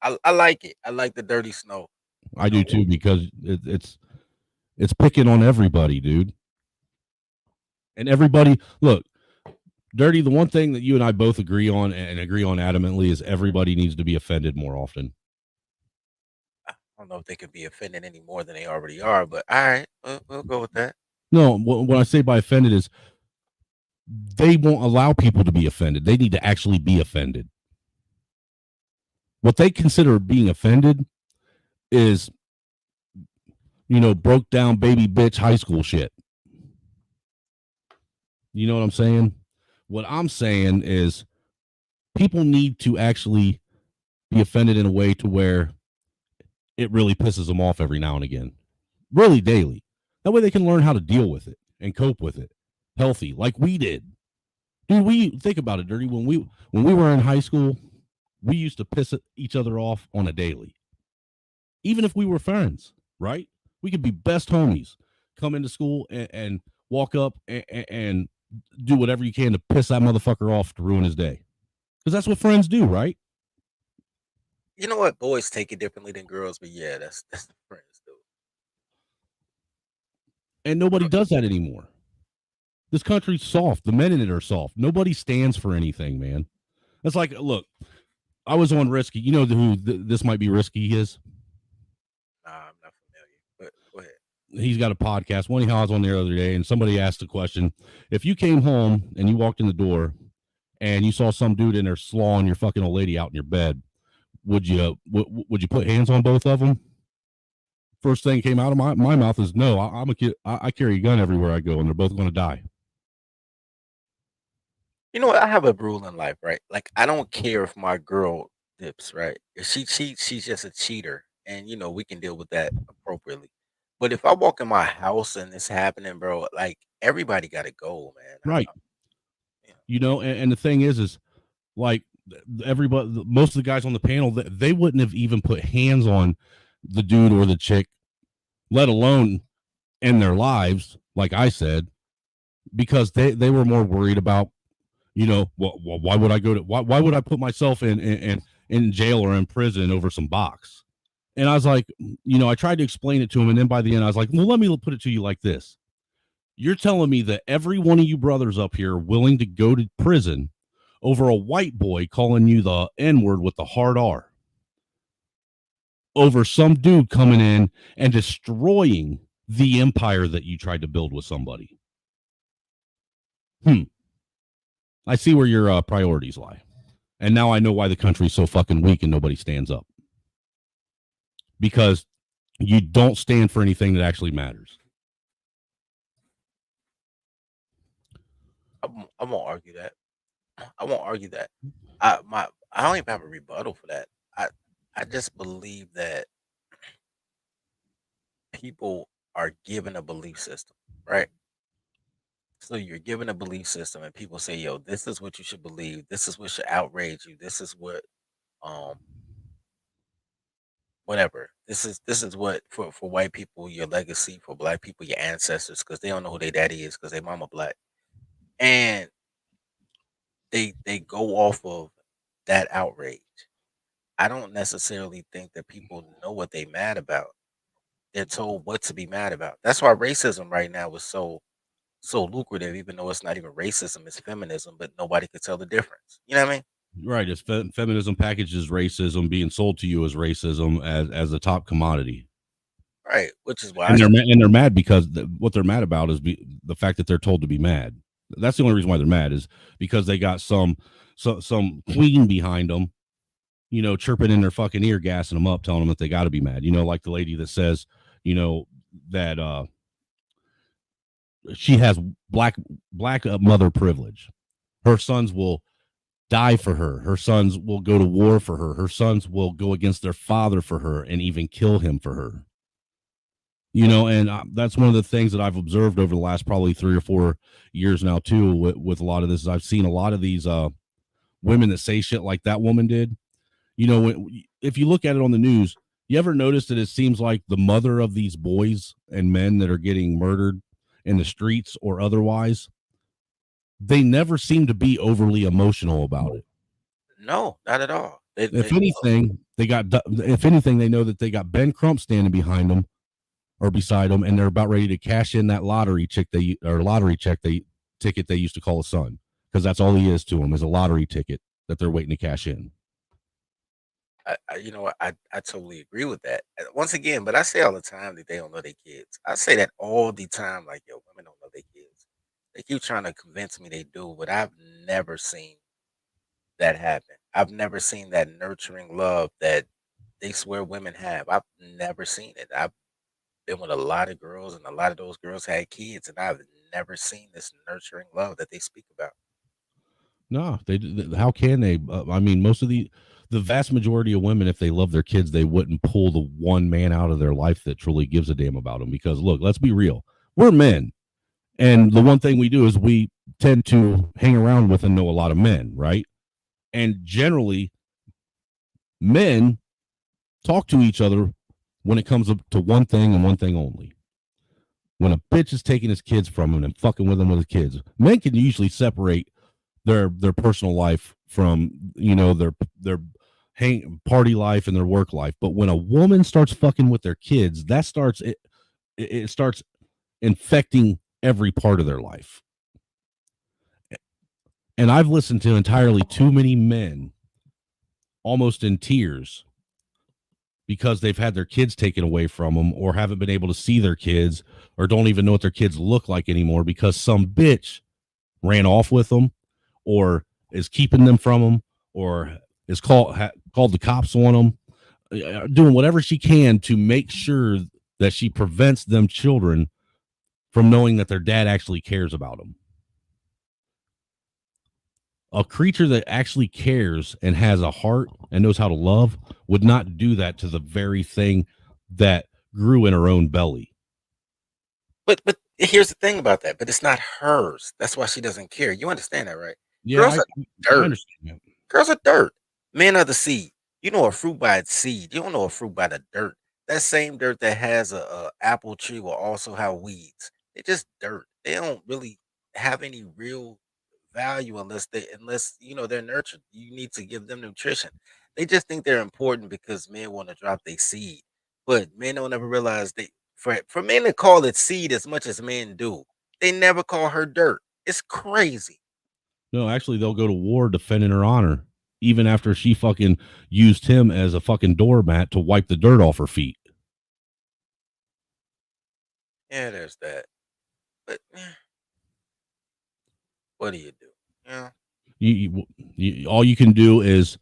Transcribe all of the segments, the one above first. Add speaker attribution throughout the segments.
Speaker 1: I like it. I like the dirty snow.
Speaker 2: I do too because it's picking on everybody, dude. And everybody, look, Dirty. The one thing that you and I both agree on and agree on adamantly is everybody needs to be offended more often.
Speaker 1: I don't know if they could be offended any more than they already are, but all right, we'll go with that.
Speaker 2: No, what I say by offended is they won't allow people to be offended. They need to actually be offended. What they consider being offended is, broke down baby bitch high school shit. You know what I'm saying? What I'm saying is people need to actually be offended in a way to where it really pisses them off every now and again, really daily. That way they can learn how to deal with it and cope with it healthy, like we did. Dude, we think about it, Dirty. When we were in high school, we used to piss each other off on a daily, even if we were friends. Right? We could be best homies, come into school and walk up and do whatever you can to piss that motherfucker off to ruin his day, because that's what friends do, right?
Speaker 1: You know what? Boys take it differently than girls, but yeah, that's the friends do.
Speaker 2: And nobody does that anymore. This country's soft. The men in it are soft. Nobody stands for anything, man. That's like, look, I was on Risky. You know who this might be Risky is?
Speaker 1: Nah, I'm not familiar, but go ahead.
Speaker 2: He's got a podcast. One I was on there the other day, and somebody asked the question: if you came home and you walked in the door and you saw some dude in there slawing your fucking old lady out in your bed, would you put hands on both of them? First thing came out of my mouth is no. I'm a kid. I carry a gun everywhere I go, and they're both going to die.
Speaker 1: You know what? I have a rule in life, right? Like I don't care if my girl dips, right? If she cheats, she's just a cheater, and we can deal with that appropriately. But if I walk in my house and it's happening, bro, like everybody got to go, man.
Speaker 2: Right.
Speaker 1: Yeah.
Speaker 2: And the thing is like everybody, most of the guys on the panel, they wouldn't have even put hands on the dude or the chick, let alone end their lives, like I said, because they were more worried about, why would I why would I put myself in jail or in prison over some box? And I was like, I tried to explain it to him, and then by the end, I was like, well, let me put it to you like this: you're telling me that every one of you brothers up here are willing to go to prison over a white boy calling you the N word with the hard R, over some dude coming in and destroying the empire that you tried to build with somebody. I see where your priorities lie. And now I know why the country's so fucking weak and nobody stands up. Because you don't stand for anything that actually matters.
Speaker 1: I won't argue that. I won't argue that. I don't even have a rebuttal for that. I just believe that people are given a belief system, right? So you're given a belief system, and people say, "Yo, this is what you should believe. This is what should outrage you. This is what, um, whatever. This is what for white people your legacy, for black people your ancestors, because they don't know who their daddy is because their mama black, and they go off of that outrage. I don't necessarily think that people know what they mad about. They're told what to be mad about. That's why racism right now is so lucrative, even though it's not even racism, it's feminism, but nobody could tell the difference. You know what I mean?
Speaker 2: Right. It's feminism packages racism being sold to you as racism as a top commodity.
Speaker 1: Right. Which is why I
Speaker 2: And
Speaker 1: say,
Speaker 2: they're mad because what they're mad about is the fact that they're told to be mad. That's the only reason why they're mad, is because they got some queen behind them, chirping in their fucking ear, gassing them up, telling them that they got to be mad. Like the lady that says, that she has black mother privilege. Her sons will die for her. Her sons will go to war for her. Her sons will go against their father for her and even kill him for her. And that's one of the things that I've observed over the last probably 3 or 4 years now too. With a lot of this, I've seen a lot of these women that say shit like that woman did. If you look at it on the news, you ever notice that it seems like the mother of these boys and men that are getting murdered in the streets or otherwise, they never seem to be overly emotional about it.
Speaker 1: no, not at all.
Speaker 2: If anything, They got, if anything, they know that they got Ben Crump standing behind them or beside them, and they're about ready to cash in that lottery check they ticket they used to call a son, because that's all he is to them, is a lottery ticket that they're waiting to cash in.
Speaker 1: You know what? I totally agree with that. Once again, but I say all the time that they don't know their kids. I say that all the time, like, yo, women don't know their kids. They keep trying to convince me they do, but I've never seen that happen. I've never seen that nurturing love that they swear women have. I've never seen it. I've been with a lot of girls, and a lot of those girls had kids, and I've never seen this nurturing love that they speak about.
Speaker 2: No, how can they? I mean, the vast majority of women, if they love their kids, they wouldn't pull the one man out of their life that truly gives a damn about them. Because look, let's be real, we're men, and the one thing we do is we tend to hang around with and know a lot of men, right? And generally, men talk to each other when it comes up to one thing and one thing only. When a bitch is taking his kids from him and fucking with him with his kids, men can usually separate their personal life from, their party life and their work life. But when a woman starts fucking with their kids, it starts infecting every part of their life. And I've listened to entirely too many men almost in tears because they've had their kids taken away from them, or haven't been able to see their kids, or don't even know what their kids look like anymore because some bitch ran off with them, or is keeping them from them, or is called the cops on them, doing whatever she can to make sure that she prevents them children from knowing that their dad actually cares about them. A creature that actually cares and has a heart and knows how to love would not do that to the very thing that grew in her own belly.
Speaker 1: But here's the thing about that. But it's not hers. That's why she doesn't care. You understand that, right?
Speaker 2: Yeah,
Speaker 1: Girls
Speaker 2: I
Speaker 1: are
Speaker 2: I
Speaker 1: dirt.
Speaker 2: understand that.
Speaker 1: Girls are dirt. Men are the seed. You know a fruit by its seed. You don't know a fruit by the dirt. That same dirt that has a apple tree will also have weeds. They're just dirt. They don't really have any real value unless they're nurtured. You need to give them nutrition. They just think they're important because men want to drop their seed. But men don't ever realize for men to call it seed as much as men do, they never call her dirt. It's crazy.
Speaker 2: No, actually, they'll go to war defending her honor, even after she fucking used him as a fucking doormat to wipe the dirt off her feet.
Speaker 1: Yeah, there's that. But what do you do? Yeah.
Speaker 2: All you can do is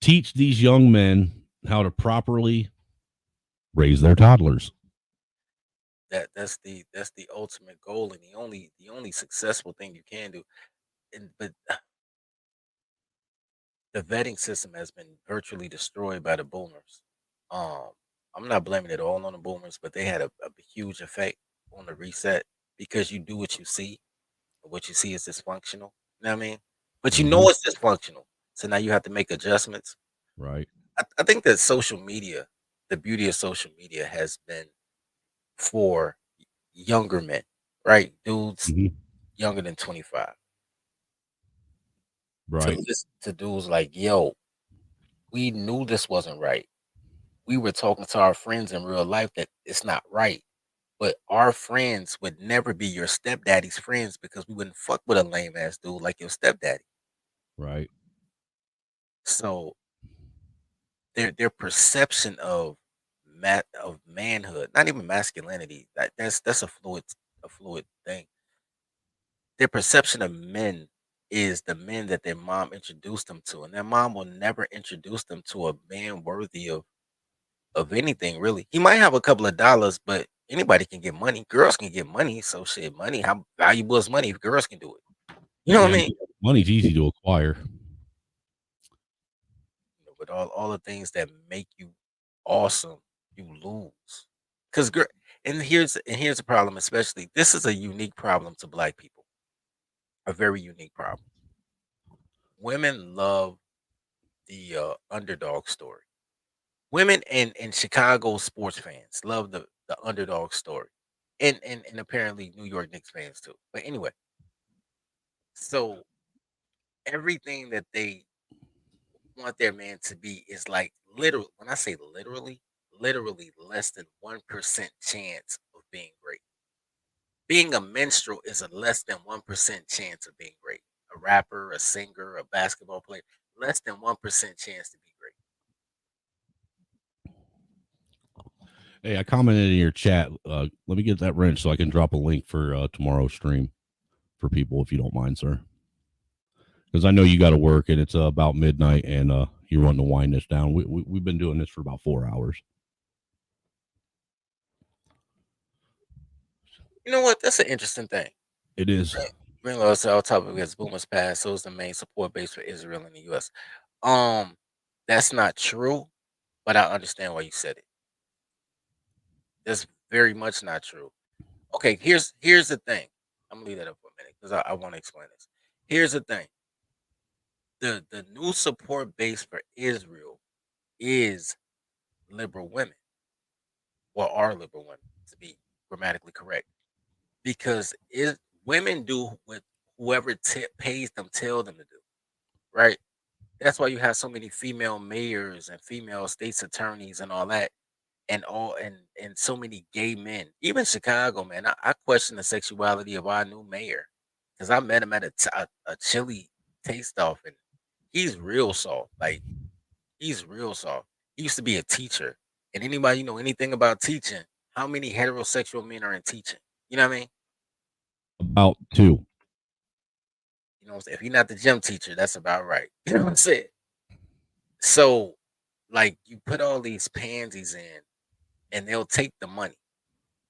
Speaker 2: teach these young men how to properly raise their toddlers.
Speaker 1: That's the ultimate goal and the only successful thing you can do. But the vetting system has been virtually destroyed by the boomers. Um, I'm not blaming it all on the boomers, but they had a huge effect on the reset because you do what you see, and what you see is dysfunctional. You know what I mean? But you
Speaker 2: Mm-hmm.
Speaker 1: know it's dysfunctional, so now you have to make adjustments.
Speaker 2: Right.
Speaker 1: I think that social media, the beauty of social media, has been for younger men, right? Dudes
Speaker 2: Mm-hmm.
Speaker 1: younger than 25 to
Speaker 2: Right.
Speaker 1: listen to dudes like, yo, we knew this wasn't right. We were talking to our friends in real life that it's not right. But our friends would never be your stepdaddy's friends because we wouldn't fuck with a lame ass dude like your stepdaddy.
Speaker 2: Right.
Speaker 1: So their perception of manhood, not even masculinity, that's a fluid thing. Their perception of men is the men that their mom introduced them to, and their mom will never introduce them to a man worthy of anything really. He might have a couple of dollars, but anybody can get money. Girls can get money, so shit, money. How valuable is money if girls can do it? You know what I
Speaker 2: Yeah.
Speaker 1: mean?
Speaker 2: Money's easy to acquire.
Speaker 1: But all the things that make you awesome, you lose. Cause and here's the problem, especially this is a unique problem to black people, a very unique problem. Women love the underdog story. Women and Chicago sports fans love the underdog story, and apparently New York Knicks fans too. But anyway, so everything that they want their man to be is like literally, when I say literally less than 1% chance of being great. Being a minstrel is a less than 1% chance of being great. A rapper, a singer, a basketball player, less than 1% chance to be great.
Speaker 2: Hey, I commented in your chat. Let me get that wrench so I can drop a link for tomorrow's stream for people, if you don't mind, sir. Because I know you got to work and it's about midnight, and you're wanting to wind this down. We've been doing this for about 4 hours.
Speaker 1: You know what? That's an interesting thing.
Speaker 2: It is.
Speaker 1: Bring us to our topic as boomers pass, so is the main support base for Israel in the U.S. That's not true, but I understand why you said it. That's very much not true. Okay, here's the thing. I'm gonna leave that up for a minute because I want to explain this. Here's the thing. The new support base for Israel is liberal women, or are liberal women, to be grammatically correct, because women do what whoever pays them tell them to do, right? That's why you have so many female mayors and female states attorneys and all that, and so many gay men. Even Chicago, man, I question the sexuality of our new mayor because I met him at a chili taste off, and he's real soft. Like he's real soft. He used to be a teacher, and anybody know anything about teaching? How many heterosexual men are in teaching? You know what I mean?
Speaker 2: About two.
Speaker 1: You know what I'm saying? If you're not the gym teacher, that's about right. You know what I'm saying? So, like, you put all these pansies in, and they'll take the money,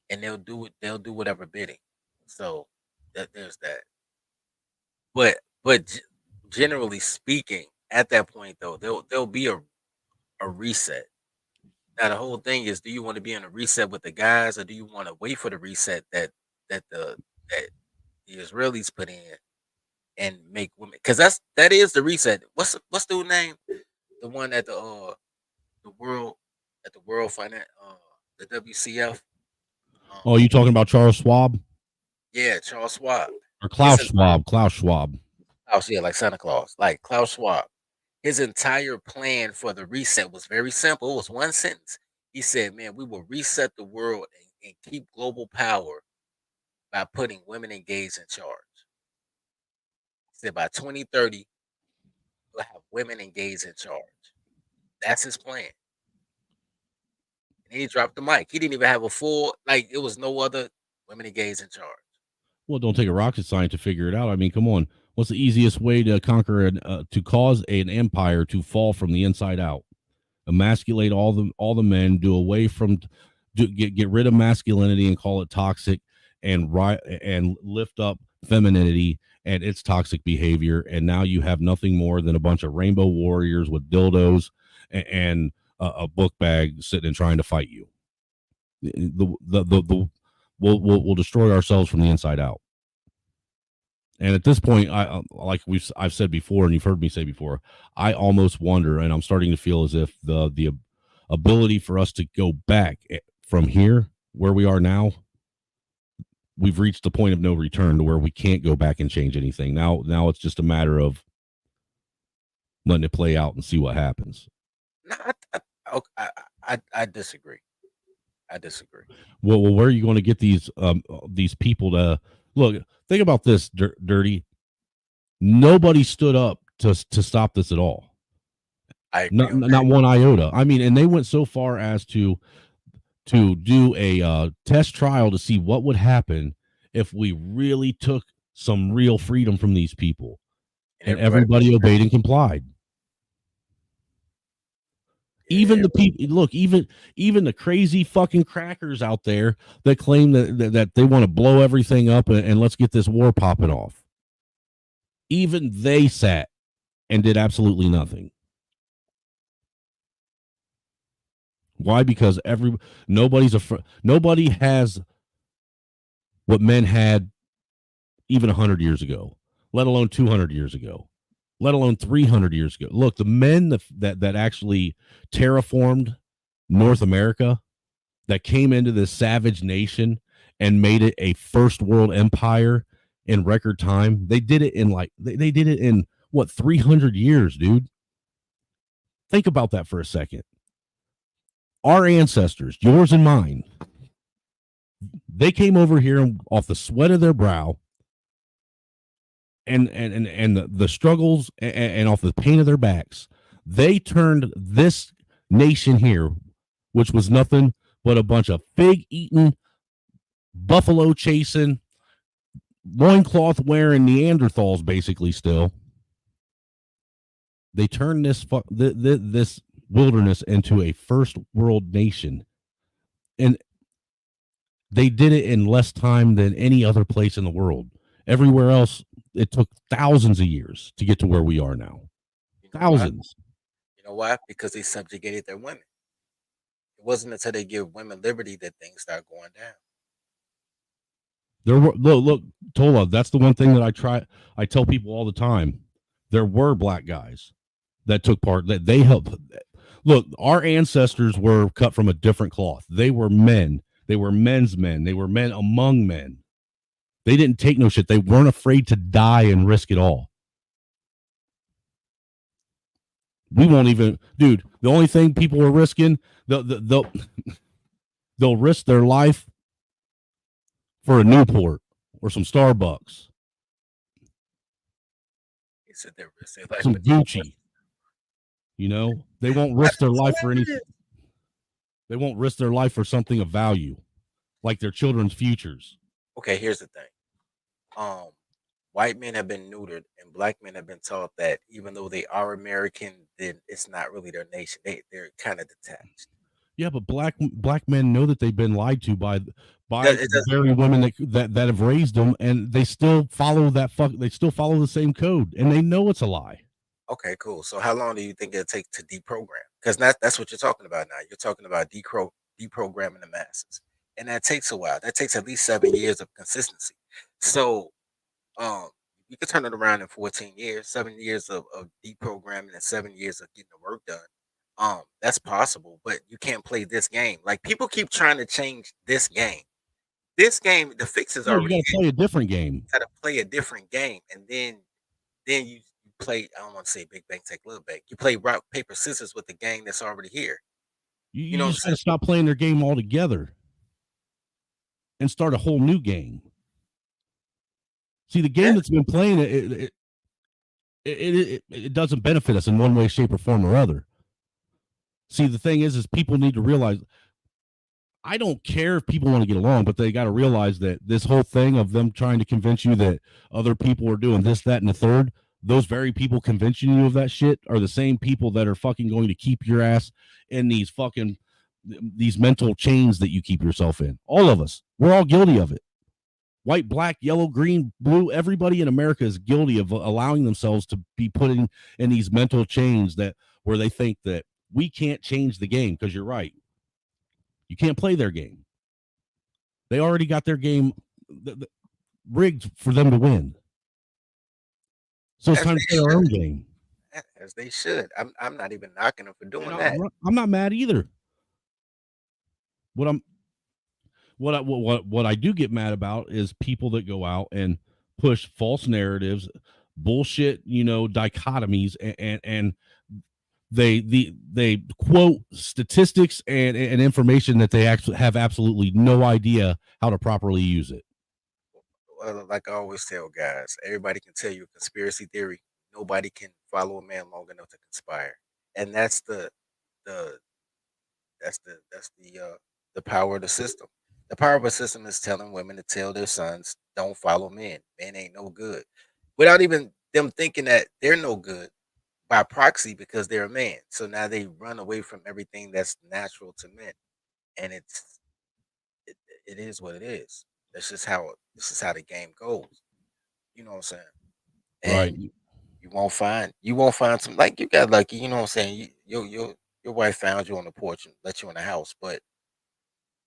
Speaker 1: and they'll do it. They'll do whatever bidding. So there's that. But generally speaking, at that point though, there'll be a reset. Now the whole thing is, do you want to be in a reset with the guys, or do you want to wait for the reset that the Israelis put in and make women? Because that is the reset. What's the name? The one at the world at the World Finance the WCF. Um,
Speaker 2: Oh, you talking about Charles Schwab
Speaker 1: yeah, Charles Schwab.
Speaker 2: or
Speaker 1: His
Speaker 2: Klaus Schwab? Klaus Schwab.
Speaker 1: Klaus, yeah, like Santa Claus, like Klaus Schwab. His entire plan for the reset was very simple. It was one sentence. He said, "Man, we will reset the world and keep global power by putting women and gays in charge." He said by 2030, we'll have women and gays in charge. That's his plan. And he dropped the mic. He didn't even have a full, like, it was no other women and gays in charge.
Speaker 2: Well, don't take a rocket science to figure it out. I mean, come on. What's the easiest way to conquer to cause an empire to fall from the inside out? Emasculate all the men, do away from, get rid of masculinity and call it toxic, and lift up femininity and its toxic behavior. And now you have nothing more than a bunch of rainbow warriors with dildos and a book bag sitting and trying to fight you. The we'll destroy ourselves from the inside out. And at this point, I've said before, and you've heard me say before, I almost wonder, and I'm starting to feel as if the ability for us to go back from here where we are now, we've reached the point of no return to where we can't go back and change anything. Now it's just a matter of letting it play out and see what happens.
Speaker 1: No, I disagree. I disagree.
Speaker 2: Well, where are you going to get these people to look? Think about this, Dirty. Nobody stood up to stop this at all.
Speaker 1: I agree.
Speaker 2: Not one iota. I mean, and they went so far as to do a test trial to see what would happen if we really took some real freedom from these people, and everybody obeyed and complied. Even the people, look, even the crazy fucking crackers out there that claim that they want to blow everything up and let's get this war popping off. Even they sat and did absolutely nothing. Why? Because nobody has what men had even 100 years ago, let alone 200 years ago, let alone 300 years ago. Look, the men that actually terraformed North America, that came into this savage nation and made it a first world empire in record time. They did it in they did it in what, 300 years, dude. Think about that for a second. Our ancestors, yours and mine, they came over here off the sweat of their brow and the struggles and off the pain of their backs. They turned this nation here, which was nothing but a bunch of fig eating, buffalo chasing, loincloth wearing Neanderthals, basically. Still, they turned this wilderness into a first world nation, and they did it in less time than any other place in the world. Everywhere else, it took thousands of years to get to where we are now.
Speaker 1: You know why?
Speaker 2: Thousands.
Speaker 1: You know why? Because they subjugated their women. It wasn't until they give women liberty that things start going down.
Speaker 2: There were look, Tola. That's the one thing that I tell people all the time. There were black guys that took part. That they helped. Look, our ancestors were cut from a different cloth. They were men. They were men's men. They were men among men. They didn't take no shit. They weren't afraid to die and risk it all. We won't even, dude. The only thing people are risking, they'll risk their life for a Newport or some Starbucks,
Speaker 1: They said they risk their life,
Speaker 2: some
Speaker 1: but
Speaker 2: Gucci. You know, they won't risk their life for anything.
Speaker 1: hilarious.
Speaker 2: They won't risk their life for something of value, like their children's futures.
Speaker 1: Okay, here's the thing. Um, White men have been neutered, and black men have been taught that even though they are American, then it's not really their nation. They're kind of detached.
Speaker 2: Yeah, but black men know that they've been lied to by
Speaker 1: It
Speaker 2: the
Speaker 1: does.
Speaker 2: very women that have raised them, and they still follow that fuck. They still follow the same code, and they know it's a lie.
Speaker 1: Okay, cool. So how long do you think it'll take to deprogram? Because that's what you're talking about now. You're talking about deprogramming the masses, and that takes a while. That takes at least 7 years of consistency. So, um, you could turn it around in 14 years, 7 years of deprogramming, and 7 years of getting the work done. That's possible, but you can't play this game. Like people keep trying to change this game. This game, the fix is
Speaker 2: No, you
Speaker 1: already
Speaker 2: got to
Speaker 1: in.
Speaker 2: play a different game.
Speaker 1: You got to play a different game, and then you play. I don't want to say big bang take little bang. You play rock paper scissors with the game that's already here. You know
Speaker 2: You
Speaker 1: what I'm
Speaker 2: just got
Speaker 1: saying?
Speaker 2: to stop playing their game altogether and start a whole new game. See, the
Speaker 1: Yeah.
Speaker 2: game that's been playing it doesn't benefit us in one way, shape, or form or other. See, the thing is people need to realize I don't care if people want to get along, but they got to realize that this whole thing of them trying to convince you that other people are doing this, that, and the third, those very people convincing you of that shit are the same people that are fucking going to keep your ass in these mental chains that you keep yourself in. All of us, we're all guilty of it. White, black, yellow, green, blue, everybody in America is guilty of allowing themselves to be put in these mental chains that where they think that we can't change the game because you're right. You can't play their game. They already got their game rigged for them to win. So it's
Speaker 1: As
Speaker 2: time
Speaker 1: they
Speaker 2: to play our own
Speaker 1: should.
Speaker 2: game.
Speaker 1: As they should. I'm not even knocking them for
Speaker 2: And
Speaker 1: doing that.
Speaker 2: I'm not mad either. What I'm what I do get mad about is people that go out and push false narratives, bullshit, dichotomies, and they quote statistics and information that they actually have absolutely no idea how to properly use it.
Speaker 1: Well, like I always tell guys, everybody can tell you a conspiracy theory. Nobody can follow a man long enough to conspire, and the that's the power of the system. The power of the system is telling women to tell their sons, "Don't follow men. Men ain't no good," without even them thinking that they're no good by proxy because they're a man. So now they run away from everything that's natural to men, and it, it is what it is. That's just how this is how the game goes. You know what I'm saying?
Speaker 2: Right.
Speaker 1: And you won't find some like you got lucky. You know what I'm saying? Your wife found you on the porch and let you in the house, but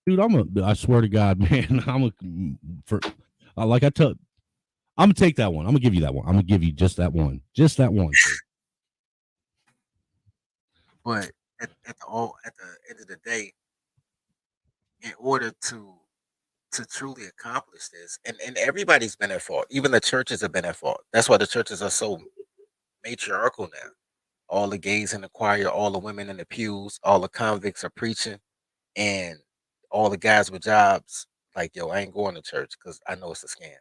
Speaker 2: Dude, I swear to God, man, for like I tell I'm gonna take that one. I'm gonna give you that one. I'm gonna give you just that one. Just that one.
Speaker 1: but at the end of the day, in order to truly accomplish this, and everybody's been at fault. Even the churches have been at fault. That's why the churches are so matriarchal now. all the gays in the choir, all the women in the pews, all the convicts are preaching, and all the guys with jobs like, yo, I ain't going to church because I know it's a scam.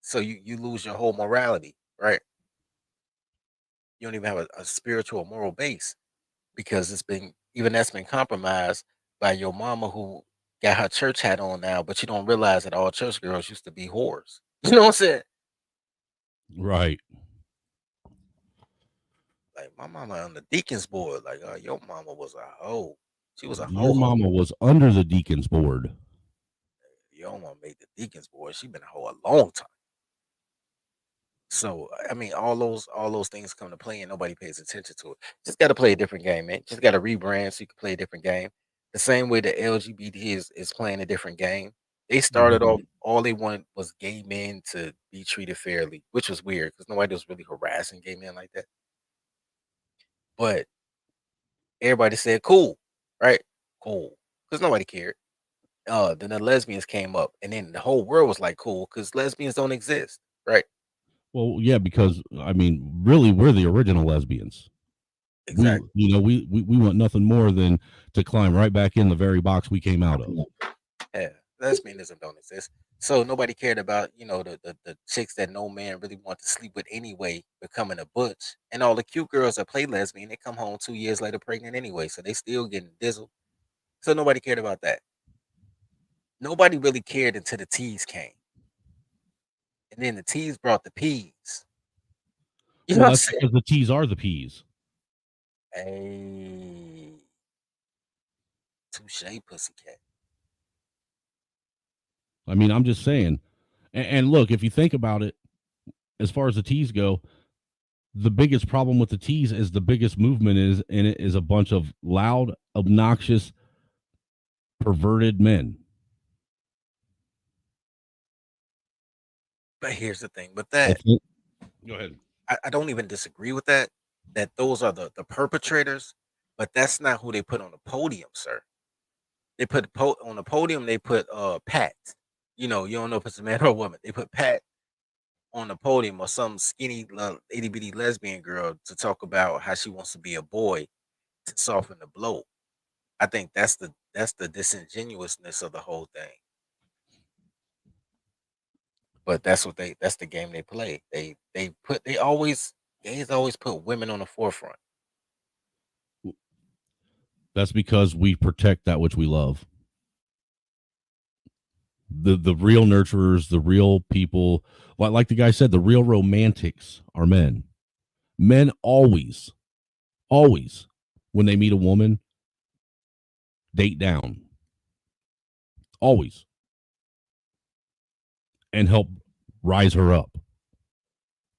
Speaker 1: So you lose your whole morality, right? You don't even have a spiritual moral base because it's been even that's been compromised by your mama who got her church hat on now, but you don't realize that all church girls used to be whores. You know what I'm saying?
Speaker 2: Right.
Speaker 1: Like my mama on the deacon's board, like, oh, your mama was a hoe. She was a
Speaker 2: Your
Speaker 1: ho ho.
Speaker 2: mama was under the deacon's board.
Speaker 1: Your mama made the deacon's board. She been a hoe a long time. So I mean, all those things come to play, and nobody pays attention to it. Just got to play a different game, man. Just got to rebrand so you can play a different game. The same way the LGBT is playing a different game. They started
Speaker 2: Mhm.
Speaker 1: off all they wanted was gay men to be treated fairly, which was weird because nobody was really harassing gay men like that. But everybody said cool, right? Cool, because nobody cared. Then the lesbians came up, and then the whole world was like cool because lesbians don't exist, right?
Speaker 2: Well, yeah, because I mean, really, we're the original lesbians. We,
Speaker 1: Exactly.
Speaker 2: we want nothing more than to climb right back in the very box we came out of.
Speaker 1: Yeah, lesbianism don't exist. So nobody cared about, the chicks that no man really want to sleep with anyway, becoming a butch. And all the cute girls that play lesbian, they come home 2 years later pregnant anyway. So they still getting dizzled. So nobody cared about that. Nobody really cared until the T's came. And then the T's brought the P's. You know
Speaker 2: Well,
Speaker 1: what I'm
Speaker 2: that's
Speaker 1: saying?
Speaker 2: because the T's are the P's.
Speaker 1: Hey, touche, pussycat.
Speaker 2: I mean, I'm just saying. And look, if you think about it, as far as the T's go, the biggest problem with the T's is the biggest movement is in it is a bunch of loud, obnoxious, perverted men.
Speaker 1: But here's the thing with
Speaker 2: I
Speaker 1: that.
Speaker 2: think. Go ahead.
Speaker 1: I don't even disagree with that. That those are the perpetrators, but that's not who they put on the podium, sir. They put on the podium. They put Pat. You don't know if it's a man or a woman. They put Pat on the podium or some skinny itty bitty lesbian girl to talk about how she wants to be a boy to soften the blow. I think that's the disingenuousness of the whole thing. But that's the game they play. They always gays always put women on the forefront.
Speaker 2: That's because we protect that which we love. The real nurturers, the real people, like the guy said, the real romantics are men. Men always, when they meet a woman, date down, always, and help rise her up.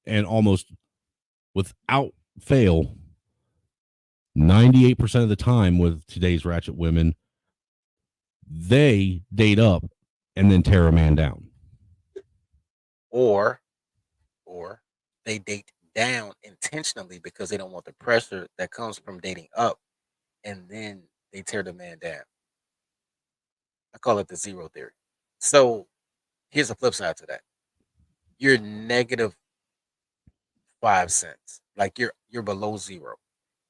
Speaker 2: And almost without fail, 98% of the time with today's ratchet women, they date up and then tear a man down.
Speaker 1: Or or they date down intentionally because they don't want the pressure that comes from dating up, and then they tear the man down. I call it the zero theory. So here's the flip side to that. You're negative 5 cents. Like you're below zero.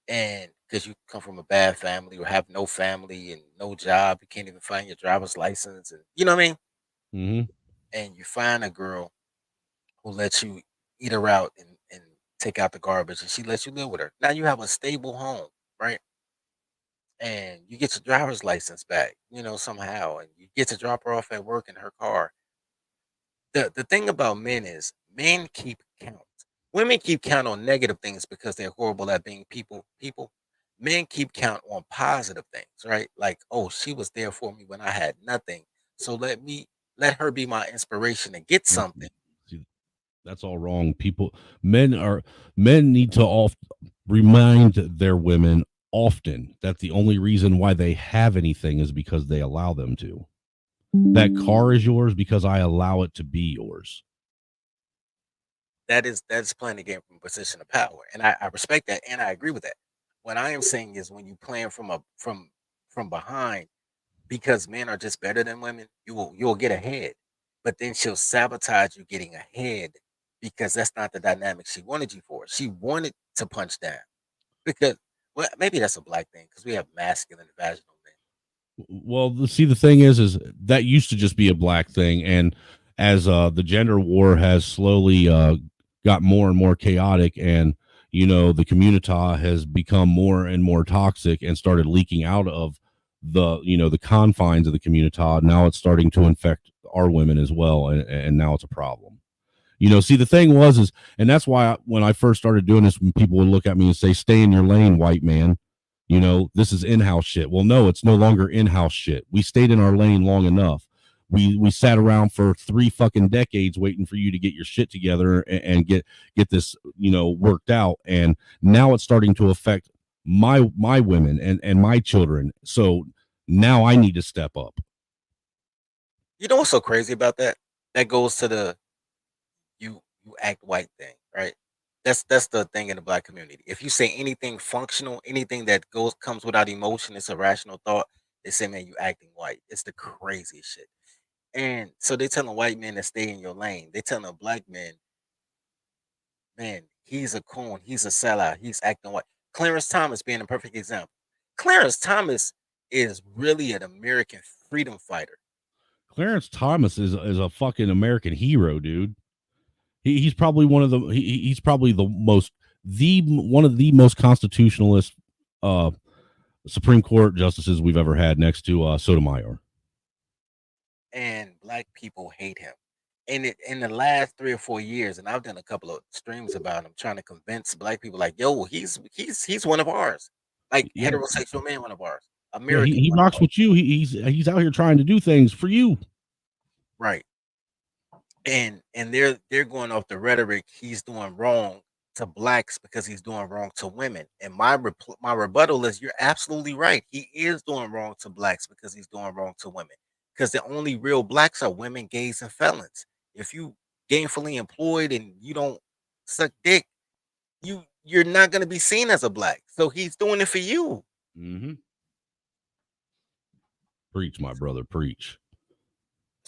Speaker 1: And because you come from a bad family or have no family and no job, you can't even find your driver's license, and you know what I mean?
Speaker 2: Mm-hmm.
Speaker 1: And you find a girl who lets you eat her out and take out the garbage, and she lets you live with her. Now you have a stable home, right? And you get your driver's license back, somehow, and you get to drop her off at work in her car. The thing about men is men keep count. Women keep count on negative things because they're horrible at being people. Men keep count on positive things, right? Like, oh, she was there for me when I had nothing. So let her be my inspiration to get something.
Speaker 2: See, that's all wrong. Men are men need to remind their women often that the only reason why they have anything is because they allow them to. That car is yours because I allow it to be yours.
Speaker 1: That is playing the game from a position of power. And I respect that and I agree with that. What I am saying is when you playing from behind because men are just better than women, you'll get ahead. But then she'll sabotage you getting ahead because that's not the dynamic she wanted you for. She wanted to punch down because, well, maybe that's a black thing because we have masculine vaginal men.
Speaker 2: Well, see, the thing is that used to just be a black thing, and as the gender war has slowly got more and more chaotic, and the community has become more and more toxic and started leaking out of the confines of the community. Now it's starting to infect our women as well, and now it's a problem. See, the thing is, and that's why when I first started doing this, when people would look at me and say, "Stay in your lane, white man." This is in-house shit. Well, no, it's no longer in-house shit. We stayed in our lane long enough. We sat around for 3 fucking decades waiting for you to get your shit together and get this worked out. And now it's starting to affect my women and my children. So now I need to step up.
Speaker 1: You know what's so crazy about that? That goes to the you act white thing, right? That's the thing in the black community. If you say anything functional, anything that comes without emotion, it's a rational thought. They say, man, you acting white. It's the craziest shit. And so they telling white men to stay in your lane. They telling black men, man, he's a coon, he's a sellout, he's acting white. Clarence Thomas being a perfect example. Clarence Thomas is really an American freedom fighter.
Speaker 2: Clarence Thomas is a fucking American hero, dude. He's probably he's probably the one of the most constitutionalist uh Supreme Court justices we've ever had, next to Sotomayor.
Speaker 1: And black people hate him. And in the last 3 or 4 years, and I've done a couple of streams about him, trying to convince black people, like, yo, he's one of ours, like
Speaker 2: Yeah,
Speaker 1: heterosexual man, one of ours,
Speaker 2: yeah,
Speaker 1: American,
Speaker 2: he
Speaker 1: one of
Speaker 2: rocks
Speaker 1: ours,
Speaker 2: with you. He's out here trying to do things for you.
Speaker 1: right? And they're going off the rhetoric he's doing wrong to blacks because he's doing wrong to women. And my rebuttal is, you're absolutely right. He is doing wrong to blacks because he's doing wrong to women. Because the only real blacks are women, gays, and felons. If you gainfully employed and you don't suck dick, you're not going to be seen as a black. So he's doing it for you.
Speaker 2: Mm-hmm. Preach, my brother, preach.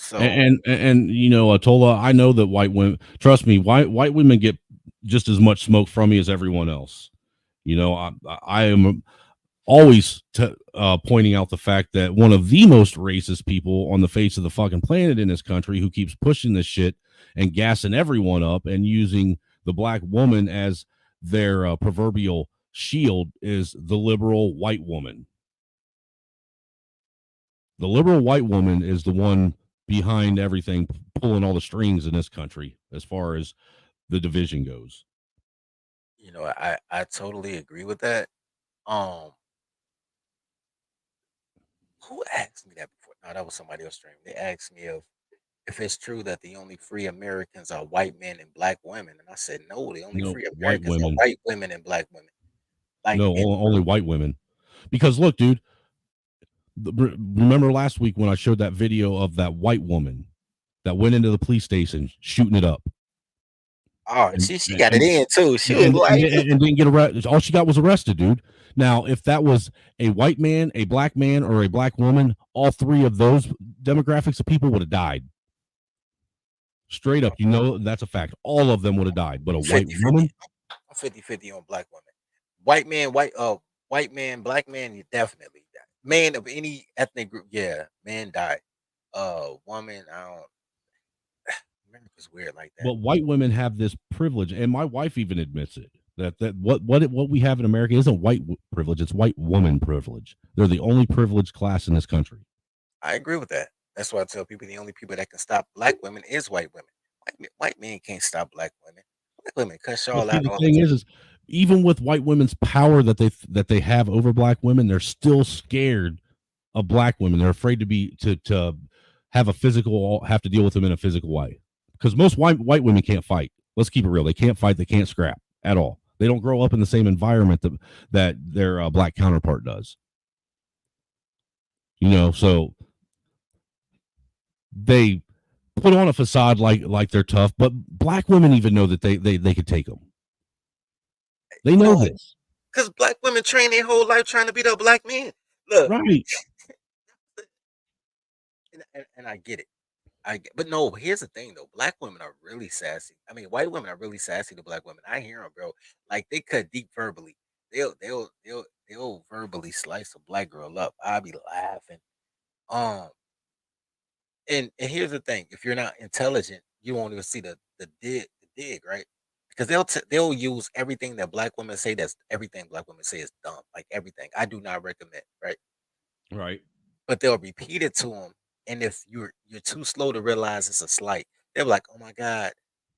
Speaker 1: So
Speaker 2: Tola, I know that white women, trust me, white women get just as much smoke from me as everyone else. I am always pointing out the fact that one of the most racist people on the face of the fucking planet in this country, who keeps pushing this shit and gassing everyone up and using the black woman as their proverbial shield, is the liberal white woman. The liberal white woman is the one behind everything, pulling all the strings in this country as far as the division goes.
Speaker 1: I totally agree with that. Um, who asked me that before? No, that was somebody else stream. They asked me if it's true that the only free Americans are white men and black women, and I said no. The only
Speaker 2: No,
Speaker 1: free
Speaker 2: white
Speaker 1: Americans are
Speaker 2: women.
Speaker 1: white women and black women. Like,
Speaker 2: No,
Speaker 1: and
Speaker 2: only white women. Because look, dude, remember last week when I showed that video of that white woman that went into the police station shooting it up,
Speaker 1: oh,
Speaker 2: and
Speaker 1: she
Speaker 2: and
Speaker 1: got it
Speaker 2: and,
Speaker 1: in too. She was
Speaker 2: and,
Speaker 1: like,
Speaker 2: and didn't get arrested. All she got was arrested, dude. Now, if that was a white man, a black man, or a black woman, all three of those demographics of people would have died. Straight up, that's a fact. All of them would have died. But a white
Speaker 1: 50-50.
Speaker 2: woman,
Speaker 1: I'm 50-50 on black women. White man, white man, black man, you definitely die. Man of any ethnic group, yeah, man die. Woman, I don't. America's weird like that.
Speaker 2: but white women have this privilege, and my wife even admits it. That what we have in America isn't privilege; it's white woman privilege. They're the only privileged class in this country.
Speaker 1: I agree with that. That's why I tell people the only people that can stop black women is white women. White men can't stop black women. Black women cuss
Speaker 2: Well,
Speaker 1: y'all
Speaker 2: see,
Speaker 1: out
Speaker 2: the
Speaker 1: all the
Speaker 2: thing
Speaker 1: time.
Speaker 2: is even with white women's power that they have over black women, they're still scared of black women. They're afraid to have to deal with them in a physical way, because most white women can't fight. Let's keep it real. They can't fight. They can't scrap at all. They don't grow up in the same environment that their black counterpart does. So they put on a facade like they're tough, but black women even know that they could take them. They know
Speaker 1: No,
Speaker 2: this,
Speaker 1: because black women train their whole life trying to beat up black men. Look,
Speaker 2: right?
Speaker 1: and I get it. but no, here's the thing though. Black women are really sassy. I mean, white women are really sassy to black women. I hear them, bro. Like they cut deep verbally. They'll verbally slice a black girl up. I'll be laughing. Um, and here's the thing: if you're not intelligent, you won't even see the dig, right? Because they'll use everything that black women say. That's everything black women say is dumb. Like everything. I do not recommend, right?
Speaker 2: Right.
Speaker 1: But they'll repeat it to them, and if you're too slow to realize it's a slight, they're like, "Oh my god,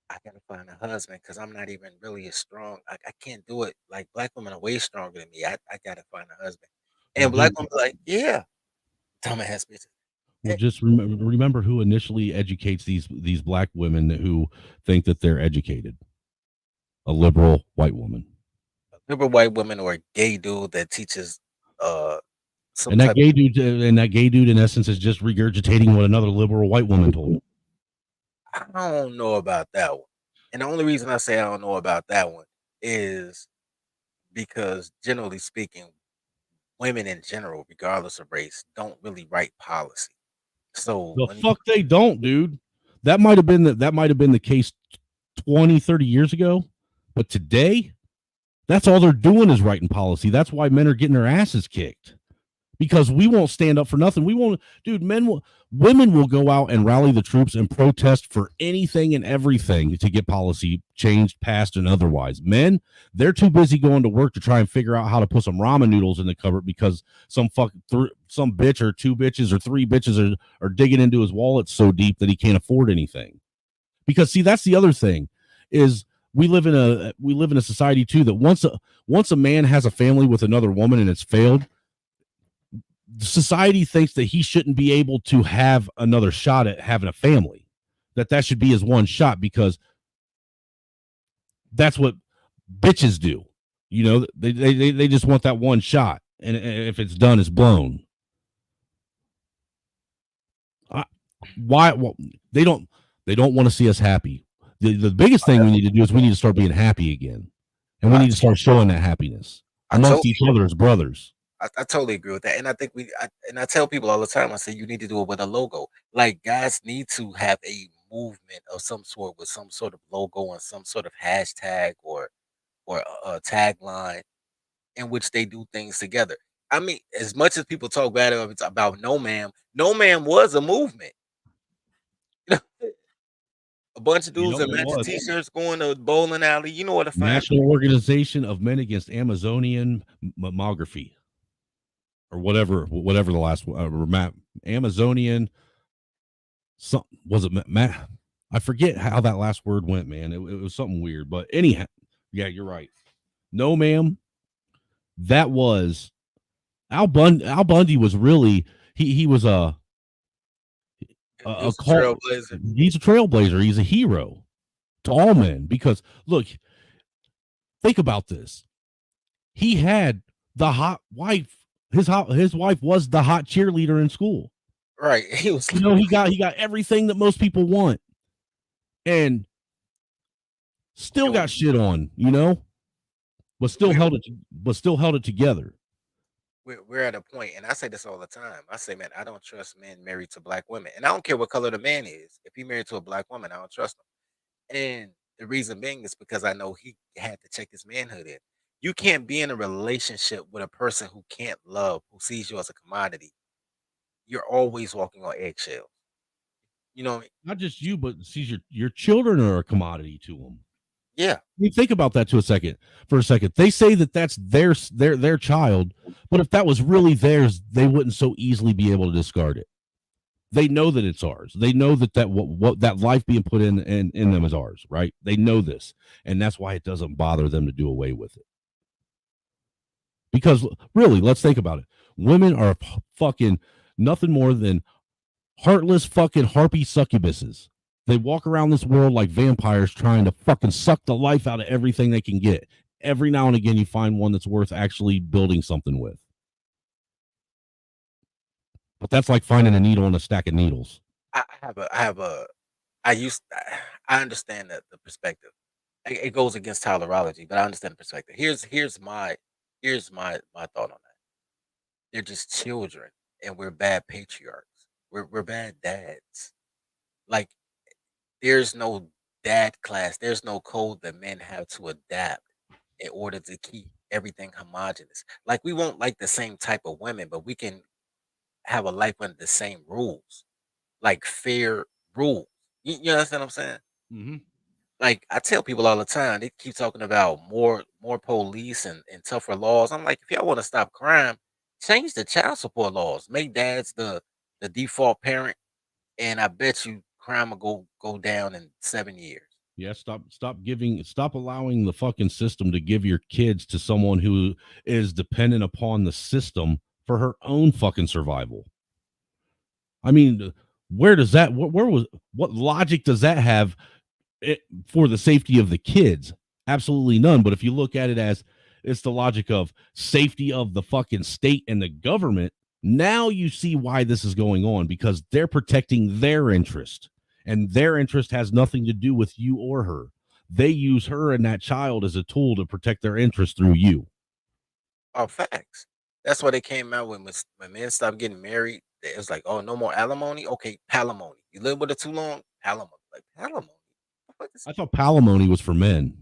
Speaker 1: I gotta find a husband because I'm not even really as strong. I can't do it. Like black women are way stronger than me. I gotta find a husband."
Speaker 2: Well,
Speaker 1: And black
Speaker 2: dude,
Speaker 1: women be like, "Yeah, dumbass bitches."
Speaker 2: well,
Speaker 1: Eh,
Speaker 2: just remember who initially educates these black women who think that they're educated. A liberal white woman.
Speaker 1: Liberal white women or a gay dude that teaches uh some
Speaker 2: And that
Speaker 1: type of
Speaker 2: gay dude, in essence, is just regurgitating what another liberal white woman told him.
Speaker 1: I don't know about that one. And the only reason I say I don't know about that one is because generally speaking, women in general, regardless of race, don't really write policy. So
Speaker 2: The
Speaker 1: when
Speaker 2: fuck they don't, dude. That might have been the case 20, 30 years ago, but today, that's all they're doing is writing policy. That's why men are getting their asses kicked. Because we won't stand up for nothing. We won't, dude. Women will go out and rally the troops and protest for anything and everything to get policy changed, passed, and otherwise. Men, they're too busy going to work to try and figure out how to put some ramen noodles in the cupboard because some bitch or two bitches or three bitches are digging into his wallet so deep that he can't afford anything. Because see, that's the other thing is we live in a society too that once a man has a family with another woman and it's failed, society thinks that he shouldn't be able to have another shot at having a family, that should be his one shot because that's what bitches do. You know, they just want that one shot, and if it's done, it's blown. I, why? Well, they don't they don't want to see us happy. The biggest thing we need to do is we need to start being happy again, and we
Speaker 1: I,
Speaker 2: need to start showing that happiness
Speaker 1: I
Speaker 2: amongst
Speaker 1: totally
Speaker 2: each other as brothers.
Speaker 1: I totally agree with that. And I think and I tell people all the time, I say you need to do it with a logo. Like guys need to have a movement of some sort with some sort of logo and some sort of hashtag or a tagline in which they do things together. I mean, as much as people talk bad about No Ma'am, No Ma'am was a movement. A bunch of
Speaker 2: You
Speaker 1: dudes
Speaker 2: know,
Speaker 1: in
Speaker 2: it
Speaker 1: matching
Speaker 2: was
Speaker 1: t-shirts going to a bowling alley. You know where to find me.
Speaker 2: National Organization of Men Against Amazonian Mammography, or whatever the last Amazonian. Some was it Matt? I forget how that last word went, man. It was something weird, but anyhow, yeah, you're right. No, ma'am, that was Al Bundy was really he was
Speaker 1: He
Speaker 2: a
Speaker 1: was a
Speaker 2: call.
Speaker 1: trailblazer.
Speaker 2: He's a trailblazer. He's a hero to all men because look, think about this. He had the hot wife. His wife was the hot cheerleader in school.
Speaker 1: Right. He was
Speaker 2: You know, he got everything that most people want, and still
Speaker 1: okay.
Speaker 2: got shit on. You know, but still
Speaker 1: We,
Speaker 2: held it. But still held it together.
Speaker 1: we're at a point, and I say this all the time. I say, man, I don't trust men married to black women, and I don't care what color the man is. If he married to a black woman, I don't trust him. And the reason being is because I know he had to check his manhood in. You can't be in a relationship with a person who can't love, who sees you as a commodity. You're always walking on eggshells. You know what I mean?
Speaker 2: Not just you, but see, your children are a commodity to them.
Speaker 1: Yeah.
Speaker 2: You think about that for a second. They say that that's their child, but if that was really theirs, they wouldn't so easily be able to discard it. They know that it's ours. They know that what that life being put in them is ours, right? They know this, and that's why it doesn't bother them to do away with it. Because really, let's think about it. Women are fucking nothing more than heartless fucking harpy succubuses. They walk around this world like vampires trying to fucking suck the life out of everything they can get. Every now and again, you find one that's worth actually building something with. But that's like finding a needle in a stack of needles.
Speaker 1: I have a I used I understand that the perspective. It goes against tolerology, but I understand the perspective. Here's my thought on that. They're just children, and we're bad patriarchs. We're bad dads. Like, there's no dad class. There's no code that men have to adapt in order to keep everything homogenous. Like, we won't like the same type of women, but we can have a life under the same rules, like fair rules. You understand what I'm saying?
Speaker 2: Mm-hmm.
Speaker 1: Like, I tell people all the time, they keep talking about more police and tougher laws. I'm like, if y'all want to stop crime, change the child support laws. Make dads the default parent, and I bet you crime will go down in 7 years.
Speaker 2: Yeah, stop allowing the fucking system to give your kids to someone who is dependent upon the system for her own fucking survival. I mean, where does that where was what logic does that have it, for the safety of the kids? Absolutely none. But if you look at it as it's the logic of safety of the fucking state and the government, now you see why this is going on because they're protecting their interest, and their interest has nothing to do with you or her. They use her and that child as a tool to protect their interest through you.
Speaker 1: Oh, facts. That's why they came out when men stopped getting married. It was like, oh, no more alimony. Okay, palimony. You live with it too long, palimony. Like palimony. What is
Speaker 2: I thought palimony was for men.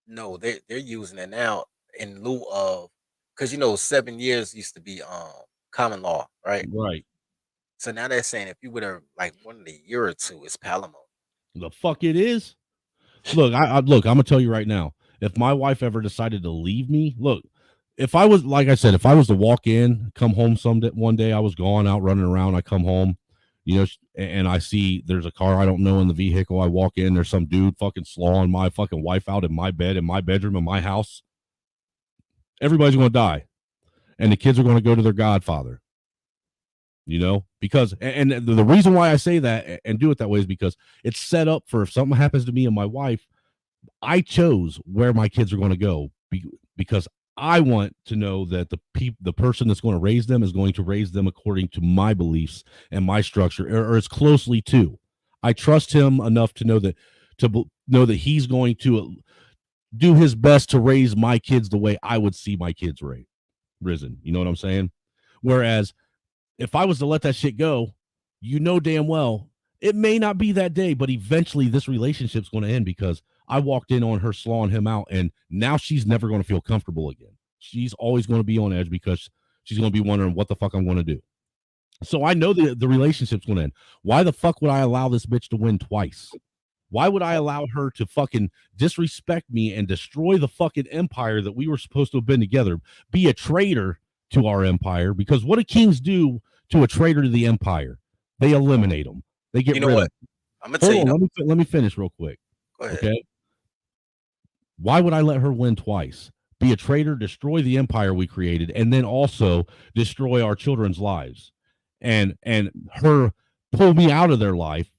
Speaker 1: No, they're using it now in lieu of because 7 years used to be common law, right?
Speaker 2: Right.
Speaker 1: So now they're saying if you would have like wanted a year or two, it's palimony.
Speaker 2: The fuck it is? Look, look. I'm gonna tell you right now. If my wife ever decided to leave me, look, if I was like I said, if I was to walk in, come home one day, I was gone out running around. I come home, and I see there's a car I don't know in the vehicle. I walk in, there's some dude fucking slawing my fucking wife out in my bed, in my bedroom, in my house. Everybody's gonna die, and the kids are gonna go to their godfather. Because and the reason why I say that and do it that way is because it's set up for if something happens to me and my wife, I chose where my kids are going to go because I want to know that the person that's going to raise them is going to raise them according to my beliefs and my structure, or as closely to. I trust him enough to know that know that he's going to do his best to raise my kids the way I would see my kids risen. You know what I'm saying? Whereas if I was to let that shit go, damn well it may not be that day, but eventually this relationship's going to end because I walked in on her slawing him out, and now she's never going to feel comfortable again. She's always going to be on edge because she's going to be wondering what the fuck I'm going to do. So I know the relationship's going to end. Why the fuck would I allow this bitch to win twice? Why would I allow her to fucking disrespect me and destroy the fucking empire that we were supposed to have been together? Be a traitor to our empire, because what do kings do to a traitor to the empire? They eliminate them. They get
Speaker 1: You know
Speaker 2: rid
Speaker 1: what?
Speaker 2: of.
Speaker 1: I'm gonna tell
Speaker 2: Hold
Speaker 1: you.
Speaker 2: on, let me finish real quick.
Speaker 1: Go ahead.
Speaker 2: Okay. Why would I let her win twice? Be a traitor, destroy the empire we created, and then also destroy our children's lives, and her pull me out of their life,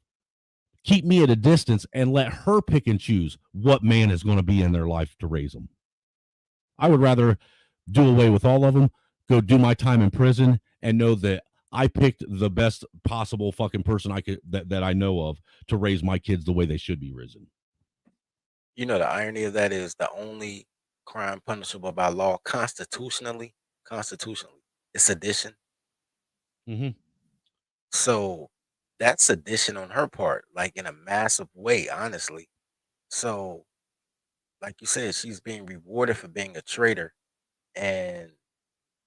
Speaker 2: keep me at a distance, and let her pick and choose what man is going to be in their life to raise them. I would rather do away with all of them, go do my time in prison, and know that I picked the best possible fucking person I could that I know of to raise my kids the way they should be risen.
Speaker 1: The irony of that is the only crime punishable by law constitutionally, is sedition.
Speaker 2: Mm-hmm.
Speaker 1: So that's sedition on her part, like in a massive way, honestly. So, like you said, she's being rewarded for being a traitor, and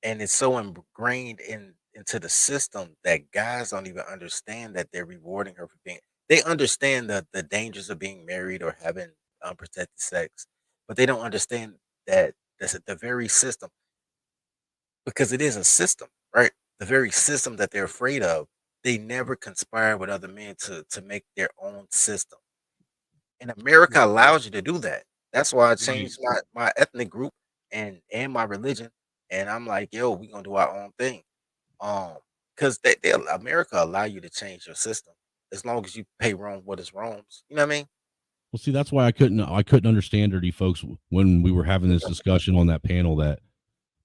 Speaker 1: it's so ingrained into the system that guys don't even understand that they're rewarding her for being. They understand the dangers of being married or having unprotected sex, but they don't understand that that's the very system, because it is a system, right? The very system that they're afraid of, they never conspire with other men to make their own system. And America allows you to do that. That's why I
Speaker 2: Right.
Speaker 1: changed my ethnic group and my religion. And I'm like, yo, we gonna do our own thing. Because they America allow you to change your system as long as you pay Rome what is Rome's. You know what I mean?
Speaker 2: Well, see, that's why I couldn't understand her, folks, when we were having this discussion on that panel. That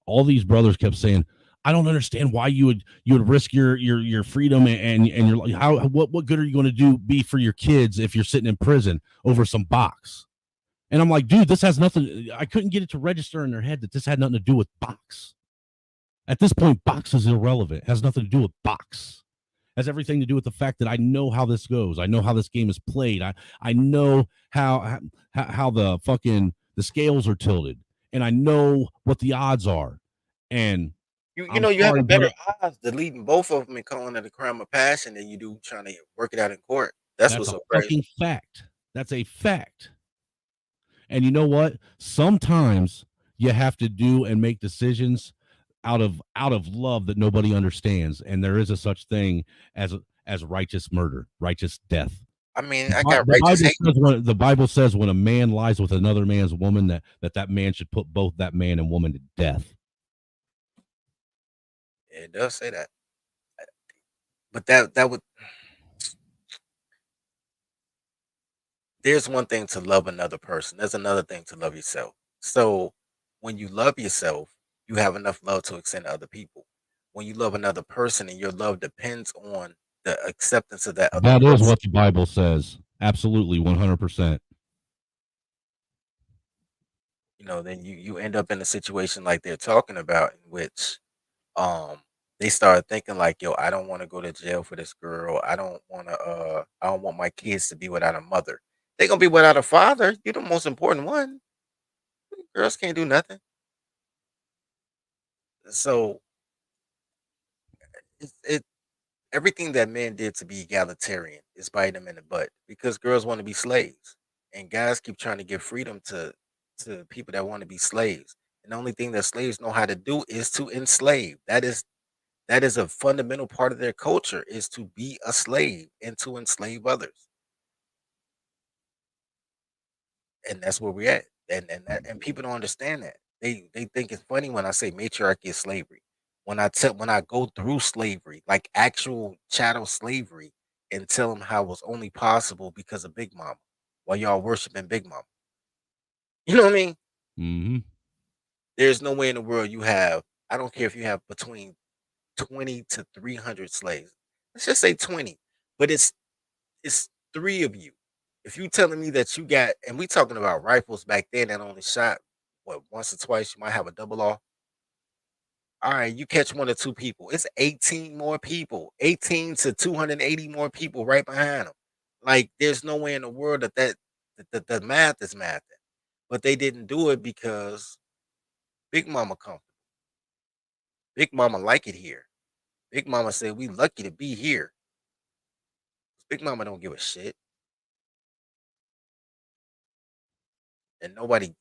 Speaker 2: all these brothers kept saying, I don't understand why you would risk your freedom and your how what good are you going to be for your kids if you're sitting in prison over some box? And I'm like, dude, this has nothing. I couldn't get it to register in their head that this had nothing to do with box. At this point, box is irrelevant. It has nothing to do with box. has everything to do with the fact that I know how this goes. I know how this game is played. I know how the fucking the scales are tilted, and I know what the odds are. And
Speaker 1: You
Speaker 2: I'm
Speaker 1: know, you have
Speaker 2: sorry,
Speaker 1: a better
Speaker 2: but
Speaker 1: odds deleting both of them and calling it a crime of passion than you do trying to work it out in court. That's
Speaker 2: that's
Speaker 1: what's
Speaker 2: a
Speaker 1: so
Speaker 2: fucking
Speaker 1: crazy.
Speaker 2: fact. That's a fact. And you know what? Sometimes you have to do and make decisions out of love that nobody understands, and there is a such thing as righteous murder, righteous death.
Speaker 1: I mean,
Speaker 2: The,
Speaker 1: I got
Speaker 2: The
Speaker 1: righteous
Speaker 2: Bible
Speaker 1: hate.
Speaker 2: says when a man lies with another man's woman that man should put both that man and woman to death.
Speaker 1: It does say that, but that would. There's one thing to love another person. There's another thing to love yourself. So when you love yourself, you have enough love to extend to other people. When you love another person and your love depends on the acceptance of that other
Speaker 2: That is
Speaker 1: person,
Speaker 2: what the Bible says. Absolutely, 100%.
Speaker 1: then you end up in a situation like they're talking about, in which um they start thinking like, yo, I don't want to go to jail for this girl. I don't want my kids to be without a mother. They're gonna be without a father. You're the most important one. Girls can't do nothing. So it everything that men did to be egalitarian is biting them in the butt, because girls want to be slaves, and guys keep trying to give freedom to people that want to be slaves. And the only thing that slaves know how to do is to enslave. That is a fundamental part of their culture, is to be a slave and to enslave others. And that's where we're at. And people don't understand that. They think it's funny when I say matriarchy is slavery. When I go through slavery, like actual chattel slavery, and tell them how it was only possible because of Big Mama, while y'all worshiping Big Mama. You know what I mean?
Speaker 2: Hmm.
Speaker 1: There's no way in the world you have. I don't care if you have between 20 to 300 slaves. Let's just say 20, but it's three of you. If you telling me that you got, and we talking about rifles back then that only shot what, once or twice, you might have a double off. All right, you catch one or two people. It's 18 more people, 18 to 280 more people right behind them. Like, there's no way in the world that the math is mathing. But they didn't do it because Big Mama comfortable. Big Mama like it here. Big Mama said we lucky to be here. Big Mama don't give a shit. And nobody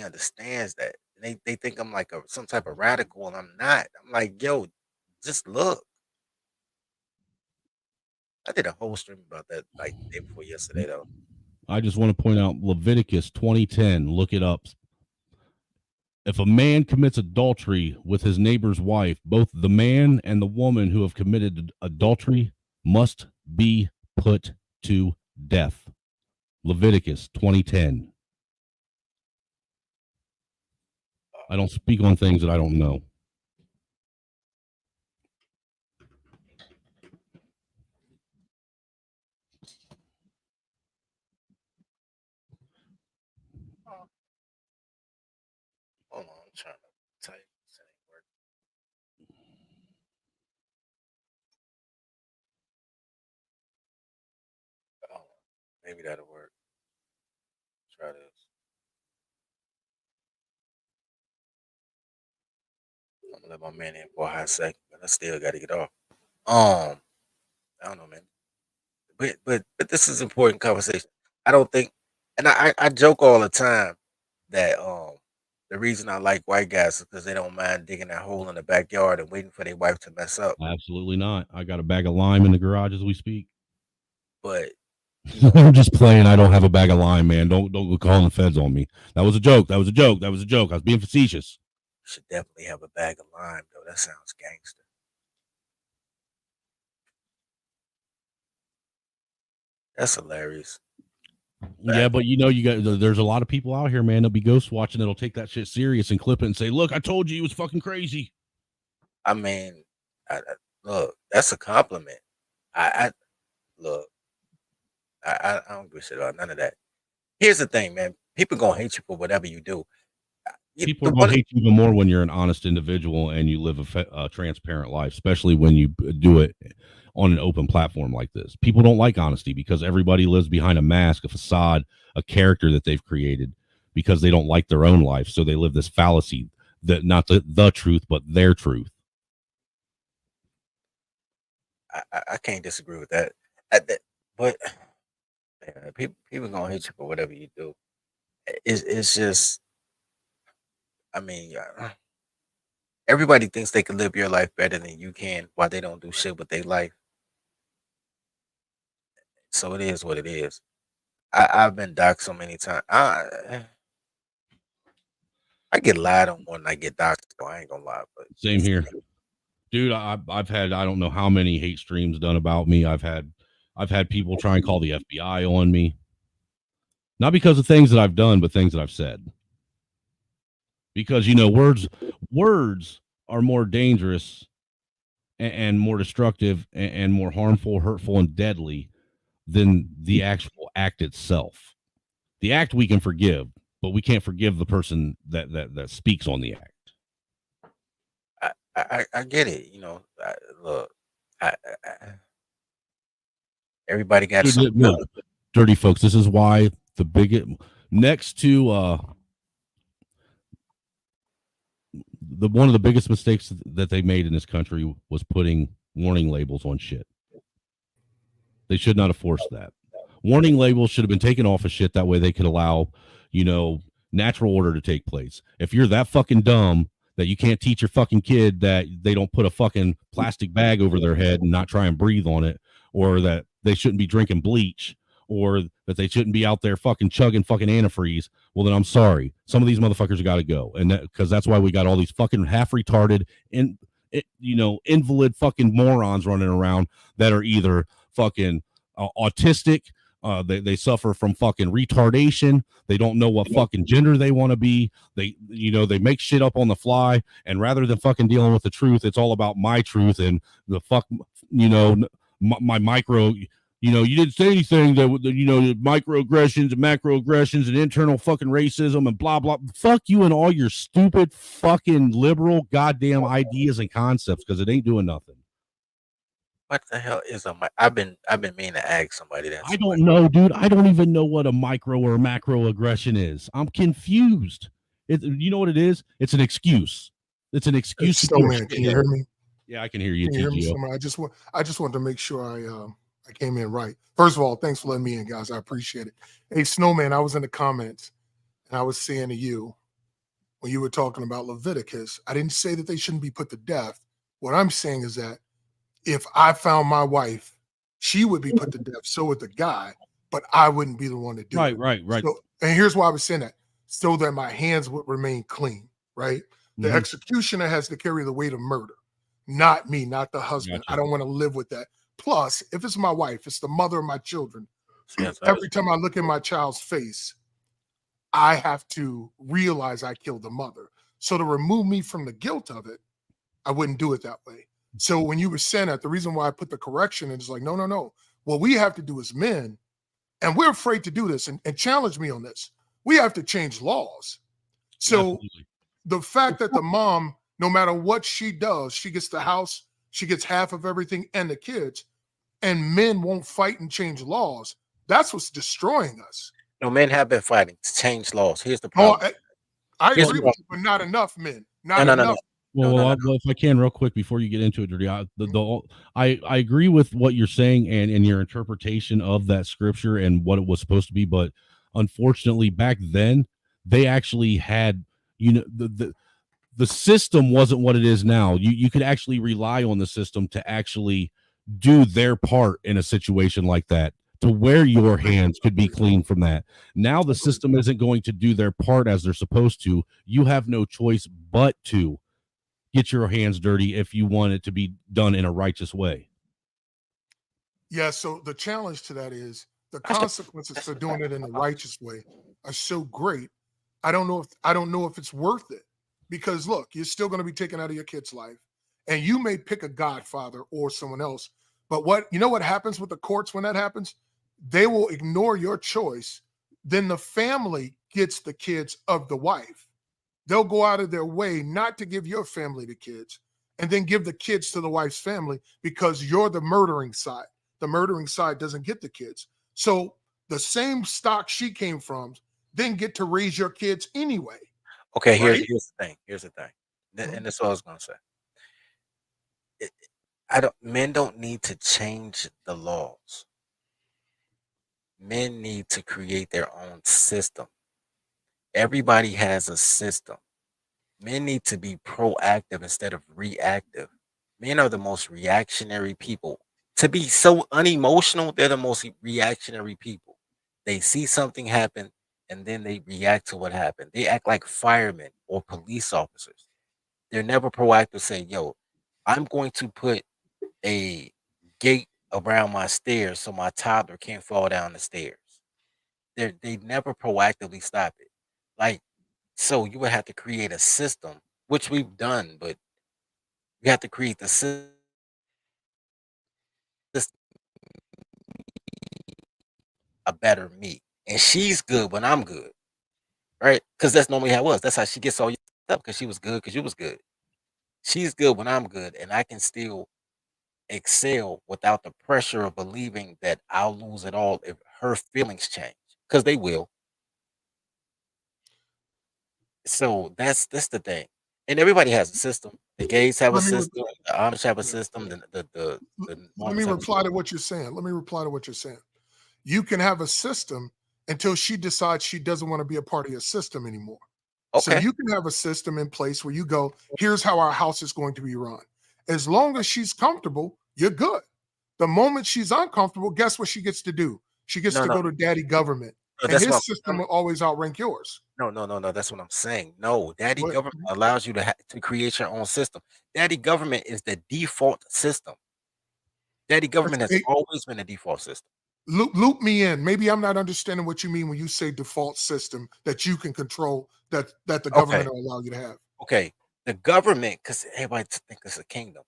Speaker 1: understands that. And they think I'm like some type of radical, and I'm not. I'm like, yo, just look. I did a whole stream about that like the day before yesterday though.
Speaker 2: I just want to point out Leviticus 20:10. Look it up. If a man commits adultery with his neighbor's wife, both the man and the woman who have committed adultery must be put to death. Leviticus 20:10. I don't speak on things that I don't know.
Speaker 1: Oh, hold on, I'm trying to type. This ain't working. Hold on. Maybe that'll work. Try this. I'm gonna let my man in for a hot second, but I still gotta get off. I don't know, man. But this is important conversation. I don't think, and I joke all the time that the reason I like white guys is because they don't mind digging that hole in the backyard and waiting for their wife to mess up.
Speaker 2: Absolutely not. I got a bag of lime in the garage as we speak.
Speaker 1: But you know,
Speaker 2: I'm just playing. I don't have a bag of lime, man. Don't go calling the feds on me. That was a joke. That was a joke. That was a joke. I was being facetious.
Speaker 1: you should definitely have a bag of lime though. That sounds gangster. That's hilarious.
Speaker 2: Yeah,
Speaker 1: Bag
Speaker 2: but you got there's a lot of people out here, man. They'll be ghost watching. That'll take that shit serious and clip it and say, "Look, I told you, he was fucking crazy."
Speaker 1: I mean, look, that's a compliment. I look, I don't give a shit about none of that. Here's the thing, man. People gonna hate you for whatever you do.
Speaker 2: People
Speaker 1: The
Speaker 2: are going
Speaker 1: one,
Speaker 2: to hate you even more when you're an honest individual and you live a transparent life, especially when you do it on an open platform like this. People don't like honesty because everybody lives behind a mask, a facade, a character that they've created because they don't like their own life. So they live this fallacy that not the truth, but their truth.
Speaker 1: I can't disagree with that. But yeah, people gonna hit you for whatever you do. It's just, I mean, everybody thinks they can live your life better than you can while they don't do shit with their life. So it is what it is. I've been doxxed so many times. I get lied on more than I get doxxed. So I ain't gonna lie, but
Speaker 2: Same here, dude. I've had I don't know how many hate streams done about me. I've had people try and call the FBI on me, not because of things that I've done, but things that I've said. Because words are more dangerous and more destructive and more harmful, hurtful, and deadly than the actual act itself. The act we can forgive, but we can't forgive the person that speaks on the act.
Speaker 1: I get it. Look, everybody got
Speaker 2: Dude,
Speaker 1: something.
Speaker 2: look, dirty folks, this is why the biggest next to the one of the biggest mistakes that they made in this country was putting warning labels on shit. They should not have forced that. Warning labels should have been taken off of shit. That way they could allow, natural order to take place. If you're that fucking dumb that you can't teach your fucking kid that they don't put a fucking plastic bag over their head and not try and breathe on it, or that they shouldn't be drinking bleach, or that they shouldn't be out there fucking chugging fucking antifreeze, well, then I'm sorry. Some of these motherfuckers got to go. And because that's why we got all these fucking half retarded and, invalid fucking morons running around that are either fucking autistic. They suffer from fucking retardation. They don't know what fucking gender they want to be. They make shit up on the fly. And rather than fucking dealing with the truth, it's all about my truth and the fuck, my micro. You didn't say anything that microaggressions and macroaggressions and internal fucking racism and blah blah. Fuck you and all your stupid fucking liberal goddamn ideas and concepts, because it ain't doing nothing.
Speaker 1: What the hell is a? I've been meaning to ask somebody that.
Speaker 2: I don't know, dude. I don't even know what a micro or macroaggression is. I'm confused. You know what it is? It's an excuse. It's an excuse.
Speaker 3: Snowman, can you hear me?
Speaker 2: Yeah, I can hear you.
Speaker 3: Can you hear me, Snowman? I just wanted to make sure I came in right. First of all, thanks for letting me in, guys. I appreciate it. Hey, Snowman, I was in the comments and I was saying to you when you were talking about Leviticus, I didn't say that they shouldn't be put to death. What I'm saying is that if I found my wife, she would be put to death. So would the guy, but I wouldn't be the one to do it.
Speaker 2: Right.
Speaker 3: So, and here's why I was saying that, so that my hands would remain clean, right? The executioner has to carry the weight of murder, not me, not the husband. Gotcha. I don't want to live with that. Plus, if it's my wife, it's the mother of my children. Every time I look in my child's face, I have to realize I killed the mother. So to remove me from the guilt of it, I wouldn't do it that way. So when you were saying that, the reason why I put the correction in is like, no. What we have to do as men, and we're afraid to do this, and challenge me on this, we have to change laws. So the fact that the mom, no matter what she does, she gets the house, she gets half of everything and the kids, and men won't fight and change laws, that's what's destroying us.
Speaker 1: No, men have been fighting to change laws. Here's the problem.
Speaker 3: I agree with you, but not enough men. Not enough.
Speaker 2: No. Well, if I can, real quick before you get into it, Dirty, I agree with what you're saying and your interpretation of that scripture and what it was supposed to be, but unfortunately, back then they actually had, the system wasn't what it is now. You could actually rely on the system to actually do their part in a situation like that, to where your hands could be clean from that. Now the system isn't going to do their part as they're supposed to. You have no choice but to get your hands dirty if you want it to be done in a righteous way.
Speaker 3: Yeah, so the challenge to that is the consequences for doing it in a righteous way are so great. I don't know if it's worth it, because look, you're still going to be taken out of your kid's life, and you may pick a godfather or someone else. But what happens with the courts when that happens? They will ignore your choice. Then the family gets the kids of the wife. They'll go out of their way not to give your family the kids, and then give the kids to the wife's family because you're the murdering side. The murdering side doesn't get the kids. So the same stock she came from then get to raise your kids anyway.
Speaker 1: Okay,
Speaker 3: Right?
Speaker 1: here's the thing. Here's the thing.
Speaker 3: Mhm.
Speaker 1: And that's what I was gonna say. It, I don't. Men don't need to change the laws. Men need to create their own system. Everybody has a system. Men need to be proactive instead of reactive. Men are the most reactionary people. To be so unemotional, they're the most reactionary people. They see something happen and then they react to what happened. They act like firemen or police officers. They're never proactive, say, yo, I'm going to put a gate around my stairs so my toddler can't fall down the stairs. They never proactively stop it. Like, so you would have to create a system, which we've done, but you have to create the system a better me. And she's good when I'm good, right? Because that's normally how it was. That's how she gets all your stuff because she was good because you was good. She's good when I'm good, and I can still excel without the pressure of believing that I'll lose it all if her feelings change because they will. So that's the thing. And everybody has a system. The gays have a
Speaker 3: Let me
Speaker 1: system. The Amish have a
Speaker 3: yeah.
Speaker 1: system. The
Speaker 3: Let me
Speaker 1: Mormons have a system.
Speaker 3: reply to what you're saying. Let me reply to what you're saying. You can have a system until she decides she doesn't want to be a part of your system anymore. So
Speaker 1: Okay.
Speaker 3: you can have a system in place where you go, here's how our house is going to be run. As long as she's comfortable, you're good. The moment she's uncomfortable, guess what she gets to do? She gets
Speaker 1: No,
Speaker 3: to
Speaker 1: no,
Speaker 3: go to daddy government,
Speaker 1: no.
Speaker 3: and
Speaker 1: That's
Speaker 3: his
Speaker 1: what
Speaker 3: system will always outrank yours.
Speaker 1: no. That's what I'm saying. No, daddy
Speaker 3: But
Speaker 1: government allows you to create your own system. Daddy government is the default system. Daddy government has
Speaker 3: hey,
Speaker 1: always been the default system.
Speaker 3: loop me in. Maybe I'm not understanding what you mean when you say default system that you can control that the
Speaker 1: Okay,
Speaker 3: government will allow you to have.
Speaker 1: okay. The government, because everybody thinks it's a kingdom.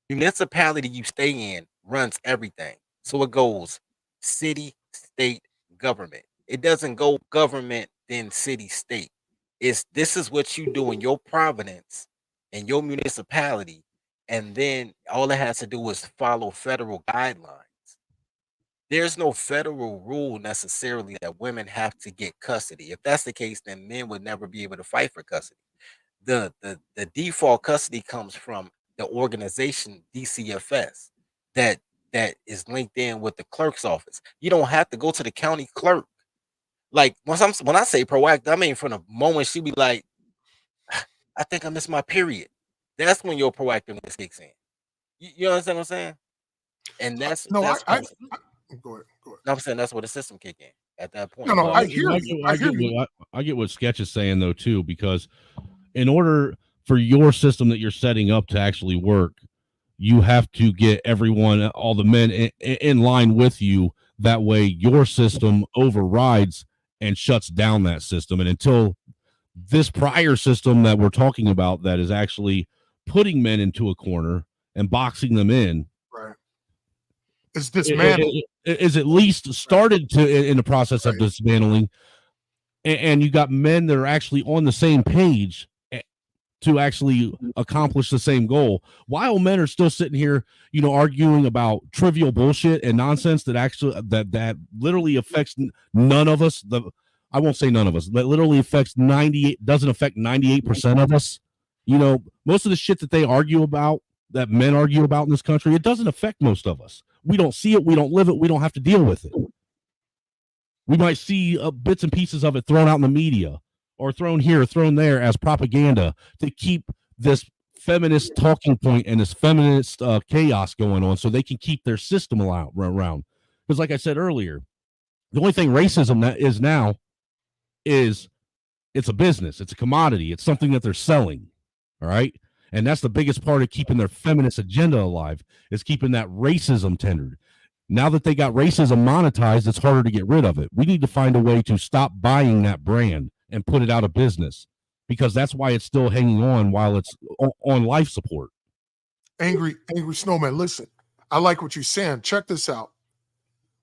Speaker 1: Municipality you stay in runs everything. So it goes city, state, government. It doesn't go government, then city, state. It's this is what you do in your providence and your municipality, and then all it has to do is follow federal guidelines. There's no federal rule necessarily that women have to get custody. If that's the case, then men would never be able to fight for custody. The default custody comes from the organization DCFS that that is linked in with the clerk's office. You don't have to go to the county clerk. Like when I say proactive, I mean from the moment she be like, I think I missed my period. That's when your proactiveness kicks in. You understand what I'm saying? And
Speaker 3: No,
Speaker 1: that's
Speaker 3: I
Speaker 1: when
Speaker 3: go ahead, go ahead.
Speaker 1: I'm saying that's where the system kick in at that
Speaker 3: No,
Speaker 1: point.
Speaker 3: no,
Speaker 2: Well,
Speaker 1: But
Speaker 3: I hear you. I hear you.
Speaker 2: I get what Sketch is saying though too, because in order for your system that you're setting up to actually work, you have to get everyone, all the men in line with you. That way, your system overrides and shuts down that system. And until this prior system that we're talking about, that is actually putting men into a corner and boxing them in,
Speaker 3: Right. It's dismantled.
Speaker 2: is at least
Speaker 3: Right.
Speaker 2: started to in the process of
Speaker 3: Right.
Speaker 2: dismantling, and you got men that are actually on the same page to actually accomplish the same goal, while men are still sitting here, arguing about trivial bullshit and nonsense that actually that literally affects none of us. I won't say none of us, that literally affects 98, doesn't affect 98% of us. Most of the shit that they argue about, that men argue about in this country, it doesn't affect most of us. We don't see it, we don't live it, we don't have to deal with it. We might see bits and pieces of it thrown out in the media or thrown here, thrown there as propaganda to keep this feminist talking point and this feminist chaos going on so they can keep their system around. Because like I said earlier, the only thing racism that is now is it's a business, it's a commodity, it's something that they're selling. All right. And that's the biggest part of keeping their feminist agenda alive, is keeping that racism tendered. Now that they got racism monetized, it's harder to get rid of it. We need to find a way to stop buying that brand and put it out of business, because that's why it's still hanging on while it's on life support.
Speaker 3: Angry snowman. Listen, I like what you're saying. Check this out.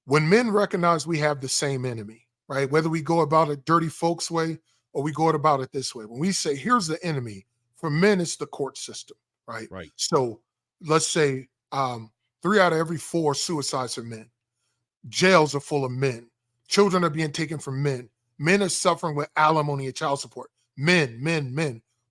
Speaker 3: When men recognize we have the same enemy, right? Whether we go about it dirty folks way or we go about it this way. When we say, here's the enemy For men, it's the court system, right?
Speaker 2: Right.
Speaker 3: So let's say 3 out of every 4 suicides are men. Jails are full of men. Children are being taken from men. Men are suffering with alimony and child support. Men.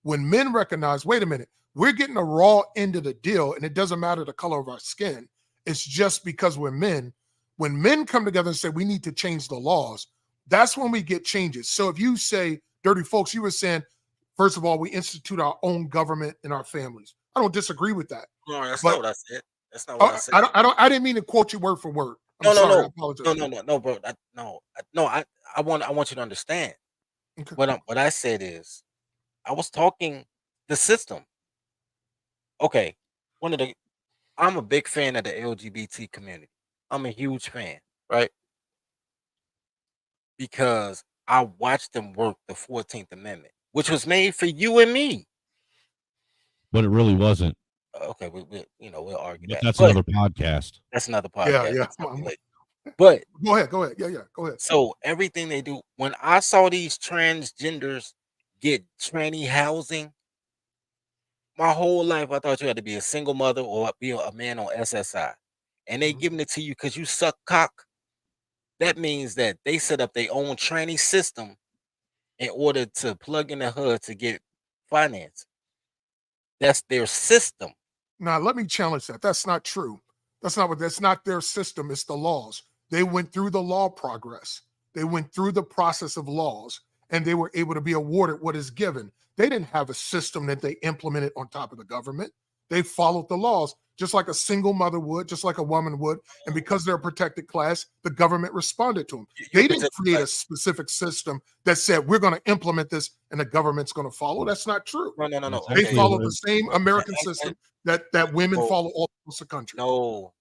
Speaker 3: When men recognize, wait a minute, we're getting a raw end of the deal, and it doesn't matter the color of our skin. It's just because we're men. When men come together and say we need to change the laws, that's when we get changes. So if you say, Dirty Folks, you were saying, first of all, we institute our own government in our families. I don't disagree with that.
Speaker 1: No, that's
Speaker 3: But
Speaker 1: not what I said. That's not what I said.
Speaker 3: I didn't mean to quote you word for word.
Speaker 1: No,
Speaker 3: I'm sorry. I
Speaker 1: no,
Speaker 3: apologize.
Speaker 1: no, bro. I want you to understand.
Speaker 3: Okay.
Speaker 1: What I said is, I was talking the system. Okay, I'm a big fan of the LGBT community. I'm a huge fan, right? Because I watched them work the 14th Amendment, which was made for you and me.
Speaker 2: But it really wasn't.
Speaker 1: Okay, we'll argue
Speaker 2: But
Speaker 1: that.
Speaker 2: that's another podcast.
Speaker 1: That's another
Speaker 3: Yeah,
Speaker 1: podcast.
Speaker 3: yeah.
Speaker 1: That's something later. But
Speaker 3: Go ahead. Yeah, go ahead.
Speaker 1: so everything they do, when I saw these transgenders get tranny housing, my whole life I thought you had to be a single mother or be a man on SSI, and they
Speaker 3: Mhm.
Speaker 1: giving it to you because you suck cock. That means that they set up their own tranny system in order to plug in the hood to get finance. That's their system.
Speaker 3: Now let me challenge that. That's not true. That's not their system. It's the laws. They went through the law progress. They went through the process of laws, and they were able to be awarded what is given. They didn't have a system that they implemented on top of the government. They followed the laws, just like a single mother would, just like a woman would. And because they're a protected class, the government responded to them.
Speaker 1: You're
Speaker 3: They didn't
Speaker 1: protected
Speaker 3: create a
Speaker 1: class.
Speaker 3: specific system that said, we're going to implement this and the government's going to follow. That's not true.
Speaker 1: No.
Speaker 2: That's
Speaker 3: They
Speaker 2: actually
Speaker 3: follow
Speaker 2: a-
Speaker 3: the same American
Speaker 1: And-
Speaker 3: system
Speaker 1: and-
Speaker 3: that women
Speaker 1: no,
Speaker 3: follow all across the country.
Speaker 1: no.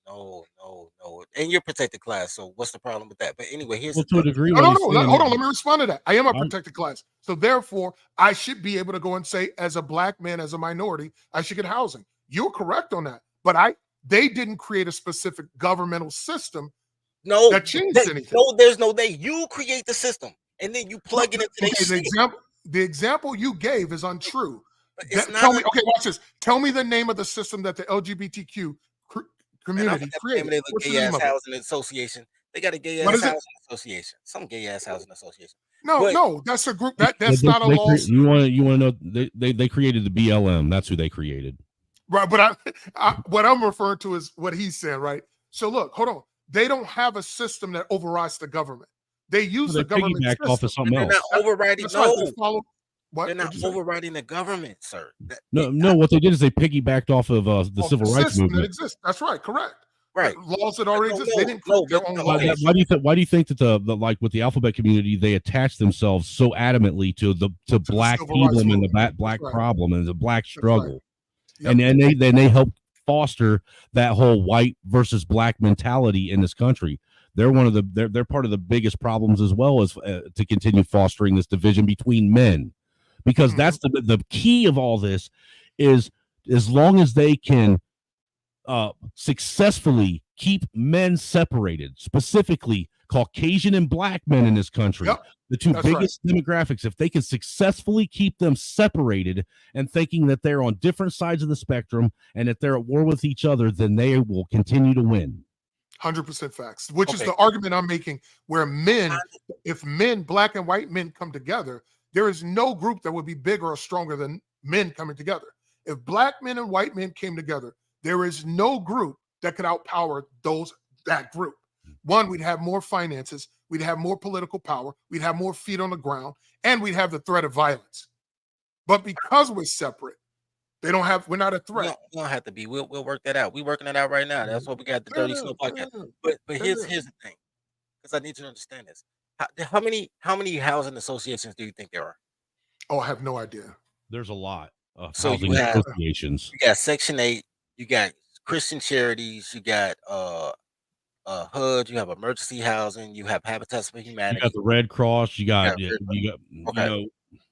Speaker 1: And you're protected class. So what's the problem with that? But anyway, here's
Speaker 2: Well,
Speaker 1: the
Speaker 2: to a
Speaker 1: thing.
Speaker 2: degree,
Speaker 3: No,
Speaker 2: what
Speaker 3: no,
Speaker 2: he's
Speaker 3: no.
Speaker 2: saying
Speaker 3: Hold on.
Speaker 2: is-
Speaker 3: Let me respond to that. I am a
Speaker 2: I'm-
Speaker 3: protected class. So therefore, I should be able to go and say, as a black man, as a minority, I should get housing. You're correct on that. But they didn't create a specific governmental system
Speaker 1: No,
Speaker 3: that changed anything.
Speaker 1: no, there's no they. You create the system and then you plug it into their
Speaker 3: Okay,
Speaker 1: shit.
Speaker 3: the example you gave is untrue.
Speaker 1: But it's not
Speaker 3: Tell me, okay, watch this. Tell me the name of the system that the LGBTQ
Speaker 1: Man, I
Speaker 3: community
Speaker 1: forgot the name
Speaker 3: created.
Speaker 1: of their
Speaker 3: What's the
Speaker 1: gay
Speaker 3: name
Speaker 1: ass
Speaker 3: of it?
Speaker 1: housing association. They got a gay
Speaker 3: What
Speaker 1: ass
Speaker 3: is it?
Speaker 1: housing association. Some gay ass housing association.
Speaker 3: No,
Speaker 1: But
Speaker 3: no, that's a group. That's
Speaker 2: they-
Speaker 3: not a
Speaker 2: they
Speaker 3: law.
Speaker 2: You want to know? They created the BLM. That's who they created.
Speaker 3: Right, but what I'm referring to is what he's saying, right? So look, hold on. They don't have a system that overrides the government. They use
Speaker 2: They
Speaker 3: the government
Speaker 2: piggybacked off of
Speaker 3: system.
Speaker 2: something
Speaker 1: they're
Speaker 2: else.
Speaker 1: not overriding.
Speaker 3: That's right. They
Speaker 1: No,
Speaker 3: follow what?
Speaker 1: they're not
Speaker 3: What'd you say?
Speaker 1: overriding the government, sir.
Speaker 2: No. What they did is they piggybacked off of the
Speaker 3: Of
Speaker 2: civil
Speaker 3: the
Speaker 2: rights
Speaker 3: system that
Speaker 2: movement.
Speaker 3: exists. That's right. Correct.
Speaker 1: Right.
Speaker 3: Laws that already
Speaker 1: No,
Speaker 3: exist. They
Speaker 1: no,
Speaker 3: didn't
Speaker 1: no,
Speaker 3: create their
Speaker 1: but
Speaker 3: own
Speaker 1: no,
Speaker 3: laws.
Speaker 1: okay.
Speaker 2: Why do you think that the like with the alphabet community they attach themselves so adamantly to black
Speaker 3: civil rights
Speaker 2: people and the
Speaker 3: movement.
Speaker 2: black
Speaker 3: That's right.
Speaker 2: problem and the black
Speaker 3: right.
Speaker 2: struggle?
Speaker 3: Yep.
Speaker 2: And they help foster that whole white versus black mentality in this country. They're they're part of the biggest problems as well as to continue fostering this division between men, because that's the key of all this is as long as they can successfully keep men separated, specifically Caucasian and black men in this country,
Speaker 3: Yep.
Speaker 2: the two
Speaker 3: That's right.
Speaker 2: biggest demographics, if they can successfully keep them separated and thinking that they're on different sides of the spectrum and that they're at war with each other, then they will continue to win.
Speaker 3: 100% facts, which is
Speaker 1: Okay.
Speaker 3: the argument I'm making, where if men, black and white men come together, there is no group that would be bigger or stronger than men coming together. If black men and white men came together, there is no group that could outpower that group. One, we'd have more finances, we'd have more political power, we'd have more feet on the ground, and we'd have the threat of violence. But because we're separate, we're not a threat.
Speaker 1: We don't have to be. We'll work that out. We're working it out right now. That's what we got the Dirty Snow podcast. But here's the thing, because I need you to understand this. How many housing associations do you think there are?
Speaker 3: Oh, I have no idea.
Speaker 2: There's a lot of
Speaker 1: So
Speaker 2: housing
Speaker 1: you have-
Speaker 2: associations.
Speaker 1: You got Section 8, you got Christian charities, you got HUD, you have emergency housing, you have Habitats for
Speaker 2: You
Speaker 1: Humanity,
Speaker 2: got the Red Cross. You got
Speaker 1: Yeah,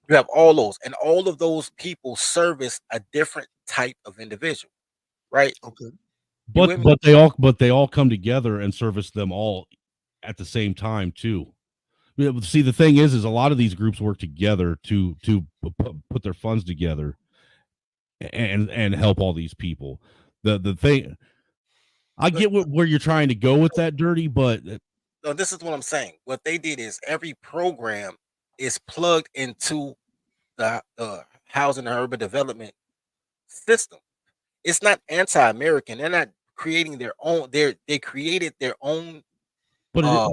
Speaker 2: you
Speaker 1: have all those, and all of those people service a different type of individual, right?
Speaker 3: Okay.
Speaker 2: but they all come together and service them all at the same time too. See, the thing is a lot of these groups work together to put their funds together, and help all these people. The thing, I
Speaker 1: But
Speaker 2: get where you're trying to go with that, Dirty, but
Speaker 1: no, this is what I'm saying. What they did is every program is plugged into the housing and urban development system. It's not anti-American. They're not creating their own. They created their own
Speaker 2: but
Speaker 1: uh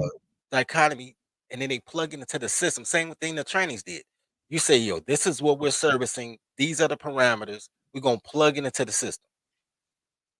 Speaker 1: dichotomy, and then they plug it into the system. Same thing the trainings did. You say, yo, this is what we're servicing. These are the parameters. We're gonna plug it into the system.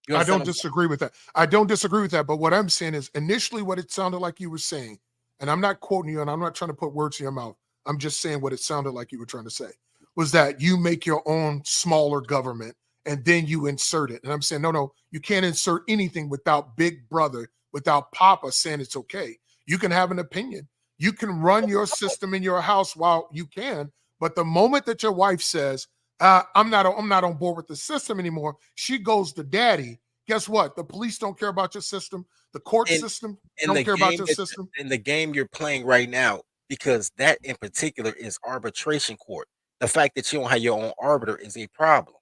Speaker 1: You
Speaker 3: I
Speaker 1: understand
Speaker 3: don't
Speaker 1: what I'm saying?
Speaker 3: disagree with that. I don't disagree with that. But what I'm saying is initially what it sounded like you were saying, and I'm not quoting you and I'm not trying to put words in your mouth. I'm just saying what it sounded like you were trying to say was that you make your own smaller government and then you insert it. And I'm saying, no, you can't insert anything without Big Brother, without Papa saying it's okay. You can have an opinion. You can run your system in your house while you can, but the moment that your wife says, I'm not on board with the system anymore, she goes to daddy. Guess what? The police don't care about your system. The court
Speaker 1: And
Speaker 3: system
Speaker 1: in
Speaker 3: don't
Speaker 1: the
Speaker 3: care about
Speaker 1: game
Speaker 3: your
Speaker 1: that
Speaker 3: system.
Speaker 1: in the game you're playing right now, because that in particular is arbitration court. The fact that you don't have your own arbiter is a problem.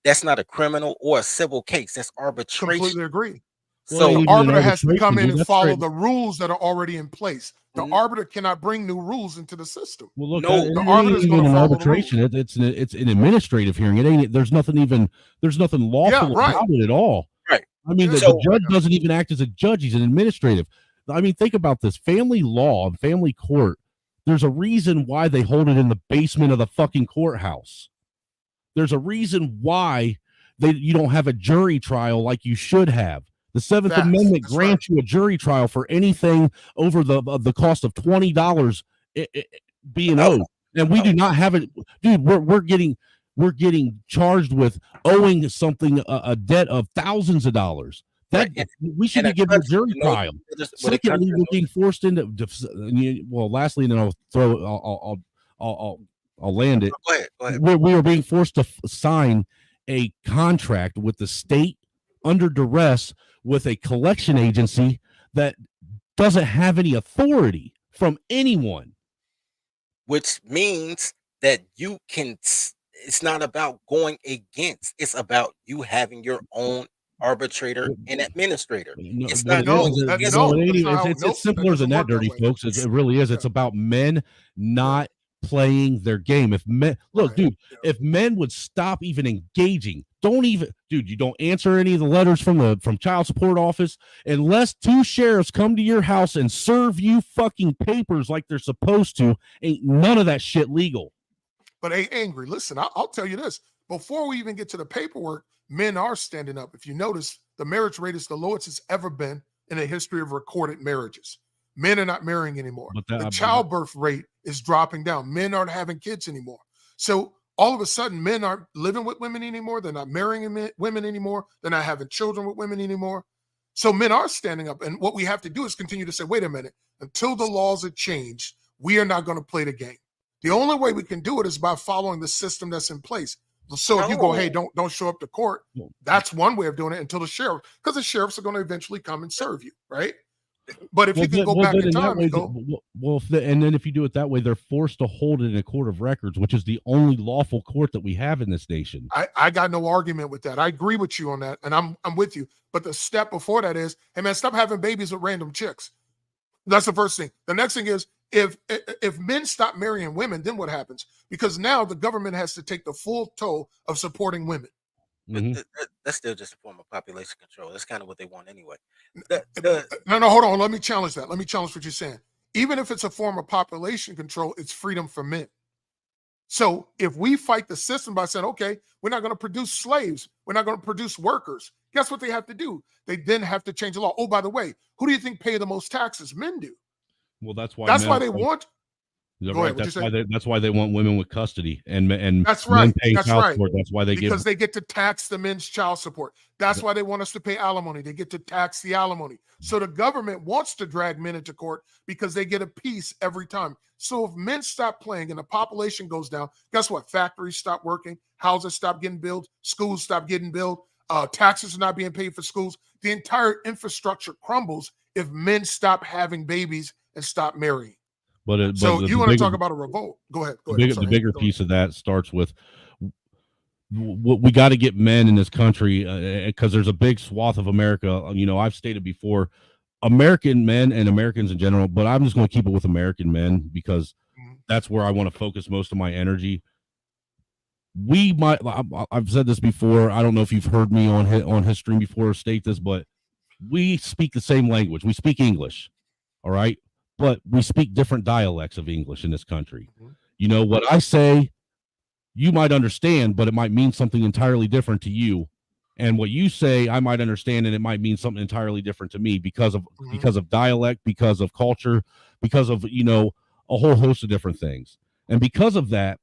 Speaker 1: That's not a criminal or a civil case. That's arbitration.
Speaker 3: Completely agree.
Speaker 2: well, it
Speaker 3: But
Speaker 2: ain't
Speaker 3: the
Speaker 1: So
Speaker 2: even an
Speaker 3: arbiter has to
Speaker 2: arbitration,
Speaker 3: come in
Speaker 2: dude.
Speaker 3: and
Speaker 2: That's
Speaker 3: follow
Speaker 2: straight.
Speaker 3: the rules that are already in place. The
Speaker 1: n-
Speaker 3: arbiter cannot bring new rules into the system.
Speaker 2: Well, look,
Speaker 1: no,
Speaker 3: The
Speaker 2: it
Speaker 3: arbiter
Speaker 2: ain't
Speaker 3: is going
Speaker 2: even
Speaker 3: to
Speaker 2: an
Speaker 3: follow the
Speaker 2: arbitration.
Speaker 3: rules.
Speaker 2: It's an administrative hearing. It ain't. There's nothing even. There's nothing
Speaker 3: Yeah,
Speaker 2: lawful
Speaker 3: right.
Speaker 2: about it at all.
Speaker 1: right.
Speaker 2: I mean,
Speaker 3: Yeah,
Speaker 2: the
Speaker 1: So
Speaker 2: judge doesn't even act as a judge. He's an administrative. I mean, think about this. Family law and family court. There's a reason why they hold it in the basement of the fucking courthouse. There's a reason why you don't have a jury trial like you should have. The Seventh
Speaker 3: facts.
Speaker 2: Amendment
Speaker 3: That's right.
Speaker 2: grants you a jury trial for anything over the cost of $20 being
Speaker 1: oh,
Speaker 2: owed, and we
Speaker 1: oh,
Speaker 2: do not have it, dude. We're getting charged with owing something a debt of thousands of dollars.
Speaker 1: right.
Speaker 2: That we should
Speaker 1: And
Speaker 2: be
Speaker 1: a
Speaker 2: given a
Speaker 1: country,
Speaker 2: jury trial.
Speaker 1: what a
Speaker 2: Secondly,
Speaker 1: country
Speaker 2: we're
Speaker 1: knows.
Speaker 2: being forced into. Well, lastly, and then I'll throw. I'll land it.
Speaker 1: Go ahead. Go ahead.
Speaker 2: We are being forced to sign a contract with the state under duress with a collection agency that doesn't have any authority from anyone.
Speaker 1: Which means that you can. It's not about going against. It's about you having your own arbitrator and administrator.
Speaker 2: No,
Speaker 1: It's
Speaker 2: what
Speaker 1: not
Speaker 2: it is,
Speaker 1: going
Speaker 3: No, that
Speaker 1: against.
Speaker 2: no, it
Speaker 3: no,
Speaker 2: ain't
Speaker 3: that's
Speaker 2: even.
Speaker 3: not how.
Speaker 2: It's
Speaker 3: Nope, that
Speaker 2: simpler than
Speaker 3: doesn't
Speaker 2: that,
Speaker 3: work that
Speaker 2: dirty
Speaker 3: way.
Speaker 2: folks. It really is.
Speaker 3: Yeah,
Speaker 2: It's about men
Speaker 3: yeah,
Speaker 2: not playing their game. If men look,
Speaker 3: right.
Speaker 2: dude,
Speaker 3: Yeah.
Speaker 2: if men would stop even engaging, don't even, dude, you don't answer any of the letters from child support office unless two sheriffs come to your house and serve you fucking papers like they're supposed to. Ain't none of that shit legal.
Speaker 3: But hey, Angry, listen, I'll tell you this. Before we even get to the paperwork, men are standing up. If you notice, the marriage rate is the lowest it's ever been in the history of recorded marriages. Men are not marrying anymore.
Speaker 2: But
Speaker 3: The
Speaker 2: that,
Speaker 3: childbirth rate is dropping down. Men aren't having kids anymore. So all of a sudden, men aren't living with women anymore. They're not marrying women anymore. They're not having children with women anymore. So men are standing up. And what we have to do is continue to say, wait a minute, until the laws are changed, we are not going to play the game. The only way we can do it is by following the system that's in place. So if you go, hey,
Speaker 1: No,
Speaker 3: don't show up to court, that's one way of doing it until the sheriff, because the sheriffs are going to eventually come and serve you, right? But if you can go back in
Speaker 2: then that
Speaker 3: time
Speaker 2: way,
Speaker 3: and go,
Speaker 2: and then if you do it that way, they're forced to hold it in a court of records, which is the only lawful court that we have in this nation.
Speaker 3: I got no argument with that. I agree with you on that, and I'm with you. But the step before that is, hey man, stop having babies with random chicks. That's the first thing. The next thing is, if men stop marrying women, then what happens? Because now the government has to take the full toll of supporting women.
Speaker 2: Mm-hmm.
Speaker 1: That's still just a form of population control. That's kind of what they want anyway.
Speaker 3: No, hold on. Let me challenge that. Let me challenge what you're saying. Even if it's a form of population control, it's freedom for men. So if we fight the system by saying, okay, we're not going to produce slaves, we're not going to produce workers, guess what they have to do? They then have to change the law. Oh, by the way, who do you think pay the most taxes? Men do.
Speaker 2: Well, that's why.
Speaker 3: That's why they want. Go
Speaker 2: Right.
Speaker 3: ahead.
Speaker 2: That's why they want women with custody and
Speaker 3: That's
Speaker 2: men
Speaker 3: right.
Speaker 2: paying
Speaker 3: That's
Speaker 2: child
Speaker 3: right.
Speaker 2: support. That's why they
Speaker 3: Because
Speaker 2: give.
Speaker 3: they get to tax the men's child support. That's why they want us to pay alimony. They get to tax the alimony. So the government wants to drag men into court because they get a piece every time. So if men stop playing and the population goes down, guess what? Factories stop working, houses stop getting built, schools stop getting built, taxes are not being paid for schools. The entire infrastructure crumbles if men stop having babies and stop marrying.
Speaker 2: But
Speaker 3: So
Speaker 2: the
Speaker 3: you want to
Speaker 2: bigger,
Speaker 3: talk about a revolt? Go ahead.
Speaker 2: the bigger piece of that starts with we got to get men in this country because there's a big swath of America. I've stated before, American men and Americans in general, but I'm just going to keep it with American men because
Speaker 3: Mhm.
Speaker 2: that's where I want to focus most of my energy. We might. I've said this before. I don't know if you've heard me on his stream before state this, but we speak the same language. We speak English, all right, but we speak different dialects of English in this country.
Speaker 3: Mhm.
Speaker 2: What I say, you might understand, but it might mean something entirely different to you. And what you say, I might understand, and it might mean something entirely different to me
Speaker 3: Mhm.
Speaker 2: because of dialect, because of culture, because of a whole host of different things. And because of that,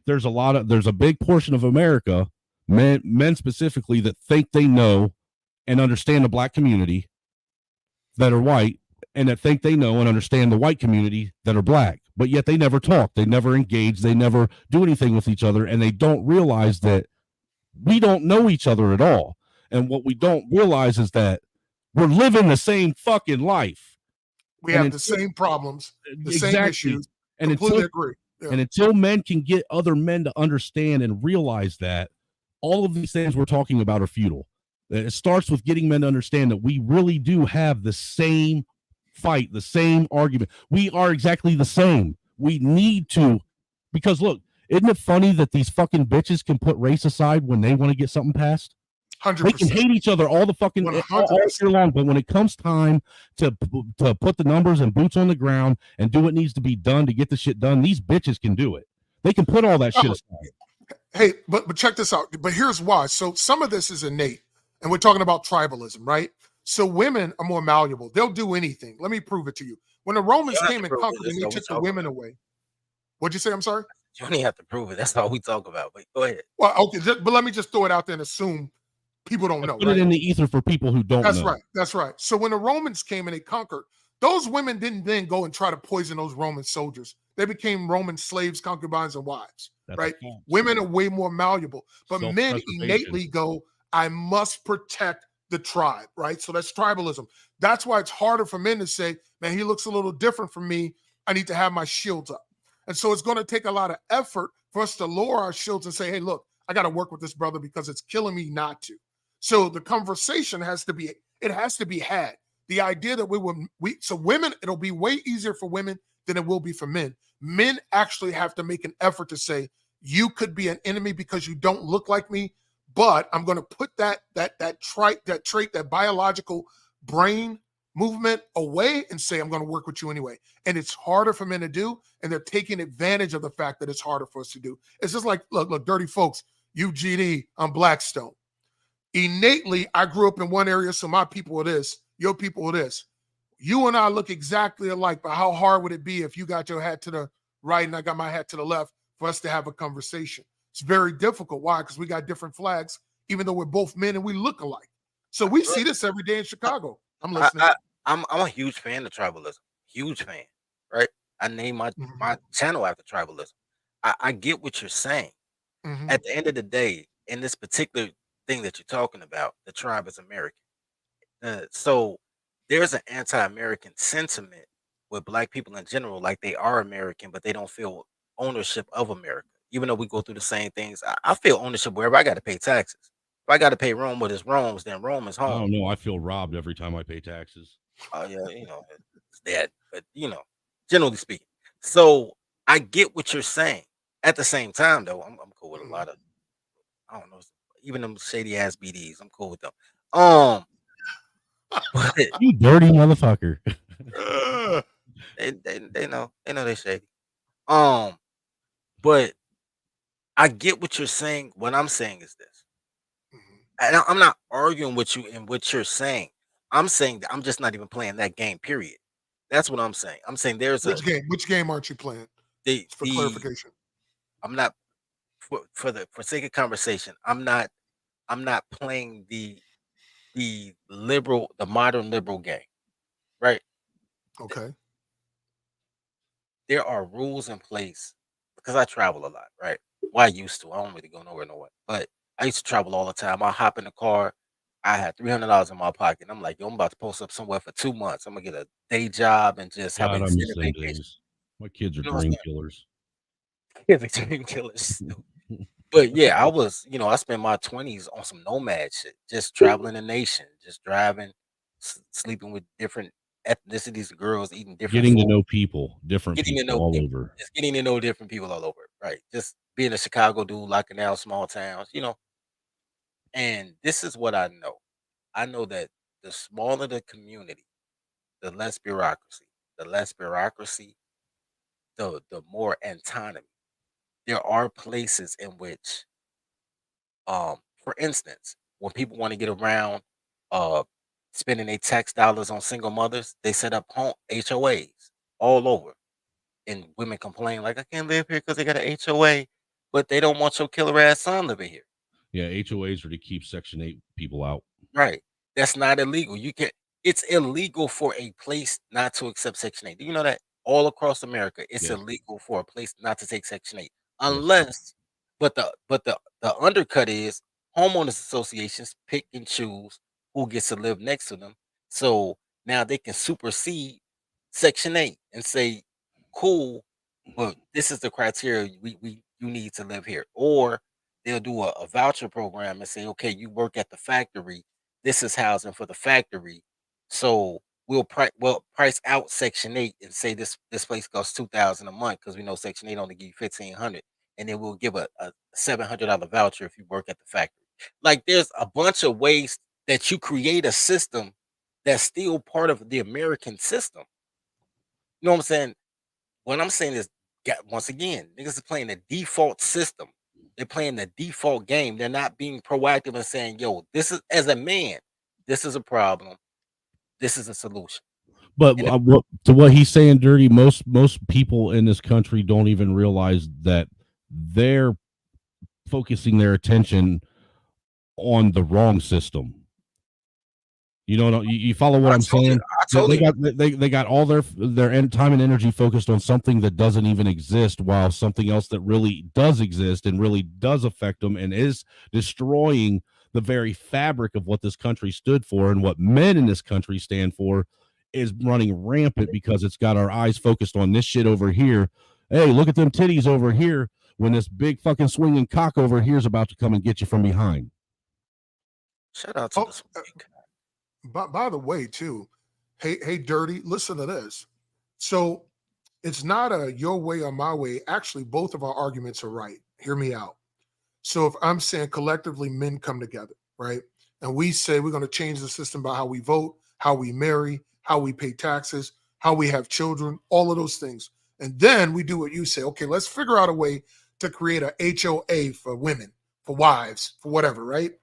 Speaker 2: there's a big portion of America, men specifically, that think they know and understand the black community that are white, and that think they know and understand the white community that are black, but yet they never talk, they never engage, they never do anything with each other, and they don't realize that we don't know each other at all. And what we don't realize is that we're living the same fucking life.
Speaker 3: We
Speaker 2: And
Speaker 3: have the
Speaker 2: until,
Speaker 3: same problems, the same
Speaker 2: exactly.
Speaker 3: issues.
Speaker 2: And
Speaker 3: Completely
Speaker 2: until
Speaker 3: agree. Yeah.
Speaker 2: and until men can get other men to understand and realize that, all of these things we're talking about are futile. It starts with getting men to understand that we really do have the same fight, the same argument. We are exactly the same. We need to, because look, isn't it funny that these fucking bitches can put race aside when they want to get something passed?
Speaker 3: Hundred
Speaker 2: They can
Speaker 3: percent.
Speaker 2: hate each other all the fucking
Speaker 3: One hundred
Speaker 2: all year
Speaker 3: percent.
Speaker 2: long, but when it comes time to put the numbers and boots on the ground and do what needs to be done to get the shit done, these bitches can do it. They can put all that shit aside.
Speaker 3: Hey, but check this out. But here's why. So some of this is innate, and we're talking about tribalism, right? So women are more malleable. They'll do anything. Let me prove it to you. When the
Speaker 1: You
Speaker 3: Romans
Speaker 1: don't have to
Speaker 3: came and
Speaker 1: prove it.
Speaker 3: conquered and
Speaker 1: That's
Speaker 3: they
Speaker 1: all we
Speaker 3: took the
Speaker 1: talk
Speaker 3: women
Speaker 1: about.
Speaker 3: away, what'd you say? I'm sorry.
Speaker 1: You don't even have to prove it. That's all we talk about. But go ahead.
Speaker 3: Well, okay, but let me just throw it out there and assume people don't
Speaker 2: And
Speaker 3: know,
Speaker 2: put it
Speaker 3: right?
Speaker 2: in the ether for people who don't
Speaker 3: That's
Speaker 2: know.
Speaker 3: right. That's right. So when the Romans came and they conquered, those women didn't then go and try to poison those Roman soldiers. They became Roman slaves, concubines, and wives,
Speaker 2: That's a
Speaker 3: right?
Speaker 2: fact.
Speaker 3: Women are way more malleable, but men
Speaker 2: Self-preservation.
Speaker 3: innately go, I must protect the tribe, right? So that's tribalism. That's why it's harder for men to say, man, he looks a little different from me. I need to have my shields up. And so it's going to take a lot of effort for us to lower our shields and say, hey, look, I got to work with this brother because it's killing me not to. So the conversation has to be had. The idea that so women, it'll be way easier for women than it will be for men. Men actually have to make an effort to say, you could be an enemy because you don't look like me, but I'm going to put that trait, that biological brain movement away and say, I'm going to work with you anyway. And it's harder for men to do, and they're taking advantage of the fact that it's harder for us to do. It's just like, look, dirty folks, you GD, I'm Blackstone. Innately, I grew up in one area, so my people are this, your people are this. You and I look exactly alike, but how hard would it be if you got your hat to the right and I got my hat to the left for us to have a conversation? It's very difficult. Why? Because we got different flags, even though we're both men and we look alike. So we see this every day in Chicago. I'm
Speaker 1: I,
Speaker 3: listening.
Speaker 1: I I'm a huge fan of tribalism. Huge fan, right? I name my
Speaker 3: Mm-hmm.
Speaker 1: channel after tribalism. I get what you're saying.
Speaker 3: Mm-hmm.
Speaker 1: At the end of the day, in this particular thing that you're talking about, the tribe is American. So there's an anti-American sentiment with black people in general, like they are American, but they don't feel ownership of America. Even though we go through the same things, I feel ownership wherever I got to pay taxes. If I got to pay Rome what is Rome's, then Rome is
Speaker 2: I
Speaker 1: home.
Speaker 2: don't know. I feel robbed every time I pay taxes.
Speaker 1: Oh yeah, it's that. But generally speaking. So I get what you're saying. At the same time, though, I'm cool with a
Speaker 3: Mm-hmm.
Speaker 1: lot of I don't know, even them shady ass BDs. I'm cool with them. Um, but
Speaker 2: You dirty motherfucker.
Speaker 1: they know they shady. Um, but I get what you're saying. What I'm saying is this, and I'm not arguing with you in what you're saying. I'm saying that I'm just not even playing that game. Period. That's what I'm saying. I'm saying there's a
Speaker 3: Which game? Which game aren't you playing? For
Speaker 1: the
Speaker 3: clarification.
Speaker 1: I'm not for sake of conversation. I'm not playing the modern liberal game. Right.
Speaker 3: Okay.
Speaker 1: There are rules in place because I travel a lot, right? Well, I used to. I don't really go nowhere, nowhere. But I used to travel all the time. I hop in the car. I had $300 in my pocket. I'm like, yo, I'm about to post up somewhere for 2 months. I'm gonna get a day job and just have an
Speaker 2: God, I miss
Speaker 1: extended
Speaker 2: them
Speaker 1: vacation.
Speaker 2: days. My kids are
Speaker 1: You know what
Speaker 2: dream
Speaker 1: I'm
Speaker 2: killers.
Speaker 1: saying? Yeah, the dream killers. But yeah, I spent my 20s on some nomad shit, just traveling the nation, just driving, sleeping with different ethnicities of girls, eating different
Speaker 2: Getting to
Speaker 1: food,
Speaker 2: know people, different
Speaker 1: getting to
Speaker 2: people
Speaker 1: know
Speaker 2: all
Speaker 1: people,
Speaker 2: over.
Speaker 1: just getting to know different people all over, right? Just being a Chicago dude, locking down small towns. And this is what I know. I know that the smaller the community, the less bureaucracy. The less bureaucracy, the more autonomy. There are places in which, for instance, when people want to get around uh spending their tax dollars on single mothers, they set up home HOAs all over. And women complain like, I can't live here because they got an HOA, but they don't want your killer ass son living here.
Speaker 2: Yeah, HOAs are to keep Section 8 people out.
Speaker 1: Right. That's not illegal. It's illegal for a place not to accept Section 8. Do you know that? All across America, it's
Speaker 2: Yes,
Speaker 1: illegal for a place not to take Section 8.
Speaker 2: yes.
Speaker 1: Unless but the undercut is homeowners associations pick and choose who gets to live next to them. So now they can supersede Section 8 and say, cool, but this is the criteria you need to live here. Or they'll do a voucher program and say, okay, you work at the factory, this is housing for the factory. So we'll price out Section 8 and say this place costs 2,000 a month because we know Section 8 only give you 1,500, and then we'll give a $700 voucher if you work at the factory. Like there's a bunch of ways that you create a system that's still part of the American system. You know what I'm saying? What I'm saying is, once again, niggas is playing the default system. They're playing the default game. They're not being proactive and saying, "Yo, this is as a man, this is a problem. This is a solution."
Speaker 2: But
Speaker 1: And
Speaker 2: to what he's saying, Dirty, most people in this country don't even realize that they're focusing their attention on the wrong system. You follow what I'm saying?
Speaker 1: I
Speaker 2: They
Speaker 1: totally,
Speaker 2: got they got all their time and energy focused on something that doesn't even exist, while something else that really does exist and really does affect them and is destroying the very fabric of what this country stood for and what men in this country stand for is running rampant because it's got our eyes focused on this shit over here. Hey, look at them titties over here when this big fucking swinging cock over here is about to come and get you from behind.
Speaker 1: shout out to
Speaker 3: Oh,
Speaker 1: this week.
Speaker 3: by the way, too, hey, Dirty, listen to this. So it's not a your way or my way. Actually, both of our arguments are right. Hear me out. So if I'm saying collectively men come together, right? And we say we're going to change the system by how we vote, how we marry, how we pay taxes, how we have children, all of those things. And then we do what you say. Okay, let's figure out a way to create a HOA for women, for wives, for whatever, right?
Speaker 1: I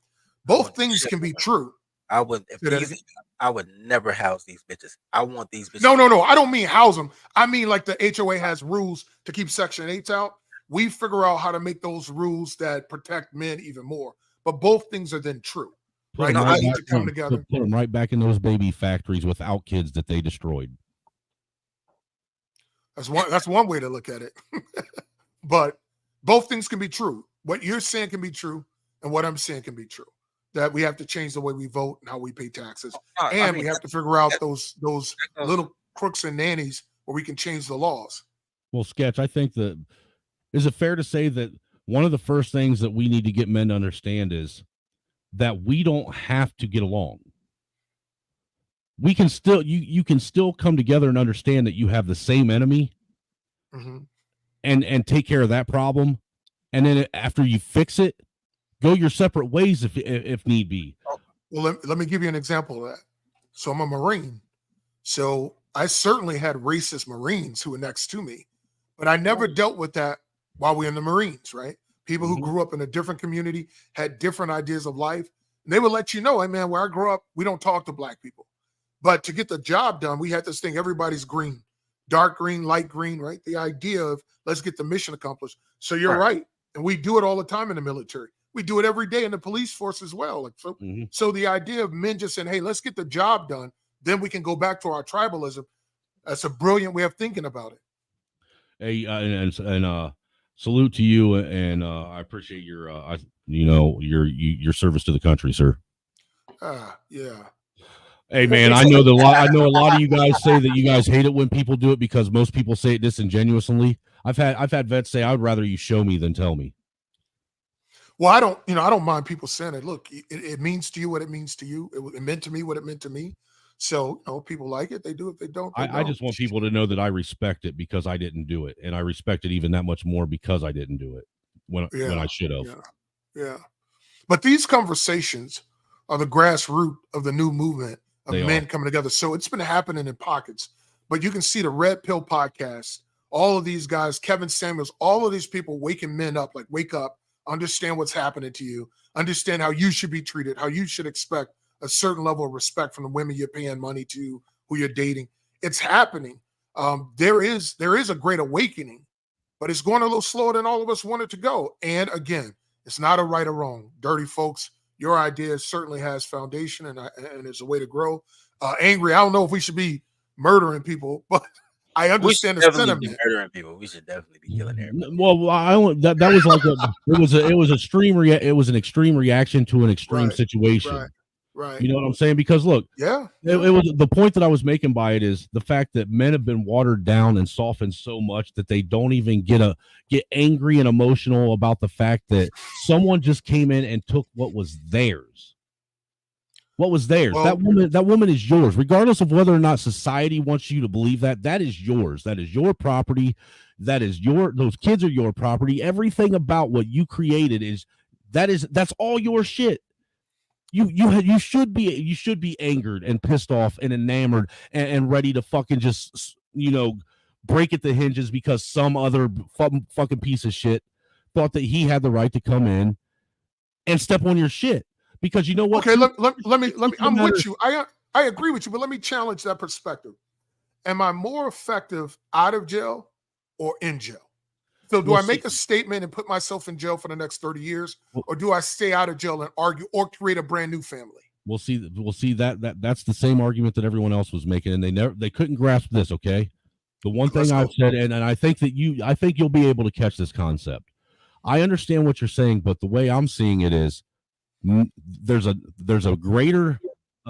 Speaker 3: Both
Speaker 1: wouldn't do
Speaker 3: things
Speaker 1: shit
Speaker 3: can
Speaker 1: for
Speaker 3: be
Speaker 1: them.
Speaker 3: true.
Speaker 1: I would if
Speaker 3: Say that again.
Speaker 1: these I would never house these bitches. I want these bitches.
Speaker 3: No. I don't mean house them. I mean like the HOA has rules to keep Section 8s out. We figure out how to make those rules that protect men even more. But both things are then true,
Speaker 2: Put
Speaker 3: right?
Speaker 2: them
Speaker 1: No,
Speaker 3: The
Speaker 1: I
Speaker 2: right
Speaker 3: men
Speaker 1: mean,
Speaker 3: need
Speaker 2: back.
Speaker 3: to come together.
Speaker 2: Put them right back in those baby factories without kids that they destroyed.
Speaker 3: That's one way to look at it. But both things can be true. What you're saying can be true, and what I'm saying can be true. That we have to change the way we vote and how we pay taxes,
Speaker 1: I
Speaker 3: and
Speaker 1: mean
Speaker 3: we have to figure out
Speaker 1: that,
Speaker 3: those
Speaker 1: that goes.
Speaker 3: little crooks and nannies where we can change the laws.
Speaker 2: Well, Sketch, I think that is it fair to say that one of the first things that we need to get men to understand is that we don't have to get along. We can still you can still come together and understand that you have the same enemy
Speaker 3: Mm-hmm.
Speaker 2: and take care of that problem, and then after you fix it, go your separate ways if need be.
Speaker 3: Well, let me give you an example of that. So I'm a Marine. So I certainly had racist Marines who were next to me, but I never dealt with that while we were in the Marines, right? People who
Speaker 2: Mhm.
Speaker 3: grew up in a different community had different ideas of life. And they would let you know, hey man, where I grew up, we don't talk to black people. But to get the job done, we had this thing, everybody's green, dark green, light green, right? The idea of let's get the mission accomplished. So you're
Speaker 1: Right.
Speaker 3: right. And we do it all the time in the military. We do it every day in the police force as well. Like so,
Speaker 2: Mhm.
Speaker 3: so the idea of men just saying, hey, let's get the job done, then we can go back to our tribalism. That's a brilliant way of thinking about it.
Speaker 2: Hey, and salute to you, and I appreciate your your service to the country, sir.
Speaker 3: Yeah.
Speaker 2: Hey
Speaker 3: Hey,
Speaker 2: man,
Speaker 3: hey,
Speaker 2: I
Speaker 3: so
Speaker 2: know I know a lot of you guys say that you guys hate it when people do it because most people say it disingenuously. I've had vets say I'd rather you show me than tell me.
Speaker 3: Well, I don't mind people saying it. Look, it means to you what it means to you. It meant to me what it meant to me. So, people like it, they do. If they don't, they
Speaker 2: I
Speaker 3: don't.
Speaker 2: just want people to know that I respect it because I didn't do it, and I respect it even that much more because I didn't do it when
Speaker 3: Yeah,
Speaker 2: I should have.
Speaker 3: yeah, yeah. But these conversations are the grassroots of the new movement of
Speaker 2: They are.
Speaker 3: men coming together. So it's been happening in pockets. But you can see the Red Pill podcast, all of these guys, Kevin Samuels, all of these people waking men up, like wake up, understand what's happening to you, understand how you should be treated, how you should expect a certain level of respect from the women you're paying money to, who you're dating. It's happening. There is a great awakening, but it's going a little slower than all of us want it to go. And again, it's not a right or wrong. Dirty folks, your idea certainly has foundation and it's a way to grow. Angry, I don't know if we should be murdering people, but I understand the
Speaker 1: definitely be
Speaker 3: sentiment.
Speaker 1: murdering people. We should definitely be killing everybody.
Speaker 2: Well, I only that was like it was an extreme reaction to an extreme
Speaker 3: Right,
Speaker 2: situation.
Speaker 3: right.
Speaker 2: You know what I'm saying? Because look,
Speaker 3: Yeah.
Speaker 2: it was the point that I was making by it is the fact that men have been watered down and softened so much that they don't even get angry and emotional about the fact that someone just came in and took what was theirs. What was theirs?
Speaker 3: Well,
Speaker 2: that woman is yours, regardless of whether or not society wants you to believe that. That is yours. That is your property. Those kids are your property. Everything about what you created that's all your shit. You should be angered and pissed off and enamored and ready to fucking just break at the hinges because some other fucking piece of shit thought that he had the right to come in and step on your shit. Because you know what?
Speaker 3: okay, let me. I'm with you. I agree with you, but let me challenge that perspective. Am I more effective out of jail or in jail? So do I make a statement and put myself in jail for the next 30 years, or do I stay out of jail and argue or create a brand new family?
Speaker 2: We'll see that's the same argument that everyone else was making, and they couldn't grasp this. Okay, the one thing I've said, and I think you'll be able to catch this concept. I understand what you're saying, but the way I'm seeing it is there's a greater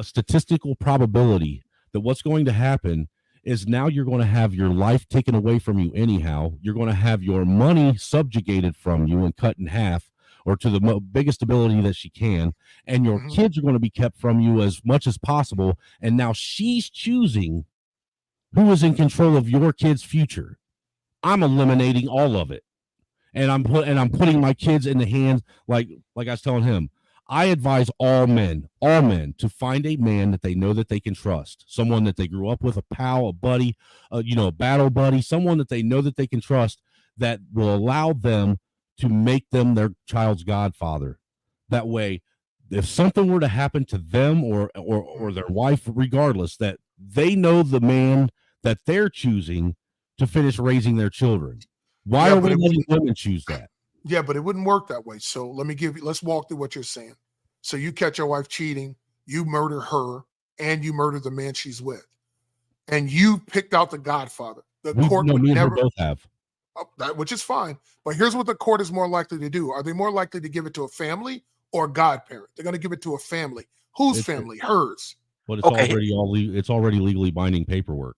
Speaker 2: statistical probability that what's going to happen is now you're going to have your life taken away from you anyhow. You're going to have your money subjugated from you and cut in half or to the biggest ability that she can. And your kids are going to be kept from you as much as possible. And now she's choosing who is in control of your kid's future. I'm eliminating all of it. And I'm putting my kids in the hands, like I was telling him, I advise all men to find a man that they know that they can trust, someone that they grew up with, a pal, a buddy, a battle buddy, someone that they know that they can trust that will allow them to make them their child's godfather. That way, if something were to happen to them or their wife, regardless, that they know the man that they're choosing to finish raising their children. Why are we letting women choose that?
Speaker 3: Yeah, but it wouldn't work that way. So let's walk through what you're saying. So you catch your wife cheating, you murder her, and you murder the man she's with. And you picked out the godfather. The court would never
Speaker 2: both have.
Speaker 3: Which is fine. But here's what the court is more likely to do. Are they more likely to give it to a family or a godparent? They're going to give it to a family. Whose family? Hers.
Speaker 2: But it's already legally binding paperwork.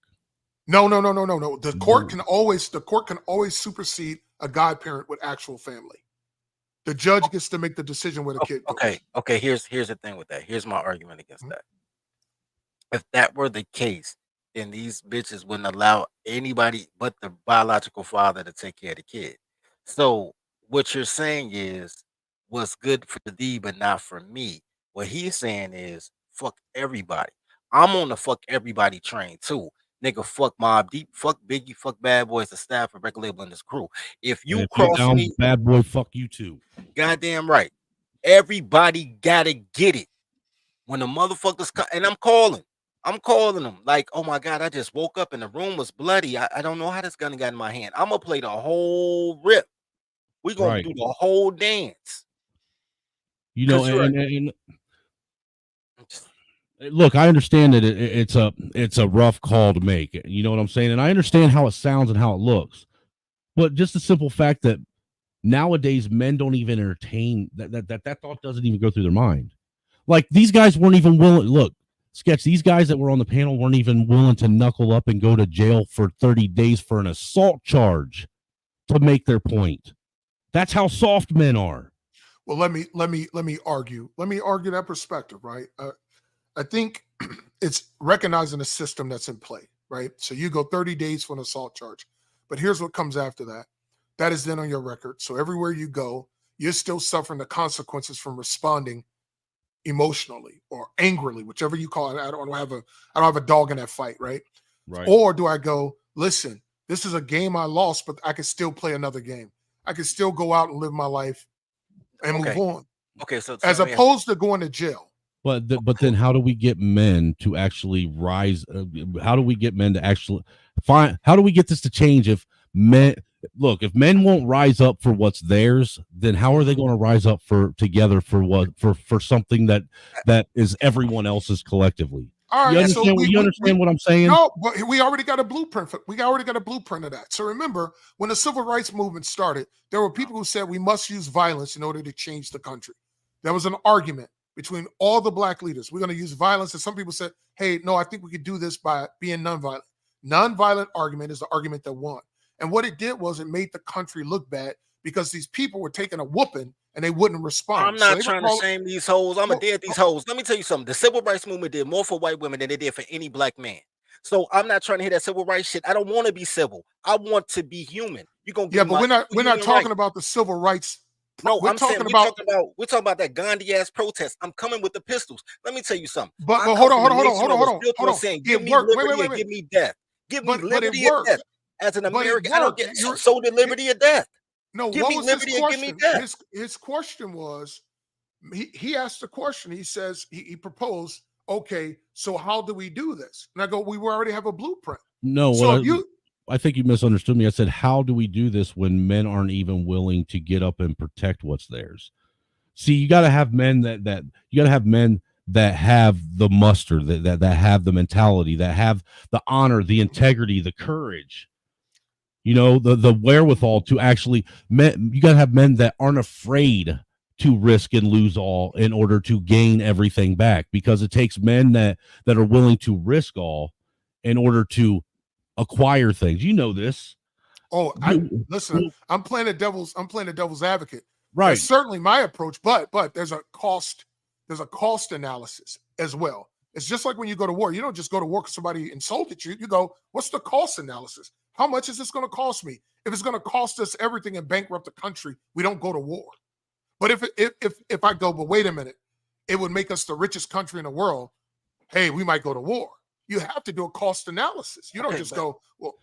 Speaker 3: No. The court can always supersede a godparent with actual family. The judge gets to make the decision where the kid goes.
Speaker 1: Okay. Here's the thing with that. Here's my argument against that. If that were the case, then these bitches wouldn't allow anybody but the biological father to take care of the kid. So what you're saying is what's good for thee, but not for me. What he's saying is fuck everybody. I'm on the fuck everybody train too. Nigga, fuck Mob Deep, fuck Biggie, fuck Bad Boys, the staff, and record label, and this crew. If you cross me,
Speaker 2: Bad Boy, fuck you too.
Speaker 1: Goddamn right. Everybody gotta get it. When the motherfuckers come, and I'm calling them like, oh my God, I just woke up and the room was bloody. I don't know how this gun got in my hand. I'm gonna play the whole rip. We're gonna do the whole dance.
Speaker 2: And look, I understand that it's a rough call to make. You know what I'm saying? And I understand how it sounds and how it looks. But just the simple fact that nowadays men don't even entertain that thought doesn't even go through their mind. Like these guys weren't even willing. Look, Sketch, these guys that were on the panel weren't even willing to knuckle up and go to jail for 30 days for an assault charge to make their point. That's how soft men are.
Speaker 3: Well, let me argue. Let me argue that perspective, right? I think it's recognizing the system that's in play, right? So you go 30 days for an assault charge, but here's what comes after that. That is then on your record. So everywhere you go, you're still suffering the consequences from responding emotionally or angrily, whichever you call it. I don't have a dog in that fight, right?
Speaker 2: Right.
Speaker 3: Or do I go, listen, this is a game I lost, but I can still play another game. I can still go out and live my life and move
Speaker 1: Okay.
Speaker 3: on,
Speaker 1: Okay. So
Speaker 3: as
Speaker 1: let me ask.
Speaker 3: opposed to going to jail.
Speaker 2: But then how do we get men to actually rise? How do we get men to actually find? How do we get this to change? If men look, if men won't rise up for what's theirs, then how are they going to rise up for together for what for something that is everyone else's collectively?
Speaker 3: All right,
Speaker 2: You
Speaker 3: so
Speaker 2: understand? You understand what I'm saying?
Speaker 3: no, but we already got a blueprint. We already got a blueprint of that. So remember, when the civil rights movement started, there were people who said we must use violence in order to change the country. There was an argument between all the black leaders. We're going to use violence, and some people said, "Hey, no, I think we could do this by being nonviolent." Nonviolent argument is the argument that won. And what it did was it made the country look bad because these people were taking a whooping and they wouldn't respond.
Speaker 1: I'm not trying to shame these hoes. I'm a dead these hoes. Let me tell you something. The civil rights movement did more for white women than they did for any black man. So I'm not trying to hear that civil rights shit. I don't want to be civil. I want to be human. You're gonna give
Speaker 3: but we're not talking about the civil rights.
Speaker 1: No,
Speaker 3: we're
Speaker 1: I'm saying we're talking about that Gandhi ass protest. I'm coming with the pistols. Let me tell you something.
Speaker 3: But hold on.
Speaker 1: Saying, give me liberty or give me death. Give me liberty or death. As an American, I don't get so the liberty or death.
Speaker 3: No,
Speaker 1: give
Speaker 3: what
Speaker 1: me
Speaker 3: was
Speaker 1: liberty
Speaker 3: his
Speaker 1: or give me death.
Speaker 3: His question was, he asked the question. He says he proposed, okay, so how do we do this? And I go, we already have a blueprint.
Speaker 2: No,
Speaker 3: so
Speaker 2: I think you misunderstood me. I said, how do we do this when men aren't even willing to get up and protect what's theirs? See, you got to have men that you got to have men that have the muster, that have the mentality, that have the honor, the integrity, the courage, the wherewithal to actually you got to have men that aren't afraid to risk and lose all in order to gain everything back, because it takes men that are willing to risk all in order to acquire things. You know this.
Speaker 3: Oh, listen, I'm playing the devil's advocate.
Speaker 2: Right.
Speaker 3: That's certainly my approach, but there's a cost analysis as well. It's just like when you go to war. You don't just go to war because somebody insulted you. You go, what's the cost analysis? How much is this going to cost me? If it's going to cost us everything and bankrupt the country, we don't go to war. But if I go, but wait a minute, it would make us the richest country in the world. Hey, we might go to war. You have to do a cost analysis. You don't just go, well,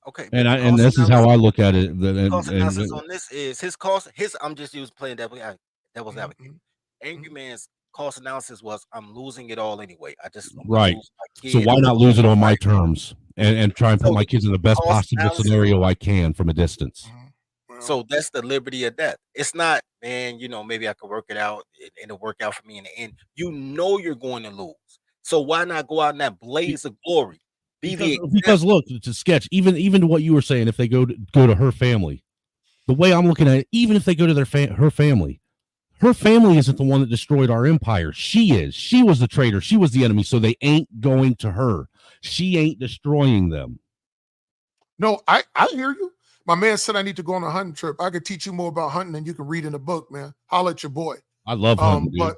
Speaker 1: okay.
Speaker 2: And this is how I look at it.
Speaker 1: Cost analysis on this is his cost. I'm just using playing devil's advocate. Angry Man's cost analysis was, I'm losing it all anyway.
Speaker 2: Right. So why not lose it on my terms and try and put my kids in the best possible scenario I can from a distance?
Speaker 1: So that's the liberty of death. It's not, man, maybe I could work it out and it'll work out for me in the end. You're going to lose. So why not go out in that blaze of glory?
Speaker 2: Because look, to sketch, even to what you were saying, if they go to her family, the way I'm looking at it, even if they go to her family isn't the one that destroyed our empire. She is. She was the traitor. She was the enemy. So they ain't going to her. She ain't destroying them.
Speaker 3: No, I hear you. My man said I need to go on a hunting trip. I could teach you more about hunting than you can read in a book, man. Holla at your boy.
Speaker 2: I love hunting,
Speaker 3: but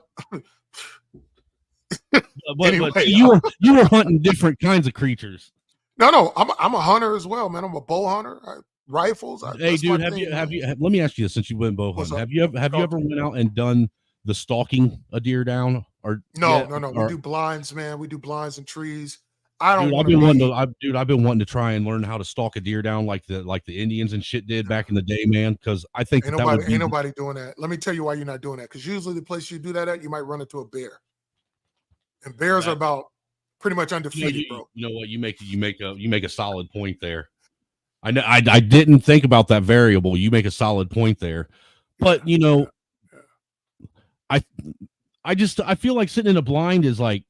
Speaker 2: anyway, but you were hunting different kinds of creatures.
Speaker 3: No, I'm a hunter as well, man. I'm a bow hunter. Rifles.
Speaker 2: Hey, dude, have you? Let me ask you this: since you went bow hunting, have you ever went out and done the stalking a deer down? Or
Speaker 3: no. We do blinds, man. We do blinds and trees. I've
Speaker 2: been wanting to try and learn how to stalk a deer down like the Indians and shit did back in the day, man. Because I think
Speaker 3: ain't nobody doing that. Let me tell you why you're not doing that. Because usually the place you do that at, you might run into a bear, and bears are about pretty much undefeated, bro.
Speaker 2: You know what? You make a solid point there. I didn't think about that variable. You make a solid point there, but I feel like sitting in a blind is like,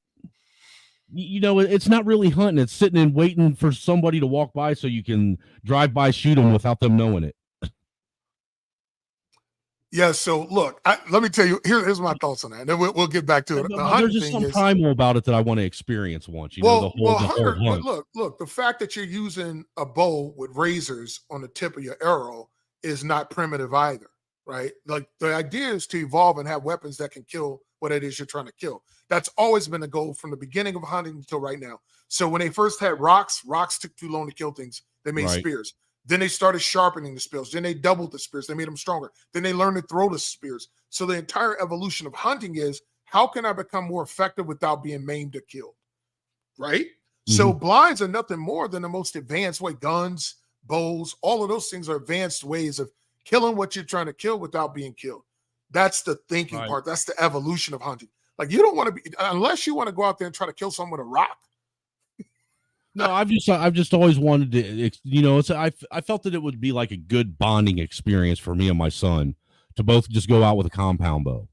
Speaker 2: it's not really hunting. It's sitting and waiting for somebody to walk by so you can drive by, shoot them without them knowing it.
Speaker 3: Yeah. So look, let me tell you. Here's my thoughts on that. And then we'll get back to it.
Speaker 2: There's just some primal about it that I want to experience once.
Speaker 3: Look. The fact that you're using a bow with razors on the tip of your arrow is not primitive either, right? Like the idea is to evolve and have weapons that can kill what it is you're trying to kill. That's always been the goal from the beginning of hunting until right now. So when they first had rocks took too long to kill things. They made spears. Then they started sharpening the spears. Then they doubled the spears. They made them stronger. Then they learned to throw the spears. So the entire evolution of hunting is, how can I become more effective without being maimed or killed? Right? Mm-hmm. So blinds are nothing more than the most advanced way. Guns, bows, all of those things are advanced ways of killing what you're trying to kill without being killed. That's the thinking part. That's the evolution of hunting. Like, you don't want to be, unless you want to go out there and try to kill someone with a rock.
Speaker 2: No, I've just always wanted to, you know, I felt that it would be like a good bonding experience for me and my son to both just go out with a compound bow,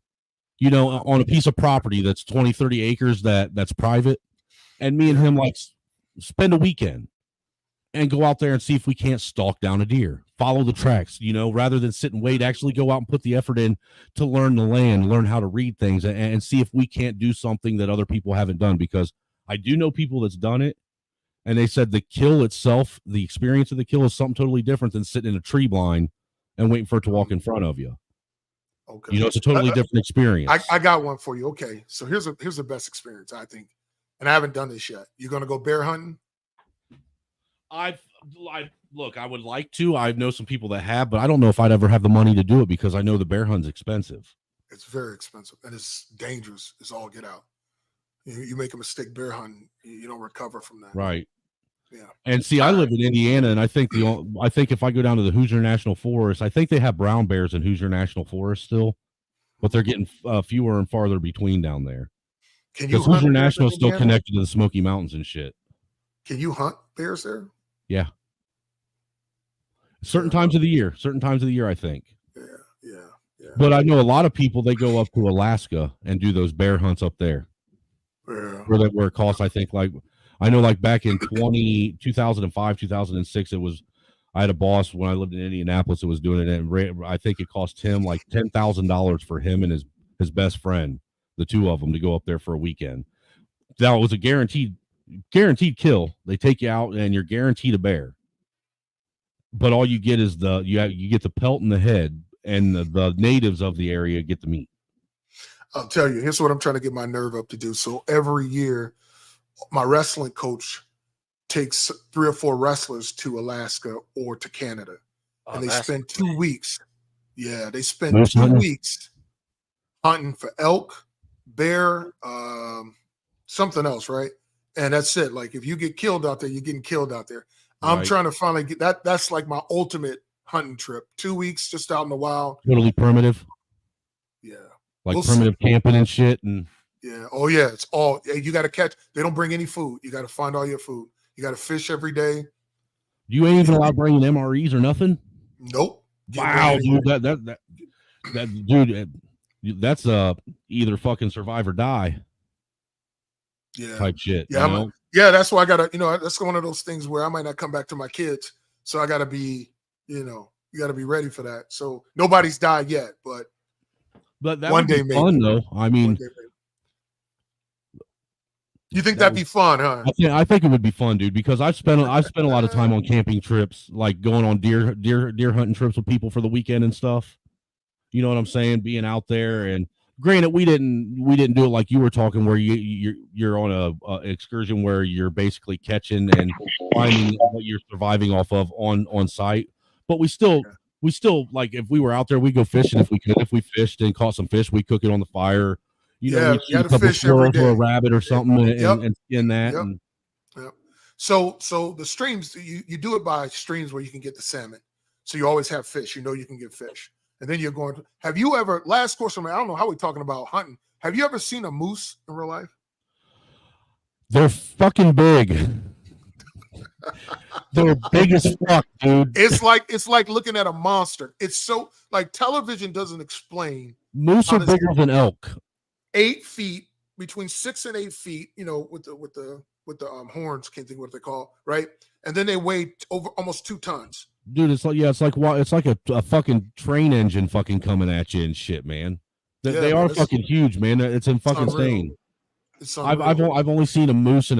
Speaker 2: you know, on a piece of property that's 20, 30 acres that's private, and me and him like spend a weekend and go out there and see if we can't stalk down a deer, follow the tracks, you know, rather than sit and wait, actually go out and put the effort in to learn the land, learn how to read things, and see if we can't do something that other people haven't done. Because I do know people that's done it, and they said the kill itself, the experience of the kill is something totally different than sitting in a tree blind and waiting for it to walk in front of you. Okay. You know, it's a totally different experience.
Speaker 3: I got one for you. Okay. So here's the best experience, I think. And I haven't done this yet. You're going to go bear hunting?
Speaker 2: Look, I would like to. I know some people that have, but I don't know if I'd ever have the money to do it because I know the bear hunt's expensive.
Speaker 3: It's very expensive, and it's dangerous. It's all get out. You make a mistake bear hunting, you don't recover from that.
Speaker 2: Right. Yeah. And see, I live in Indiana, and I think if I go down to the Hoosier National Forest, I think they have brown bears in Hoosier National Forest still, but they're getting fewer and farther between down there. Because Hoosier National is still connected to the Smoky Mountains and shit.
Speaker 3: Can you hunt bears there?
Speaker 2: Yeah. Certain times of the year, I think.
Speaker 3: Yeah.
Speaker 2: But I know a lot of people, they go up to Alaska and do those bear hunts up there.
Speaker 3: Yeah.
Speaker 2: Where it costs, I think, like, I know, like back in 2005, 2006, I had a boss when I lived in Indianapolis that was doing it, and I think it cost him like $10,000 for him and his best friend, the two of them, to go up there for a weekend. That was a guaranteed kill. They take you out and you're guaranteed a bear, but all you get is you get the pelt in the head, and the natives of the area get the meat.
Speaker 3: I'll tell you, here's what I'm trying to get my nerve up to do. So every year, my wrestling coach takes 3 or 4 wrestlers to Alaska or to Canada, and they spend 2 weeks. Yeah, they spend 2 weeks hunting for elk, bear, something else, right? And that's it. Like, if you get killed out there, you're getting killed out there. I'm trying to finally get that. That's like my ultimate hunting trip. 2 weeks just out in the wild.
Speaker 2: Totally primitive.
Speaker 3: Yeah.
Speaker 2: Like primitive camping and shit. And
Speaker 3: yeah. Oh, yeah. It's all, you got to catch. They don't bring any food. You got to find all your food. You got to fish every day.
Speaker 2: You ain't even allowed bringing MREs or nothing?
Speaker 3: Nope.
Speaker 2: Wow, dude. That dude, that's either fucking survive or die.
Speaker 3: Yeah.
Speaker 2: Type shit.
Speaker 3: Yeah. Yeah. That's why I got to, that's one of those things where I might not come back to my kids. So I got to be, you got to be ready for that. So nobody's died yet, but
Speaker 2: that
Speaker 3: one day
Speaker 2: maybe fun, though. I mean,
Speaker 3: you think that'd be fun, huh?
Speaker 2: I think it would be fun, dude, because I've spent a lot of time on camping trips, like going on deer hunting trips with people for the weekend and stuff. You know what I'm saying? Being out there, and granted, we didn't do it like you were talking, where you're on a excursion where you're basically catching and finding what you're surviving off of on site. But we still like, if we were out there, we go fishing if we could. If we fished and caught some fish, we cook it on the fire. You know,
Speaker 3: you got to fish every day.
Speaker 2: Or a rabbit or something, and skin that.
Speaker 3: Yep. So the streams, you do it by streams where you can get the salmon. So you always have fish. You know you can get fish. And then you're going to, have you ever, last question, I don't know how we're talking about hunting. Have you ever seen a moose in real life?
Speaker 2: They're fucking big. They're big as fuck, dude.
Speaker 3: It's like looking at a monster. It's so, like, television doesn't explain.
Speaker 2: Moose are bigger than elk.
Speaker 3: 8 feet, between 6 and 8 feet, with the horns, can't think what they call, right? And then they weigh over almost 2 tons.
Speaker 2: Dude, it's like a fucking train engine fucking coming at you and shit, man. They are fucking huge, man. It's fucking insane.
Speaker 3: It's
Speaker 2: I've
Speaker 3: unreal.
Speaker 2: only seen a moose in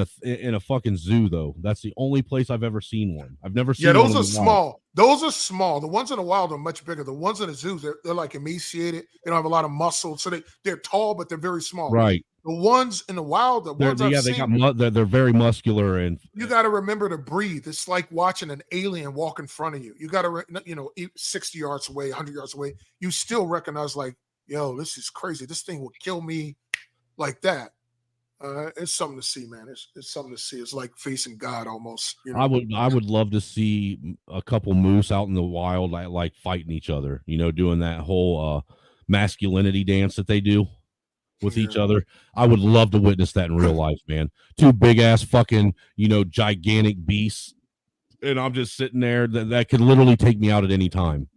Speaker 2: a fucking zoo though. That's the only place I've ever seen one. I've never
Speaker 3: Yeah,
Speaker 2: seen one
Speaker 3: those
Speaker 2: in
Speaker 3: are
Speaker 2: the wild.
Speaker 3: small. Those are small. The ones in the wild are much bigger. The ones in the zoos, they're like emaciated. They don't have a lot of muscle. So they're tall, but they're very small.
Speaker 2: Right.
Speaker 3: The ones in the wild, the ones I've
Speaker 2: They
Speaker 3: seen,
Speaker 2: got they're very muscular and
Speaker 3: you got to remember to breathe. It's like watching an alien walk in front of you. You got to, 60 yards away, 100 yards away, you still recognize like, yo, this is crazy. This thing will kill me like that. It's something to see, man. It's something to see. It's like facing God almost.
Speaker 2: I would love to see a couple moose out in the wild like fighting each other, doing that whole masculinity dance that they do with each other. I would love to witness that in real life, man. Two big ass fucking, gigantic beasts. And I'm just sitting there that could literally take me out at any time.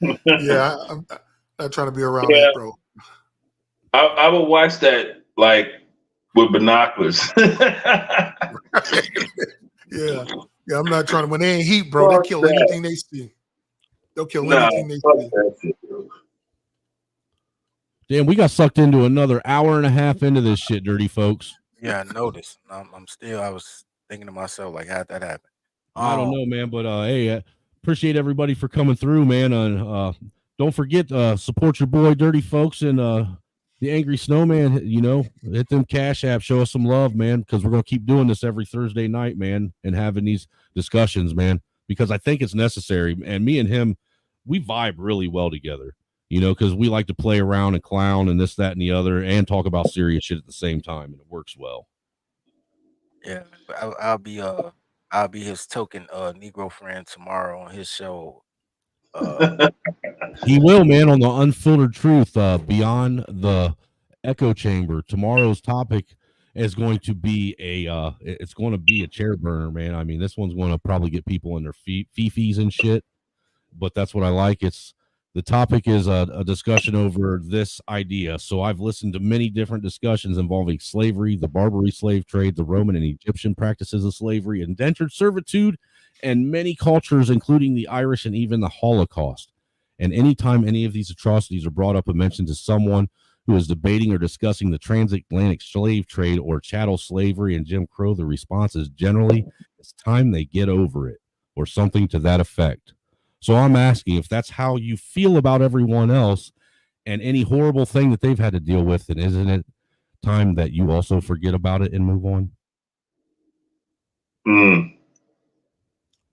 Speaker 3: Yeah, I'm not trying to be around that, bro.
Speaker 4: I would watch that like with binoculars.
Speaker 3: Yeah, I'm not trying to. When they ain't heat, bro, they kill anything they see. They'll kill anything they see.
Speaker 2: Damn, we got sucked into another hour and a half into this shit, dirty folks.
Speaker 1: Yeah, I noticed. I was thinking to myself, like, how'd that happen?
Speaker 2: I don't know, man, but hey, appreciate everybody for coming through, man. And don't forget, support your boy, dirty folks, and the Angry Snowman. Hit them Cash App, show us some love, man, because we're gonna keep doing this every Thursday night, man, and having these discussions, man, because I think it's necessary. And me and him, we vibe really well together, because we like to play around and clown and this, that, and the other, and talk about serious shit at the same time, and it works well.
Speaker 1: Yeah, but I'll be his token Negro friend tomorrow on his show.
Speaker 2: He will, man, on the Unfiltered Truth, Beyond the Echo Chamber. Tomorrow's topic is going to be it's going to be a chair burner, man. I mean, this one's going to probably get people in their fifis and shit, but that's what I like. The topic is a discussion over this idea. So I've listened to many different discussions involving slavery, the Barbary slave trade, the Roman and Egyptian practices of slavery, indentured servitude, and many cultures, including the Irish and even the Holocaust. And anytime any of these atrocities are brought up and mentioned to someone who is debating or discussing the transatlantic slave trade or chattel slavery and Jim Crow, the response is generally, it's time they get over it, or something to that effect. So I'm asking if that's how you feel about everyone else and any horrible thing that they've had to deal with, and isn't it time that you also forget about it and move on?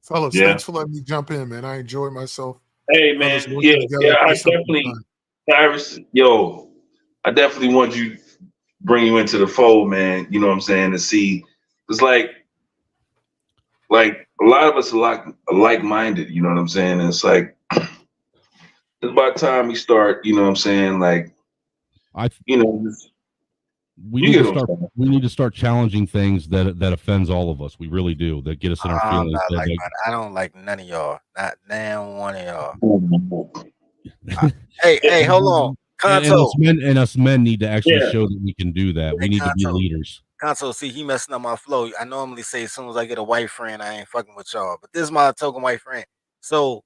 Speaker 3: Fellas, thanks for letting me jump in, man. I enjoyed myself.
Speaker 4: Hey, man, I definitely, Cyrus, I definitely want you bring you into the fold, man. You know what I'm saying? To see, it's like a lot of us are like-minded. You know what I'm saying? And it's like it's about time we start. You know what I'm saying? Like,
Speaker 2: we need to start challenging things that offends all of us. We really do. That get us in our feelings.
Speaker 1: I don't like none of y'all. Not damn one of y'all. Hey, hold on.
Speaker 2: And us men need to actually show that we can do that. We need to be leaders.
Speaker 1: Console, see, he messing up my flow. I normally say as soon as I get a white friend, I ain't fucking with y'all. But this is my token white friend. So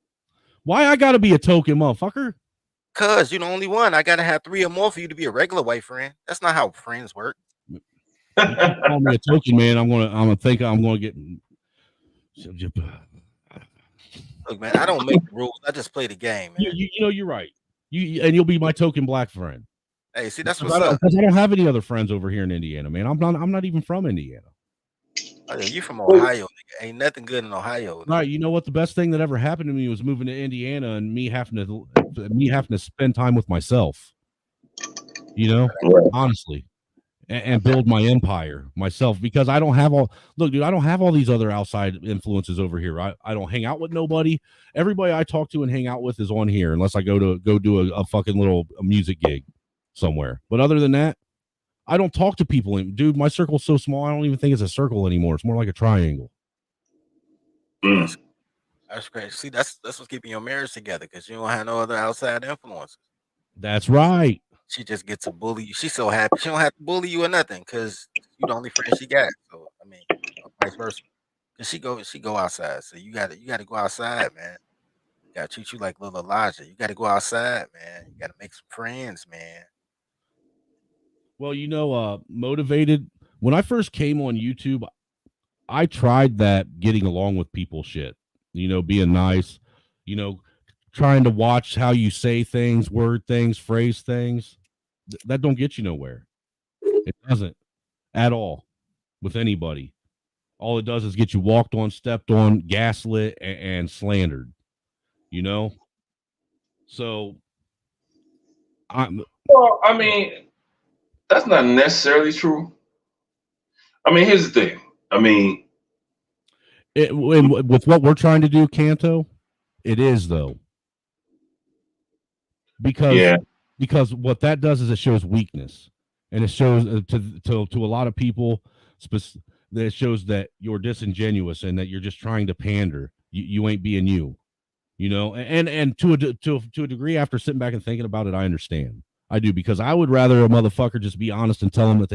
Speaker 2: why I gotta be a token motherfucker?
Speaker 1: Cause you're the only one. I gotta have 3 or more for you to be a regular white friend. That's not how friends work.
Speaker 2: You call me a token, man. I'm gonna get.
Speaker 1: Look, man, I don't make the rules. I just play the game, man.
Speaker 2: You're right. You'll be my token black friend.
Speaker 1: Hey, see, that's what's up.
Speaker 2: Because I don't have any other friends over here in Indiana, man. I'm not even from Indiana.
Speaker 1: Oh, yeah, you from Ohio, nigga. Ain't nothing good in Ohio.
Speaker 2: Nigga. Right. You know what? The best thing that ever happened to me was moving to Indiana and me having to spend time with myself. Honestly. And build my empire myself, because I don't have I don't have all these other outside influences over here. I don't hang out with nobody. Everybody I talk to and hang out with is on here, unless I go do a fucking little music gig somewhere. But other than that, I don't talk to people. Dude, my circle's so small, I don't even think it's a circle anymore. It's more like a triangle.
Speaker 1: That's great. See, that's what's keeping your marriage together, because you don't have no other outside influences.
Speaker 2: That's right.
Speaker 1: She just gets to bully you. She's so happy she don't have to bully you or nothing, because you're the only friend she got. So I mean, vice versa. Cause she go outside. So you gotta go outside, man. You gotta treat you like little Elijah. You gotta go outside, man. You gotta make some friends, man.
Speaker 2: Well, motivated. When I first came on YouTube, I tried that getting along with people shit. Being nice. Trying to watch how you say things, word things, phrase things. That don't get you nowhere. It doesn't at all with anybody. All it does is get you walked on, stepped on, gaslit, and slandered. So
Speaker 4: Well, I mean, that's not necessarily true. I mean, here's the thing. I mean,
Speaker 2: with what we're trying to do, Canto, it is though, because
Speaker 4: yeah,
Speaker 2: because what that does is it shows weakness, and it shows to a lot of people, that shows that you're disingenuous and that you're just trying to pander. You ain't being you. And to a degree, after sitting back and thinking about it, I understand. I do, because I would rather a motherfucker just be honest and tell me that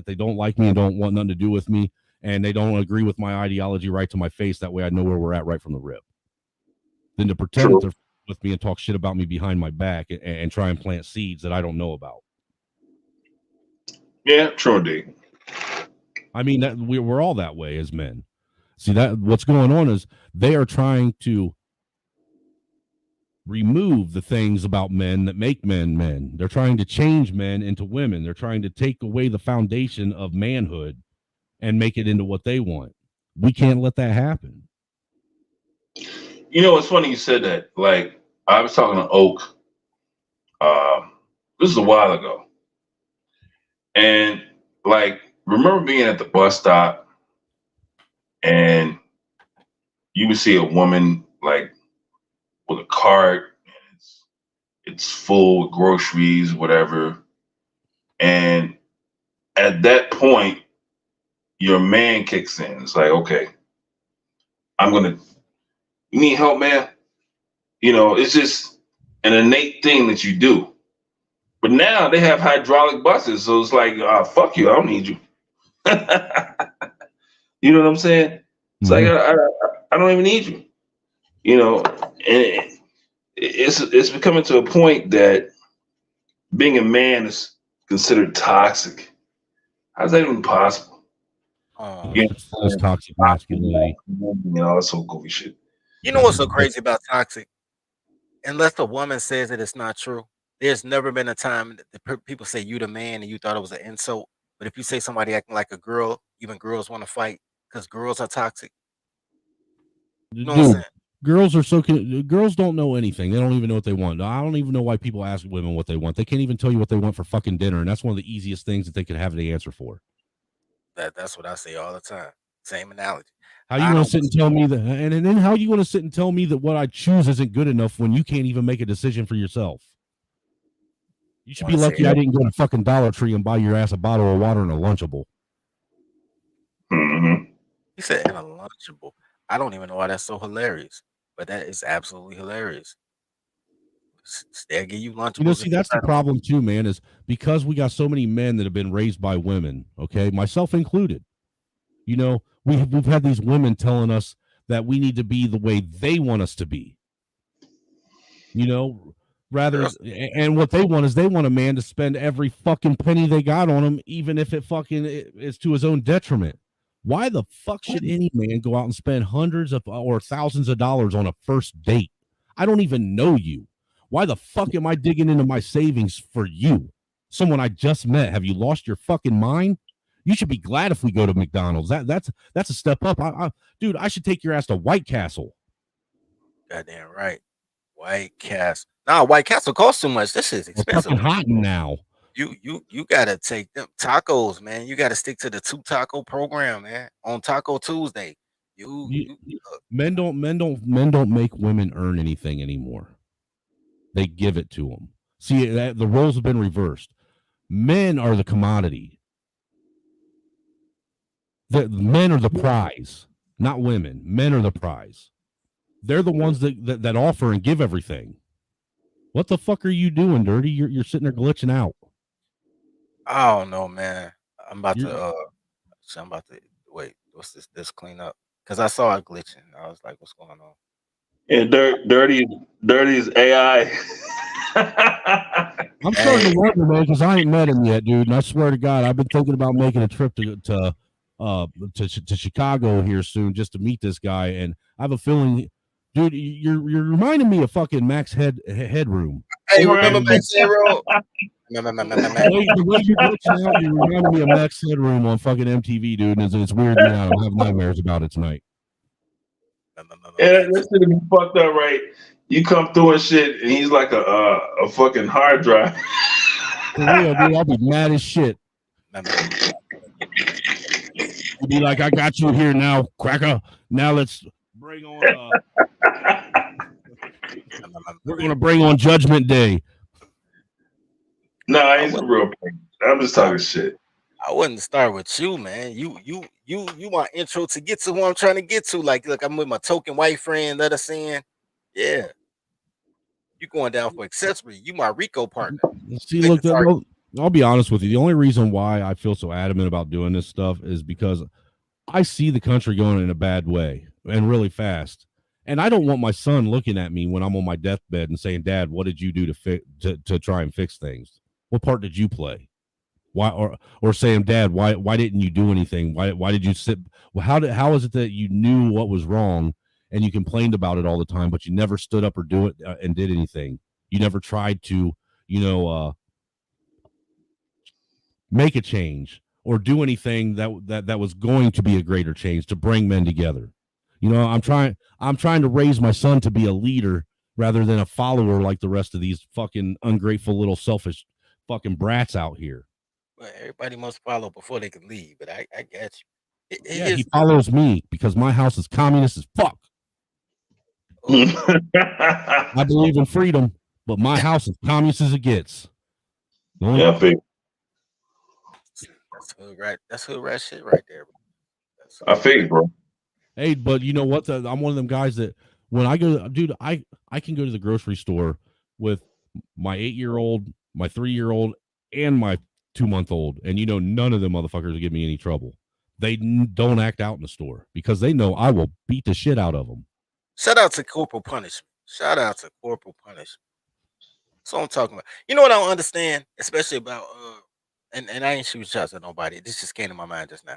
Speaker 2: they don't like me and don't want nothing to do with me, and they don't agree with my ideology right to my face. That way I know where we're at right from the rip, than to pretend that they're with me and talk shit about me behind my back and try and plant seeds that I don't know about.
Speaker 4: Yeah, true indeed.
Speaker 2: I mean, that we're all that way as men. See, that what's going on is they are trying to remove the things about men that make men men. They're trying to change men into women. They're trying to take away the foundation of manhood and make it into what they want. We can't let that happen.
Speaker 4: It's funny you said that. Like, I was talking to Oak. This is a while ago, and like, remember being at the bus stop, and you would see a woman like with a cart, and it's full with groceries, whatever, and at that point, your man kicks in. It's like, okay, you need help, man. It's just an innate thing that you do. But now they have hydraulic buses, so it's like, fuck you, I don't need you. You know what I'm saying? It's like I don't even need you. And it's becoming to a point that being a man is considered toxic. How's that even possible?
Speaker 2: It's toxic masculinity.
Speaker 4: That's so goofy shit.
Speaker 1: You know what's so crazy about toxic? Unless a woman says that it's not true, there's never been a time that people say you the man and you thought it was an insult. But if you say somebody acting like a girl, even girls want to fight because girls are toxic. You know what I'm saying?
Speaker 2: Girls don't know anything. They don't even know what they want. I don't even know why people ask women what they want. They can't even tell you what they want for fucking dinner, and that's one of the easiest things that they could have the answer for.
Speaker 1: That's what I say all the time. Same analogy.
Speaker 2: How you going to sit and tell me that? And then how you going to sit and tell me that what I choose isn't good enough when you can't even make a decision for yourself? You should be lucky I didn't go to fucking Dollar Tree and buy your ass a bottle of water and a Lunchable.
Speaker 4: Mm-hmm.
Speaker 1: You said in a Lunchable. I don't even know why that's so hilarious, but that is absolutely hilarious. They'll give you Lunchables.
Speaker 2: See, that's the problem too, man, is because we got so many men that have been raised by women, okay, myself included. We've had these women telling us that we need to be the way they want us to be. Rather, and what they want is they want a man to spend every fucking penny they got on him, even if it fucking is to his own detriment. Why the fuck should any man go out and spend hundreds of or thousands of dollars on a first date? I don't even know you. Why the fuck am I digging into my savings for you? Someone I just met. Have you lost your fucking mind? You should be glad if we go to McDonald's. That's a step up. Dude, I should take your ass to White Castle.
Speaker 1: Goddamn right. White Castle. Nah, White Castle costs too much. This is expensive.
Speaker 2: It's fucking hot now.
Speaker 1: You gotta take them tacos, man. You gotta stick to the 2 taco program, man. On Taco Tuesday.
Speaker 2: Men don't make women earn anything anymore. They give it to them. See, the roles have been reversed. Men are the commodity. The men are the prize, not women. Men are the prize. They're the ones that offer and give everything. What the fuck are you doing, Dirty? You're sitting there glitching out.
Speaker 1: I don't know, man. I'm about to wait. What's this clean up? Because I saw it glitching. I was like, what's going on?
Speaker 4: Yeah, dirty is AI.
Speaker 2: I'm starting to wonder, man, because I ain't met him yet, dude. And I swear to God, I've been thinking about making a trip to Chicago here soon just to meet this guy. And I have a feeling, dude, you're reminding me of fucking Max Headroom.
Speaker 1: Hey, remember Max Zero?
Speaker 2: The way you're glitching out, you're reminding me of Max Headroom on fucking MTV, dude. And it's weirding me out. I have nightmares about it tonight.
Speaker 4: Yeah, that's gonna be fucked up, right? You come through and shit, and he's like a fucking hard drive.
Speaker 2: For real, dude, I'll be mad as shit. He'll be like, I got you here now, cracker. Now let's bring on we're gonna bring on Judgment Day.
Speaker 4: No, I ain't a real thing. I'm just talking shit.
Speaker 1: I wouldn't start with you, man. You my intro to get to who I'm trying to get to. Like, look, I'm with my token white friend, let us in. Yeah. You going down for accessory. You my Rico partner.
Speaker 2: See, look, I'll be honest with you. The only reason why I feel so adamant about doing this stuff is because I see the country going in a bad way and really fast. And I don't want my son looking at me when I'm on my deathbed and saying, Dad, what did you do to try and fix things? What part did you play? Why or saying, Dad, why didn't you do anything? Why did you sit? Well, how is it that you knew what was wrong and you complained about it all the time, but you never stood up or do it and did anything? You never tried to, make a change or do anything that was going to be a greater change to bring men together. I'm trying to raise my son to be a leader rather than a follower like the rest of these fucking ungrateful little selfish fucking brats out here.
Speaker 1: Well, everybody must follow before they can leave, but I get you.
Speaker 2: He follows me because my house is communist as fuck. I believe in freedom, but my house is communist as it gets.
Speaker 4: Yeah, I think.
Speaker 1: That's hood rat shit right there.
Speaker 4: I think, bro.
Speaker 2: Hey, but you know what? I'm one of them guys that when I go, dude, I can go to the grocery store with my 8-year-old, my 3-year-old, and my 2-month-old, and none of them motherfuckers will give me any trouble. They don't act out in the store because they know I will beat the shit out of them.
Speaker 1: Shout out to corporal punishment. That's what I'm talking about. You know what I don't understand, especially about and I ain't shooting shots at nobody. This just came to my mind just now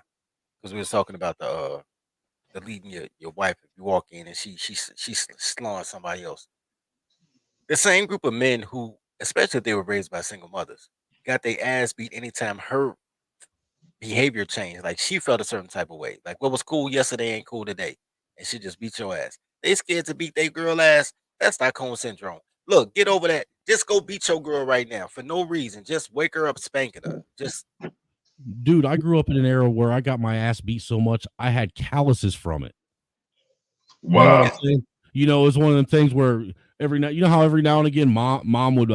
Speaker 1: because we was talking about the leading your wife if you walk in and she's slawing somebody else. The same group of men who, especially if they were raised by single mothers, got their ass beat anytime her behavior changed. Like she felt a certain type of way. Like what was cool yesterday ain't cool today, and she just beat your ass. They scared to beat their girl ass. That's Stockholm syndrome. Look, get over that. Just go beat your girl right now for no reason. Just wake her up, spanking her. Just,
Speaker 2: dude, I grew up in an era where I got my ass beat so much I had calluses from it.
Speaker 4: Wow.
Speaker 2: You know what I'm saying? It's one of them things where every now, how every now and again mom would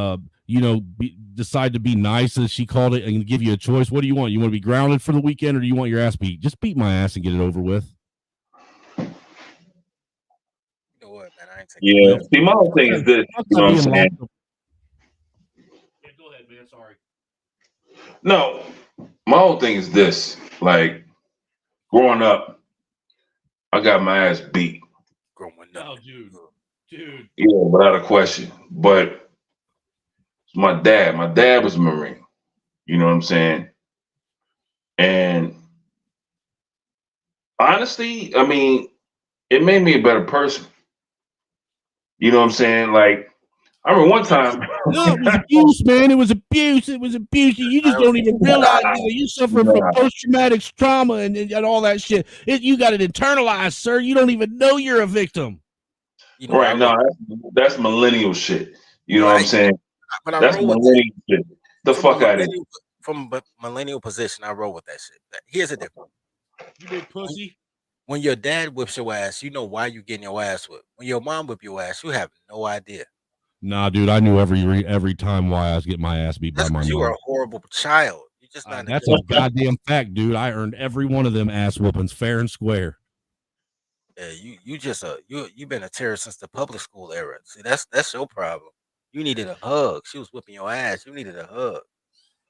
Speaker 2: decide to be nice, as she called it, and give you a choice. What do you want? You want to be grounded for the weekend, or do you want your ass beat? Just beat my ass and get it over with.
Speaker 1: You know what, man? I ain't
Speaker 4: taking See, my whole thing is this. You know what I'm saying?
Speaker 2: Yeah, go ahead, man. Sorry.
Speaker 4: No, my whole thing is this. Like, growing up, I got my ass beat.
Speaker 1: Growing up.
Speaker 2: Oh, dude.
Speaker 4: Yeah, without a question. But my dad was a Marine. You know what I'm saying? And honestly, I mean, it made me a better person. You know what I'm saying? Like, I remember one time.
Speaker 2: No, it was abuse, man. It was abuse. You just don't even realize you suffer from post-traumatic trauma and all that shit. You got it internalized, sir. You don't even know you're a victim.
Speaker 4: Right, no, that's millennial shit. You know what I'm saying?
Speaker 1: But I
Speaker 4: that's millennial shit. The fuck out of it.
Speaker 1: From a millennial position, I roll with that shit. Here's the difference.
Speaker 2: You big pussy.
Speaker 1: When your dad whips your ass, you know why you getting your ass whipped. When your mom whip your ass, you have no idea.
Speaker 2: Nah, dude, I knew every time why I was getting my ass beat by my mom.
Speaker 1: You were a horrible child. You just not.
Speaker 2: That's a goddamn fact, dude. I earned every one of them ass whoopings fair and square.
Speaker 1: Yeah, you've been a terrorist since the public school era. See, that's your problem. You needed a hug. She was whipping your ass. You needed a hug.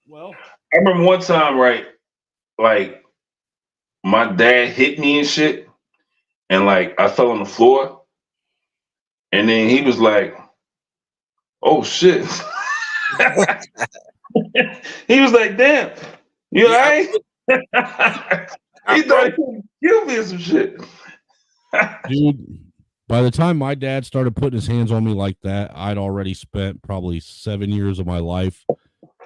Speaker 2: Well,
Speaker 4: I remember one time, right? Like, my dad hit me and shit, and like I fell on the floor, and then he was like, Oh shit. He was like, damn, you all
Speaker 1: Yeah,
Speaker 4: right?
Speaker 1: I
Speaker 4: He thought
Speaker 1: broke.
Speaker 4: he would kill me or some shit.
Speaker 2: Dude, by the time my dad started putting his hands on me like that, I'd already spent probably 7 years of my life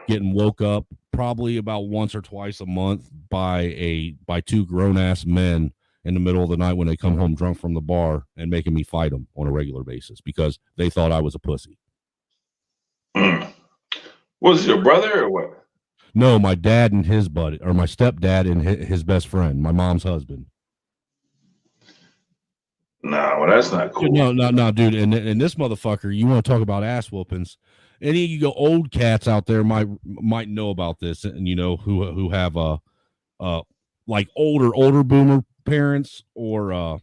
Speaker 2: getting woke up probably about once or twice a month by two grown ass men in the middle of the night when they come home drunk from the bar and making me fight them on a regular basis because they thought I was a pussy.
Speaker 4: Was it your brother or what?
Speaker 2: No, my dad and his buddy, or my stepdad and his best friend, my mom's husband.
Speaker 4: Nah, well, that's not cool.
Speaker 2: No, dude. And this motherfucker, you want to talk about ass whoopings? Any of you old cats out there might know about this, and you know who have like older boomer parents or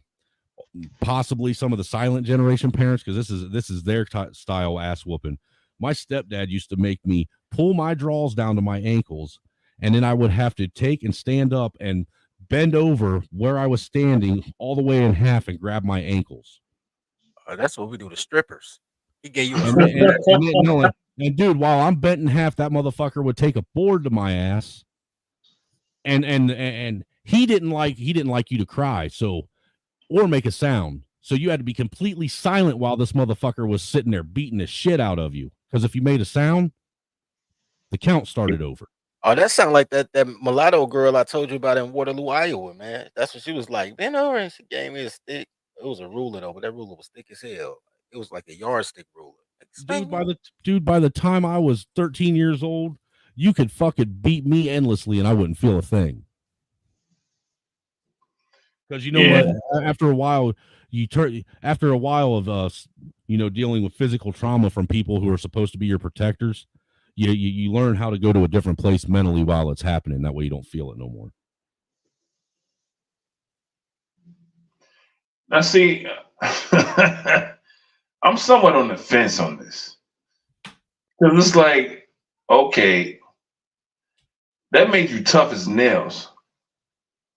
Speaker 2: possibly some of the silent generation parents because this is their style ass whooping. My stepdad used to make me pull my drawers down to my ankles, and then I would have to take and stand up and bend over where I was standing all the way in half and grab my ankles.
Speaker 1: That's what we do to strippers. He gave you a
Speaker 2: And
Speaker 1: stripper.
Speaker 2: and dude, while I'm bent in half, that motherfucker would take a board to my ass, and he didn't like you to cry, so or make a sound. So you had to be completely silent while this motherfucker was sitting there beating the shit out of you. Because if you made a sound, the count started over.
Speaker 1: Oh, that sound like that mulatto girl I told you about in Waterloo, Iowa, man. That's what she was like. Bend over and she gave me a stick. It was a ruler though, but that ruler was thick as hell. It was like a yardstick ruler. Like,
Speaker 2: By the time I was 13 years old, you could fucking beat me endlessly and I wouldn't feel a thing. Because you know what? After a while, after a while of dealing with physical trauma from people who are supposed to be your protectors, you learn how to go to a different place mentally while it's happening. That way you don't feel it no more.
Speaker 4: Now, see, I'm somewhat on the fence on this because it's like, okay, that made you tough as nails,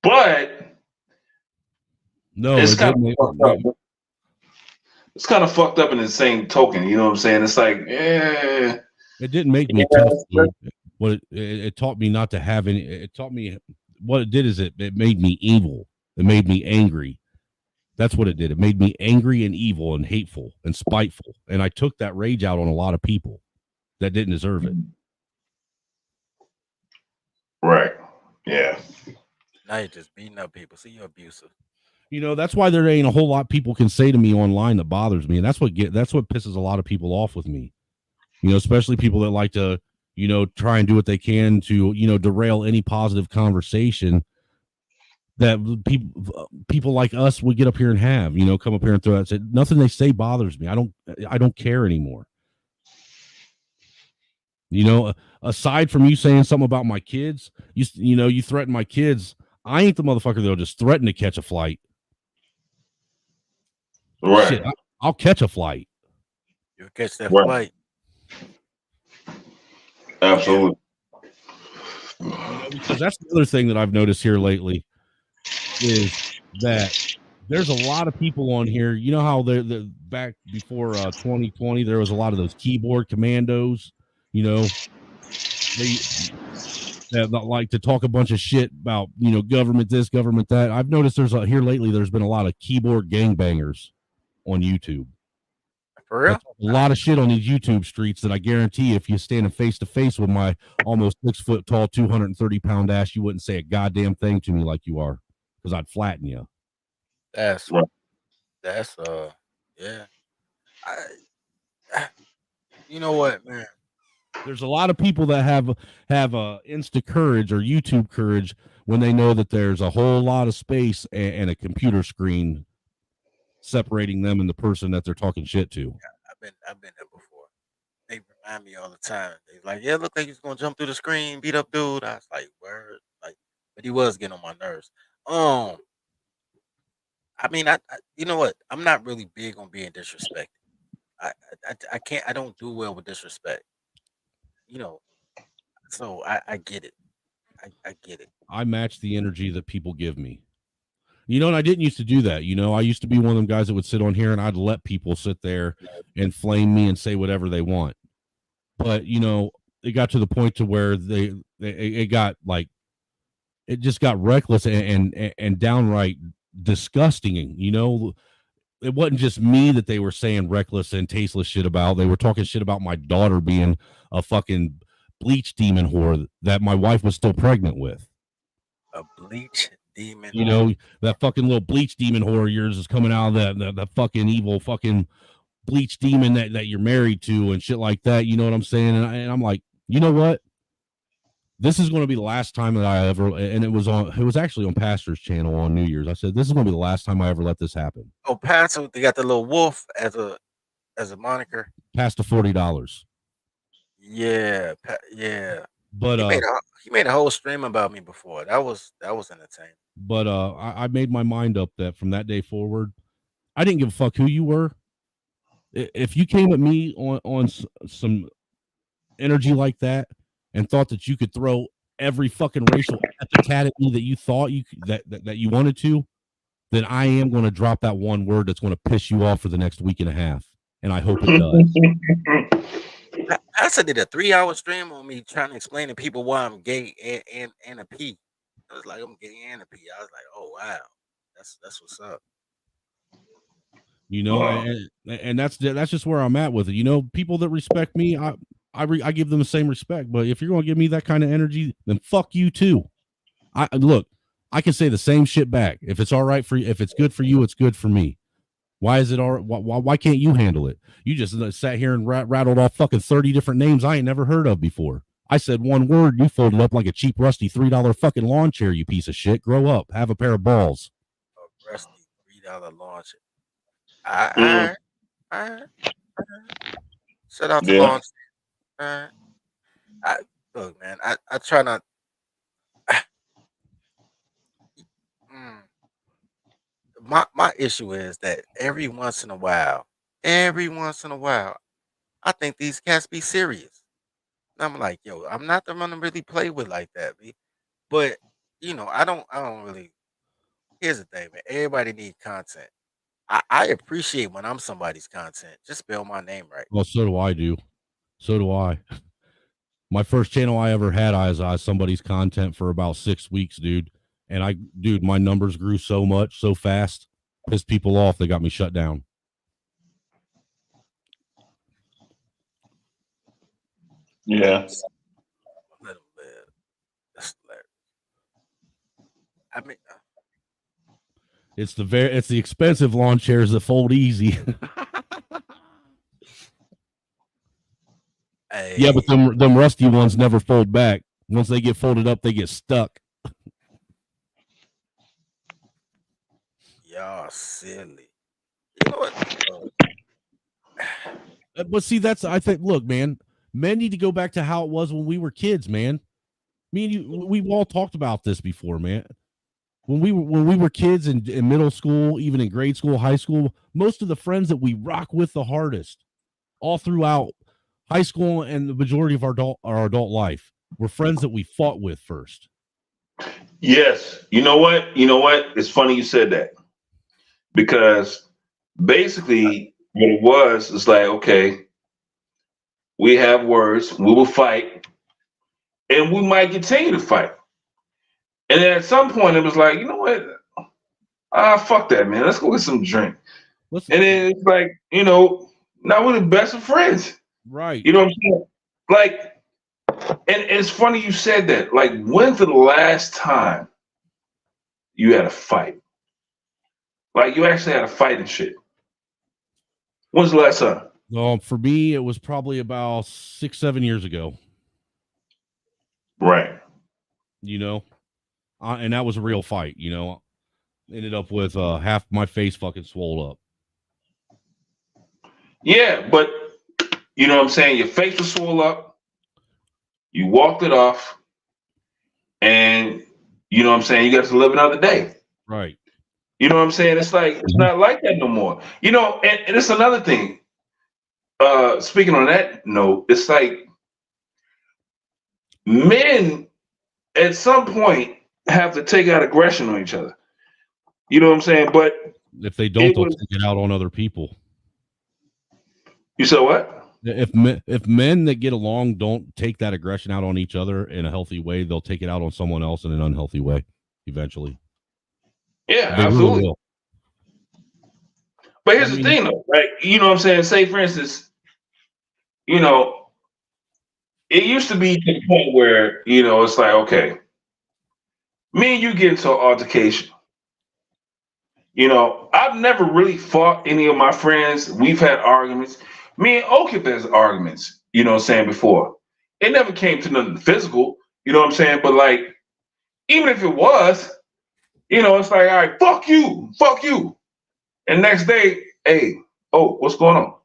Speaker 4: but
Speaker 2: no,
Speaker 4: it's
Speaker 2: it
Speaker 4: kind of
Speaker 2: didn't.
Speaker 4: fucked up. It's kind of fucked up in the same token. You know what I'm saying? It's like,
Speaker 2: it didn't make me tough. What it taught me not to have any. It taught me what it did is it made me evil. It made me angry. That's what it did. It made me angry and evil and hateful and spiteful. And I took that rage out on a lot of people that didn't deserve it.
Speaker 4: Right. Yeah.
Speaker 1: now you're just beating up people. See, you're abusive.
Speaker 2: You know, that's why there ain't a whole lot people can say to me online that bothers me. And that's what pisses a lot of people off with me. You know, especially people that like to, try and do what they can to, derail any positive conversation that people like us would get up here and have, come up here and throw out. Say, nothing they say bothers me. I don't care anymore. Aside from you saying something about my kids, you threaten my kids. I ain't the motherfucker that'll just threaten to catch a flight.
Speaker 4: Right.
Speaker 2: Shit, I'll catch a flight.
Speaker 1: You'll catch that flight.
Speaker 4: Absolutely.
Speaker 2: Because that's the other thing that I've noticed here lately is that there's a lot of people on here. You know how they're back before 2020, there was a lot of those keyboard commandos, that like to talk a bunch of shit about, government this, government that. I've noticed here lately, there's been a lot of keyboard gangbangers on YouTube.
Speaker 1: For real?
Speaker 2: A lot of shit on these YouTube streets that I guarantee if you standing face to face with my almost 6 foot tall, 230-pound ass, you wouldn't say a goddamn thing to me like you are, because I'd flatten you.
Speaker 1: That's yeah. You know what, man?
Speaker 2: There's a lot of people that have Insta courage or YouTube courage when they know that there's a whole lot of space and a computer screen separating them and the person that they're talking shit to.
Speaker 1: Yeah, I've been there before. They remind me all the time. They like, yeah, look like he's gonna jump through the screen, beat up dude. I was like, word, like, but he was getting on my nerves. I mean, you know what? I'm not really big on being disrespected. I can't. I don't do well with disrespect. You know, so I get it. I get it.
Speaker 2: I match the energy that people give me. You know, and I didn't used to do that. You know, I used to be one of them guys that would sit on here and I'd let people sit there and flame me and say whatever they want. But, you know, it got to the point to where it got like, it just got reckless and downright disgusting. You know, it wasn't just me that they were saying reckless and tasteless shit about. They were talking shit about my daughter being a fucking bleach demon whore that my wife was still pregnant with.
Speaker 1: A bleach demon.
Speaker 2: You know, that fucking little bleach demon whore of yours is coming out of that fucking evil fucking bleach demon that you're married to and shit like that. You know what I'm saying? And I'm like, you know what? This is going to be the last time that I ever, and it was actually on Pastor's channel on New Year's. I said, this is going to be the last time I ever let this happen.
Speaker 1: Oh, Pastor, they got the little wolf as a moniker.
Speaker 2: Past the $40.
Speaker 1: Yeah, yeah.
Speaker 2: But
Speaker 1: he made a whole stream about me before. That was entertaining.
Speaker 2: But I made my mind up that from that day forward, I didn't give a fuck who you were. If you came at me on some energy like that and thought that you could throw every fucking racial epithet at me that you thought that you wanted to, then I am going to drop that one word that's going to piss you off for the next week and a half, and I hope it does.
Speaker 1: Pastor did a 3-hour stream on me trying to explain to people why I'm gay and a P. I was like, I'm gay and a P. I was like, oh wow, that's what's up.
Speaker 2: You know, and that's just where I'm at with it. You know, people that respect me, I give them the same respect. But if you're going to give me that kind of energy, then fuck you too. I can say the same shit back. If it's all right for you, if it's good for you, it's good for me. Why is it all? Why can't you handle it? You just sat here and rattled off fucking 30 different names I ain't never heard of before. I said one word, you folded up like a cheap, rusty $3 fucking lawn chair. You piece of shit. Grow up. Have a pair of balls.
Speaker 1: A rusty $3 lawn chair. I set out to launch. Look, man. I try not. My issue is that every once in a while, I think these cats be serious. And I'm like, yo, I'm not the one to really play with like that, B. But you know, I don't really. Here's the thing, man. Everybody needs content. I appreciate when I'm somebody's content. Just spell my name right.
Speaker 2: Well, so do I. So do I. My first channel I ever had, I was somebody's content for about 6 weeks, dude. And my numbers grew so much, so fast, pissed people off. They got me shut down.
Speaker 4: Yeah.
Speaker 1: Let them live. That's hilarious. I mean,
Speaker 2: it's the expensive lawn chairs that fold easy.
Speaker 1: hey.
Speaker 2: Yeah, but them rusty ones never fold back. Once they get folded up, they get stuck.
Speaker 1: Y'all silly. You know what?
Speaker 2: But see, I think, look, man, men need to go back to how it was when we were kids, man. Me and you, we've all talked about this before, man. When we were kids in middle school, even in grade school, high school, most of the friends that we rock with the hardest, all throughout high school and the majority of our adult life, were friends that we fought with first.
Speaker 4: Yes. You know what? It's funny you said that, because basically what it was is like, okay, we have words, we will fight, and we might continue to fight. And then at some point, it was like, you know what? Fuck that, man. Let's go get some drink. And then it's like, now we're the best of friends.
Speaker 2: Right.
Speaker 4: You know what I'm saying? Like, and it's funny you said that. Like, when's the last time you had a fight? Like, you actually had a fight and shit. When's the last time?
Speaker 2: Well, for me, it was probably about 6-7 years ago.
Speaker 4: Right.
Speaker 2: And that was a real fight, ended up with half my face fucking swole up.
Speaker 4: Yeah, but you know what I'm saying? Your face was swole up. You walked it off. And you know what I'm saying? You got to live another day.
Speaker 2: Right.
Speaker 4: You know what I'm saying? It's like, it's not like that no more. And it's another thing. Speaking on that note, it's like men at some point have to take out aggression on each other. You know what I'm saying? But
Speaker 2: if they don't, they'll take it out on other people.
Speaker 4: You said what?
Speaker 2: If men that get along don't take that aggression out on each other in a healthy way, they'll take it out on someone else in an unhealthy way eventually.
Speaker 4: Yeah,
Speaker 2: they
Speaker 4: absolutely.
Speaker 2: Really will.
Speaker 4: But here's the thing, though. Like, you know what I'm saying? Say, for instance, you know, it used to be to the point where, you know, it's like, okay, me and you get into an altercation. You know, I've never really fought any of my friends. We've had arguments. Me and Okip has arguments, you know what I'm saying, before. It never came to nothing physical, you know what I'm saying? But like, even if it was, you know, it's like, all right, fuck you, fuck you. And next day, hey, oh, what's going on?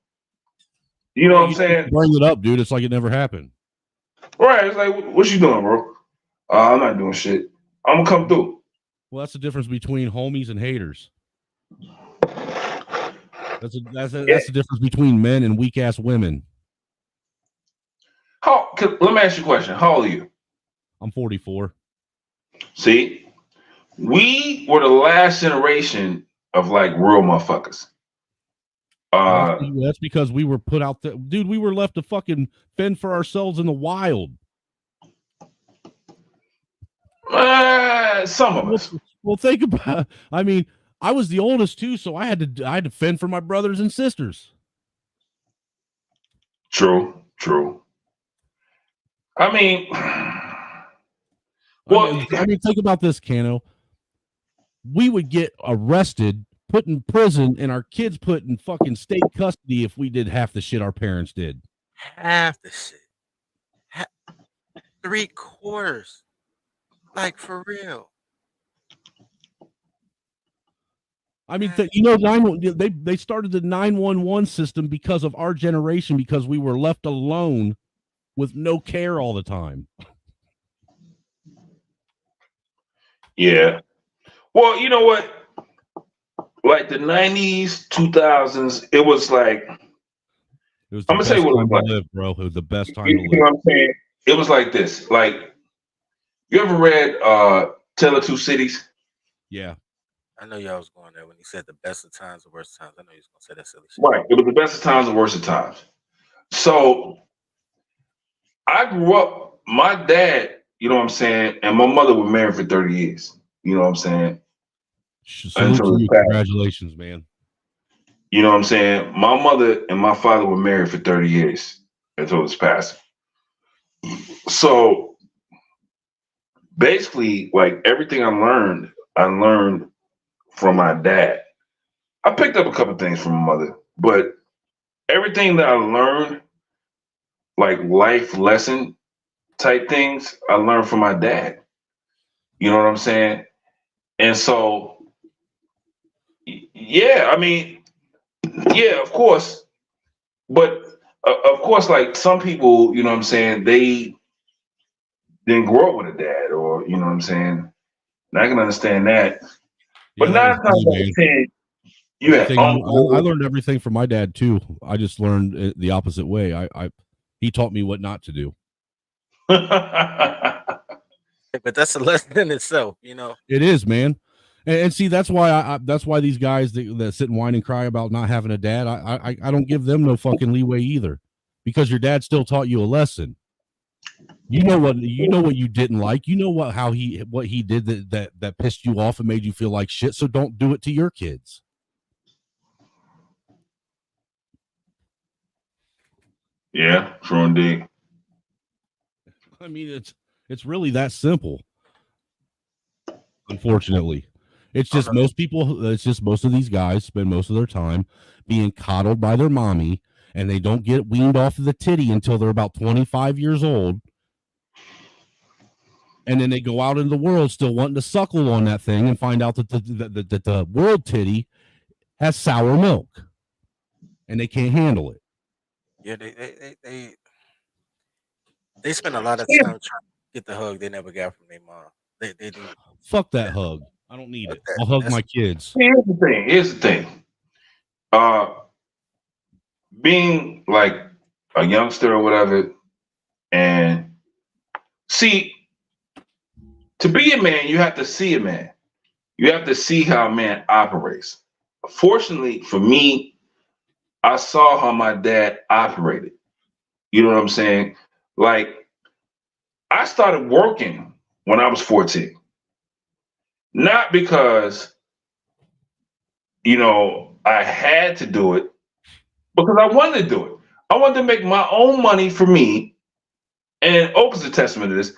Speaker 4: You know what I'm saying?
Speaker 2: Bring it up, dude. It's like it never happened.
Speaker 4: Right. It's like, what you doing, bro? I'm not doing shit. I'm gonna come through.
Speaker 2: Well, that's the difference between homies and haters. That's the difference between men and weak ass women.
Speaker 4: Let me ask you a question. How old are you?
Speaker 2: I'm 44.
Speaker 4: See, we were the last generation of like real motherfuckers.
Speaker 2: That's because we were put out there, dude. We were left to fucking fend for ourselves in the wild.
Speaker 4: Some of us.
Speaker 2: Well, think about. I mean, I was the oldest too, so I had to fend for my brothers and sisters.
Speaker 4: True. I mean, well,
Speaker 2: I mean, think about this, Cano. We would get arrested, put in prison, and our kids put in fucking state custody if we did half the shit our parents did.
Speaker 1: Half the shit. 3/4. Like, for real.
Speaker 2: I mean, you know, they started the 911 system because of our generation, because we were left alone with no care all the time.
Speaker 4: Yeah. Well, you know what? Like the 90s, 2000s, it was like,
Speaker 2: it was the best time to live, bro. It was the best time to live.
Speaker 4: You know what I'm saying? It was like this. Like, you ever read Tale of Two Cities?
Speaker 2: Yeah.
Speaker 1: I know y'all was going there when he said the best of times, the worst times. I know he was going to say that silly shit.
Speaker 4: Right. It was the best of times, the worst of times. So I grew up, my dad, you know what I'm saying, and my mother were married for 30 years. You know what I'm saying?
Speaker 2: Congratulations, man.
Speaker 4: You know what I'm saying? My mother and my father were married for 30 years until his passing. So basically, like everything I learned from my dad. I picked up a couple things from my mother, but everything that I learned, like life lesson type things, I learned from my dad. You know what I'm saying? And so, yeah, I mean, yeah, of course. But of course, like some people, you know what I'm saying, they didn't grow up with a dad, or, you know what I'm saying? And I can understand that. But
Speaker 2: Yeah,
Speaker 4: 9 times out of 10, you had uncle.
Speaker 2: I learned everything from my dad too. I just learned it the opposite way. He taught me what not to do.
Speaker 1: But that's a lesson in itself, you know.
Speaker 2: It is, man. And see, that's why that's why these guys that sit and whine and cry about not having a dad, I don't give them no fucking leeway either, because your dad still taught you a lesson. You know what you didn't like. You know what he did that pissed you off and made you feel like shit. So don't do it to your kids.
Speaker 4: Yeah, true indeed.
Speaker 2: I mean, it's really that simple. Unfortunately, it's just most of these guys spend most of their time being coddled by their mommy, and they don't get weaned off of the titty until they're about 25 years old. And then they go out into the world still wanting to suckle on that thing and find out that the world titty has sour milk, and they can't handle it.
Speaker 1: Yeah, they spend a lot of time trying to get the hug they never got from their mom. They do.
Speaker 2: Fuck that hug. I don't need it. I'll hug my kids.
Speaker 4: Here's the thing. Being like a youngster or whatever, and see, to be a man, you have to see a man. you have to see how a man operates. Fortunately for me, I saw how my dad operated. You know what I'm saying? Like, I started working when I was 14. Not because, I had to do it, because I wanted to do it. I wanted to make my own money for me. And Oak's a testament to this.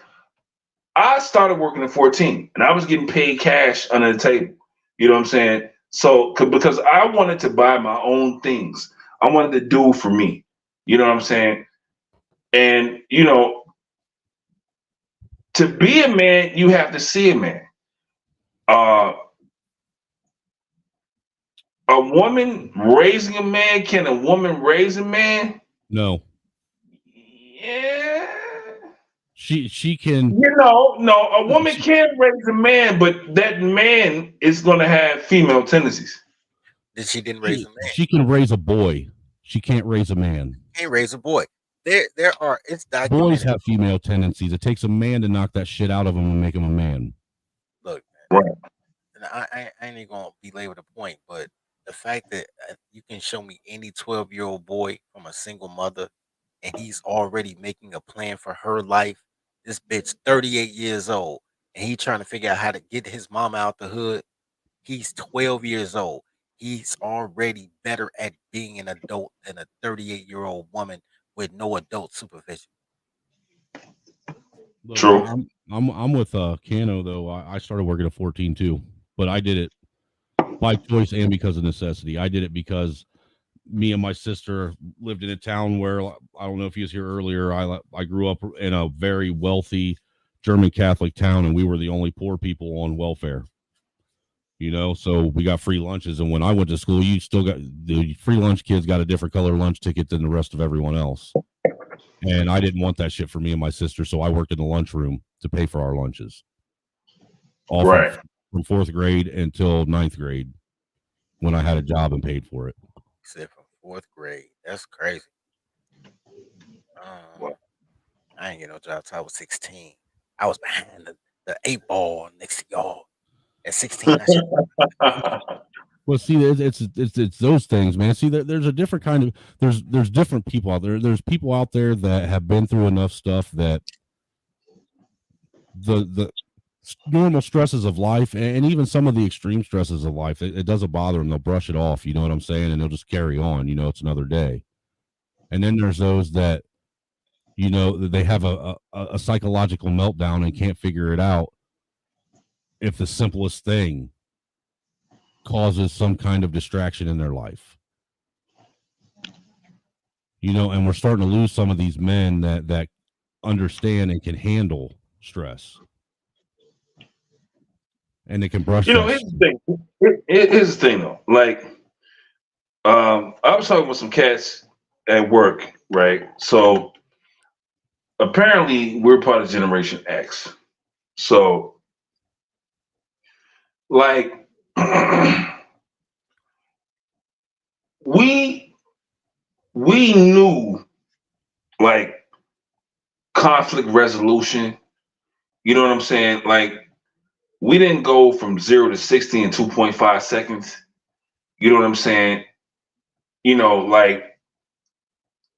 Speaker 4: I started working at 14 and I was getting paid cash under the table. You know what I'm saying? So, because I wanted to buy my own things, I wanted to do for me. You know what I'm saying? And, to be a man, you have to see a man. Uh, a woman raising a man, can a woman raise a man?
Speaker 2: No,
Speaker 4: Yeah.
Speaker 2: she can.
Speaker 4: No, a woman can raise a man, but that man is going to have female tendencies.
Speaker 1: That she didn't raise a man.
Speaker 2: She can raise a boy. She can't raise a man.
Speaker 1: Can't raise a boy. There are it's
Speaker 2: Boys
Speaker 1: documented.
Speaker 2: have female tendencies. It takes a man to knock that shit out of him and make him a man.
Speaker 1: Look,
Speaker 4: Right.
Speaker 1: and I ain't even gonna belabor the point, but the fact that you can show me any 12-year-old boy from a single mother, and he's already making a plan for her life. This bitch 38 years old, and he trying to figure out how to get his mama out the hood. He's 12 years old. He's already better at being an adult than a 38-year-old woman with no adult supervision.
Speaker 2: Look,
Speaker 4: True.
Speaker 2: I'm with Cano though. I started working at 14 too, but I did it by choice and because of necessity. I did it because me and my sister lived in a town where, I don't know if you was here earlier. I grew up in a very wealthy German Catholic town, and we were the only poor people on welfare. So we got free lunches, and when I went to school, you still got the free lunch. Kids got a different color lunch ticket than the rest of everyone else, and I didn't want that shit for me and my sister, so I worked in the lunchroom to pay for our lunches, all
Speaker 4: Right.
Speaker 2: from fourth grade until ninth grade, when I had a job and paid for it.
Speaker 1: He said from fourth grade. That's crazy. Um, I ain't get no job till I was 16. I was behind the 8 ball next to y'all. At 16, I should.
Speaker 2: Well, see, it's those things, man. See, there's a different kind of there's different people out there. There's people out there that have been through enough stuff that the normal stresses of life, and even some of the extreme stresses of life, it doesn't bother them. They'll brush it off. You know what I'm saying? And they'll just carry on. It's another day. And then there's those that they have a psychological meltdown and can't figure it out if the simplest thing causes some kind of distraction in their life. And we're starting to lose some of these men that understand and can handle stress, and they can brush that.
Speaker 4: Here's the thing. Here's the thing, though. Like, I was talking with some cats at work, right? So apparently, we're part of Generation X. So, like, we knew, like, conflict resolution. You know what I'm saying? Like, we didn't go from 0 to 60 in 2.5 seconds. You know what I'm saying? Like,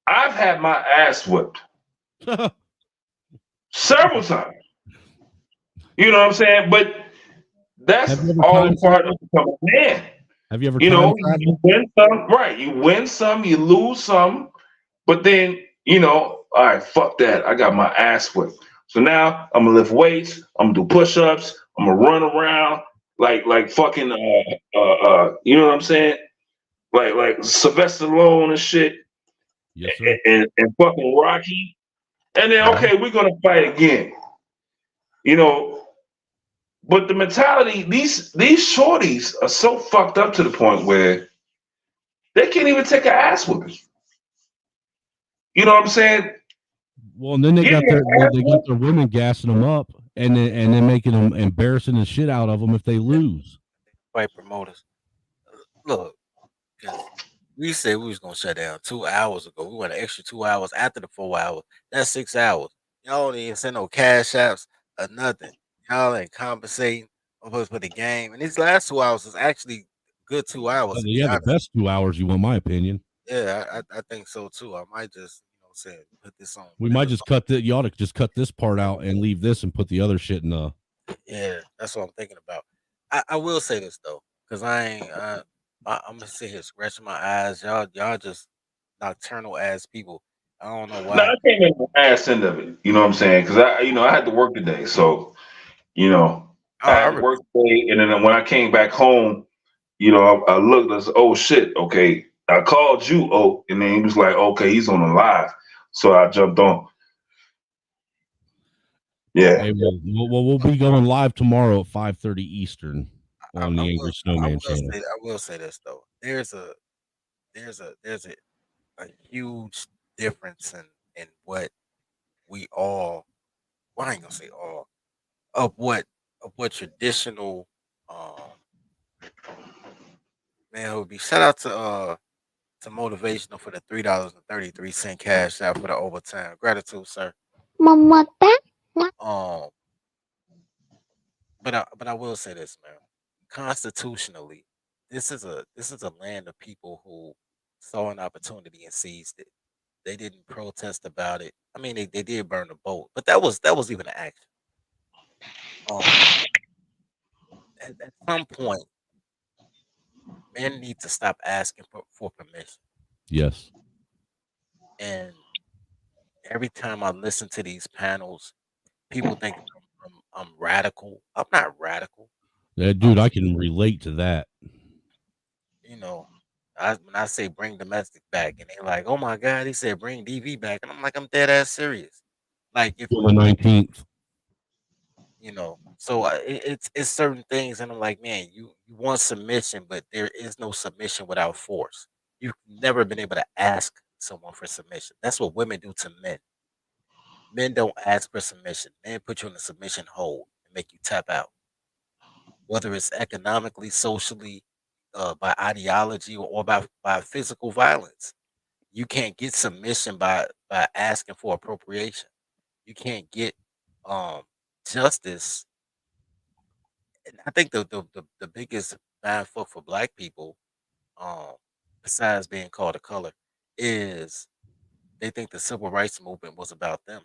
Speaker 4: I've had my ass whipped several times. You know what I'm saying? But that's all part of becoming a man.
Speaker 2: Have you ever
Speaker 4: You win some, right? You win some, you lose some, but then all right, fuck that. I got my ass whipped. So now I'm gonna lift weights, I'm gonna do push-ups, I'm gonna run around like fucking you know what I'm saying? Like Sylvester Stallone and shit.
Speaker 2: Yes, sir.
Speaker 4: And fucking Rocky. And then okay, we're gonna fight again. But the mentality, these shorties are so fucked up to the point where they can't even take an ass whooping. You know what I'm saying?
Speaker 2: Well, and then they got their women gassing them up, and then making them embarrassing the shit out of them if they lose.
Speaker 1: Fight promoters. Look, we said we was gonna shut down 2 hours ago. We went an extra 2 hours after the 4 hours. That's 6 hours. Y'all don't even send no cash apps or nothing. Y'all ain't compensating for the game. And these last 2 hours was actually good 2 hours, to be
Speaker 2: Yeah, the
Speaker 1: honest.
Speaker 2: best 2 hours, you want my opinion.
Speaker 1: Yeah, I think so too. I might just, say put this on.
Speaker 2: We might just cut you ought to just cut this part out and leave this and put the other shit in the.
Speaker 1: Yeah, that's what I'm thinking about. I will say this though, because I ain't. I'm gonna sit here scratching my eyes. Y'all just nocturnal ass people. I don't know
Speaker 4: No,
Speaker 1: why.
Speaker 4: I came in the ass end of it. You know what I'm saying? Because I had to work today, so
Speaker 1: Oh,
Speaker 4: I
Speaker 1: I
Speaker 4: had to work today, and then when I came back home, I looked. I said, "Oh shit, okay." I called you, and then he was like, "Okay, he's on the live," so I jumped on. Yeah.
Speaker 2: Hey, we'll be going live tomorrow at 5:30 Eastern on the Angry Snowman channel.
Speaker 1: I will say this though. There's a huge difference in what we all. Well, I ain't gonna say all of what traditional man it would be. Shout out to motivational for the $3.33 cash out for the overtime. Gratitude, sir. Um, but I will say this, man. Constitutionally, this is a land of people who saw an opportunity and seized it. They didn't protest about it. I mean, they did burn the boat, but that was even an action. Um, at some point, men need to stop asking for permission.
Speaker 2: Yes.
Speaker 1: And every time I listen to these panels, people think I'm radical. I'm not radical.
Speaker 2: Yeah, dude, I can relate to that.
Speaker 1: You know, when I say bring domestic back, and they're like, "Oh my God," he said bring DV back, and I'm like, I'm dead ass serious. Like if
Speaker 2: On the 19th.
Speaker 1: so it's certain things, and I'm like, man, you want submission, but there is no submission without force. You've never been able to ask someone for submission. That's what women do to men. Men don't ask for submission. Men put you in a submission hold and make you tap out, whether it's economically, socially, by ideology, or by physical violence. You can't get submission by asking for appropriation. You can't get um justice. And I think the biggest bad fuck for black people, um, besides being called a color, is they think the civil rights movement was about them.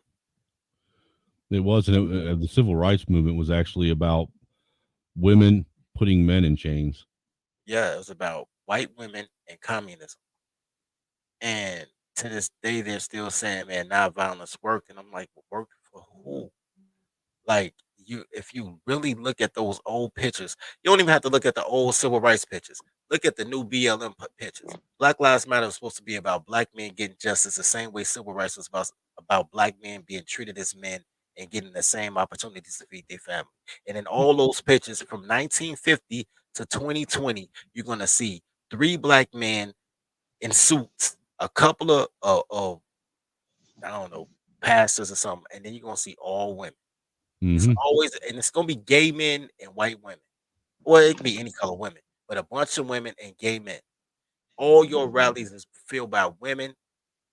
Speaker 2: It wasn't. The civil rights movement was actually about women putting men in chains.
Speaker 1: Yeah, it was about white women and communism. And to this day, they're still saying, "Man, nonviolence worked," and I'm like, "Worked for who?" Like if you really look at those old pictures, you don't even have to look at the old civil rights pictures. Look at the new BLM pictures. Black Lives Matter was supposed to be about black men getting justice, the same way civil rights was about black men being treated as men and getting the same opportunities to feed their family. And in all those pictures from 1950 to 2020, you're gonna see three black men in suits, a couple of I don't know pastors or something, and then you're gonna see all women. It's
Speaker 2: Mm-hmm.
Speaker 1: always and it's gonna be gay men and white women. Well, it can be any color women, but a bunch of women and gay men. All your rallies is filled by women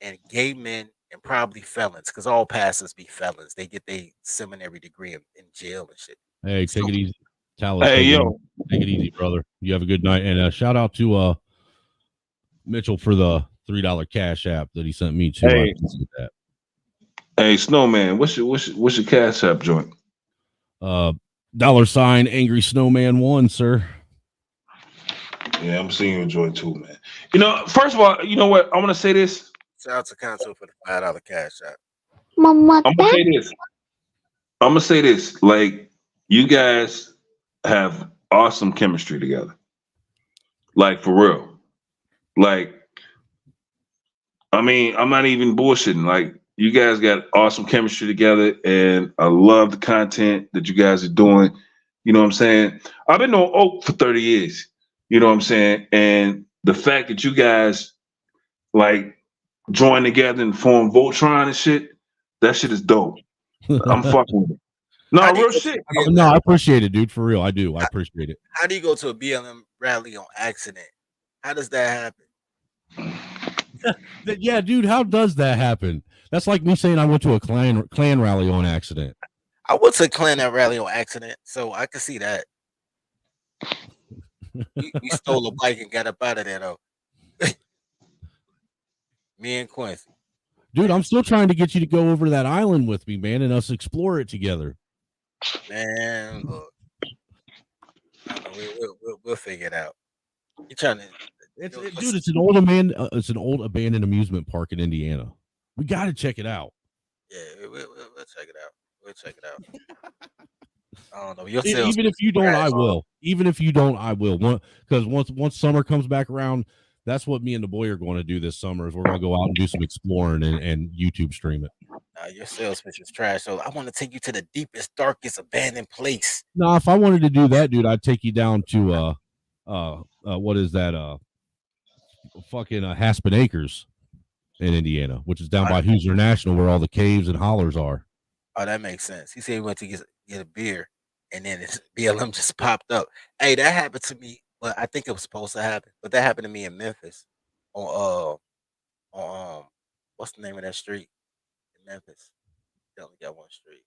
Speaker 1: and gay men and probably felons, because all pastors be felons. They get their seminary degree in jail and shit.
Speaker 2: Hey,
Speaker 1: So
Speaker 2: take it easy. Talent,
Speaker 4: Hey,
Speaker 2: take
Speaker 4: yo.
Speaker 2: it easy, brother. You have a good night. And shout out to Mitchell for the $3 cash app that he sent me too. I
Speaker 4: Hey,
Speaker 2: appreciate that.
Speaker 4: hey, Snowman. What's your cash app joint?
Speaker 2: $sign Angry Snowman 1, sir.
Speaker 4: Yeah, I'm seeing you enjoy too, man. First of all, you know what? I'm gonna say this.
Speaker 1: shout out to Consul for the $5 cash out.
Speaker 4: I'm gonna say this. I'm gonna say this. Like, you guys have awesome chemistry together. Like, for real. Like, I mean, I'm not even bullshitting. Like, you guys got awesome chemistry together, and I love the content that you guys are doing. You know what I'm saying? I've been on Oak for 30 years. You know what I'm saying? And the fact that you guys like join together and form Voltron and shit, that shit is dope. I'm fucking with it.
Speaker 1: How
Speaker 4: No,
Speaker 1: do you
Speaker 4: real
Speaker 1: go to
Speaker 4: shit.
Speaker 1: a BLM?
Speaker 2: No, I appreciate it, dude. For real, I do. I appreciate it.
Speaker 1: How do you go to a BLM rally on accident? How does that happen?
Speaker 2: Yeah, dude. How does that happen? That's like me saying I went to a clan rally on accident.
Speaker 1: I went to a Klan rally on accident, so I can see that. We stole a bike and got up out of there though. Me and Quincy.
Speaker 2: Dude,
Speaker 1: Man,
Speaker 2: I'm still trying to get you to go over to that island with me, man, and us explore it together.
Speaker 1: man, look, I don't know. We'll figure it out. You trying to?
Speaker 2: Dude, it's an old abandoned amusement park in Indiana. We got to check it out.
Speaker 1: Yeah, we'll check it out. We'll check it out. I don't know. Your
Speaker 2: Even if you don't, I will. Even if you don't, I will. Because once summer comes back around, that's what me and the boy are going to do this summer. Is we're going to go out and do some exploring and YouTube stream it.
Speaker 1: Your sales pitch was trash. So I want to take you to the deepest, darkest, abandoned place.
Speaker 2: No, if I wanted to do that, dude, I'd take you down to what is that? Fucking Haspin Acres in Indiana, which is down by Hoosier National, where all the caves and hollers are.
Speaker 1: Oh, that makes sense. He said he went to get a beer, and then his BLM just popped up. Hey, that happened to me, but I think it was supposed to happen. But that happened to me in Memphis, on what's the name of that street in Memphis? They only got one street.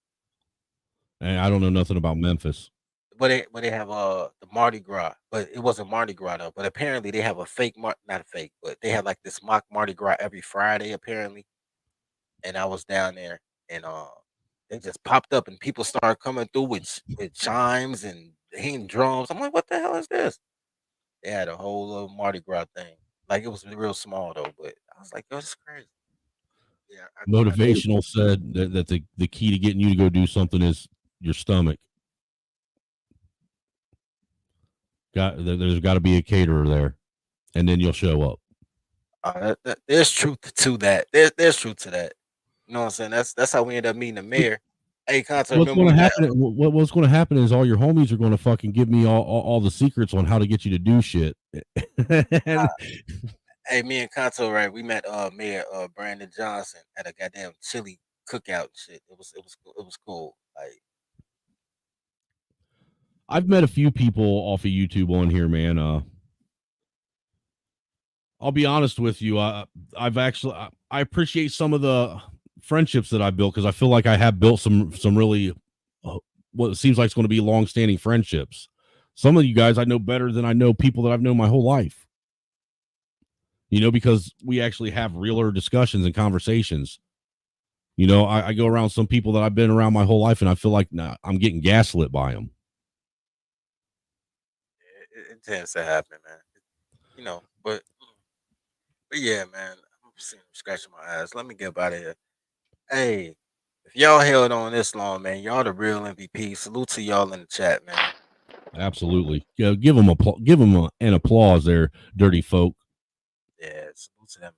Speaker 2: And I don't know nothing about Memphis.
Speaker 1: But they have the Mardi Gras, but it wasn't Mardi Gras though. But apparently they have a fake not a fake, but they have like this mock Mardi Gras every Friday apparently. And I was down there, and they just popped up, and people started coming through with chimes and hitting drums. I'm like, what the hell is this? They had a whole little Mardi Gras thing. Like it was real small though, but I was like, oh, this is crazy. Yeah,
Speaker 2: Motivational said that the key to getting you to go do something is your stomach. There's got to be a caterer there, and then you'll show up.
Speaker 1: There's truth to that. There's truth to that. You know what I'm saying? That's how we end up meeting the mayor. Hey,
Speaker 2: what's going to happen? What's going to happen is all your homies are going to fucking give me all the secrets on how to get you to do shit.
Speaker 1: Hey, me and Conto, right? We met Mayor Brandon Johnson at a goddamn chili cookout and shit. It was cool. Like,
Speaker 2: I've met a few people off of YouTube on here, man. I'll be honest with you. I appreciate some of the friendships that I built, because I feel like I have built some really what seems like it's going to be long-standing friendships. Some of you guys I know better than I know people that I've known my whole life. You know, because we actually have realer discussions and conversations. You know, I go around some people that I've been around my whole life, and I feel like I'm getting gaslit by them.
Speaker 1: it tends to happen, man. You know, but yeah, man. I'm scratching my ass. Let me get out of here. Hey, if y'all held on this long, man, y'all the real MVP. Salute to y'all in the chat, man.
Speaker 2: Absolutely. Yeah, give them an applause there, dirty folk.
Speaker 1: Yeah, salute to them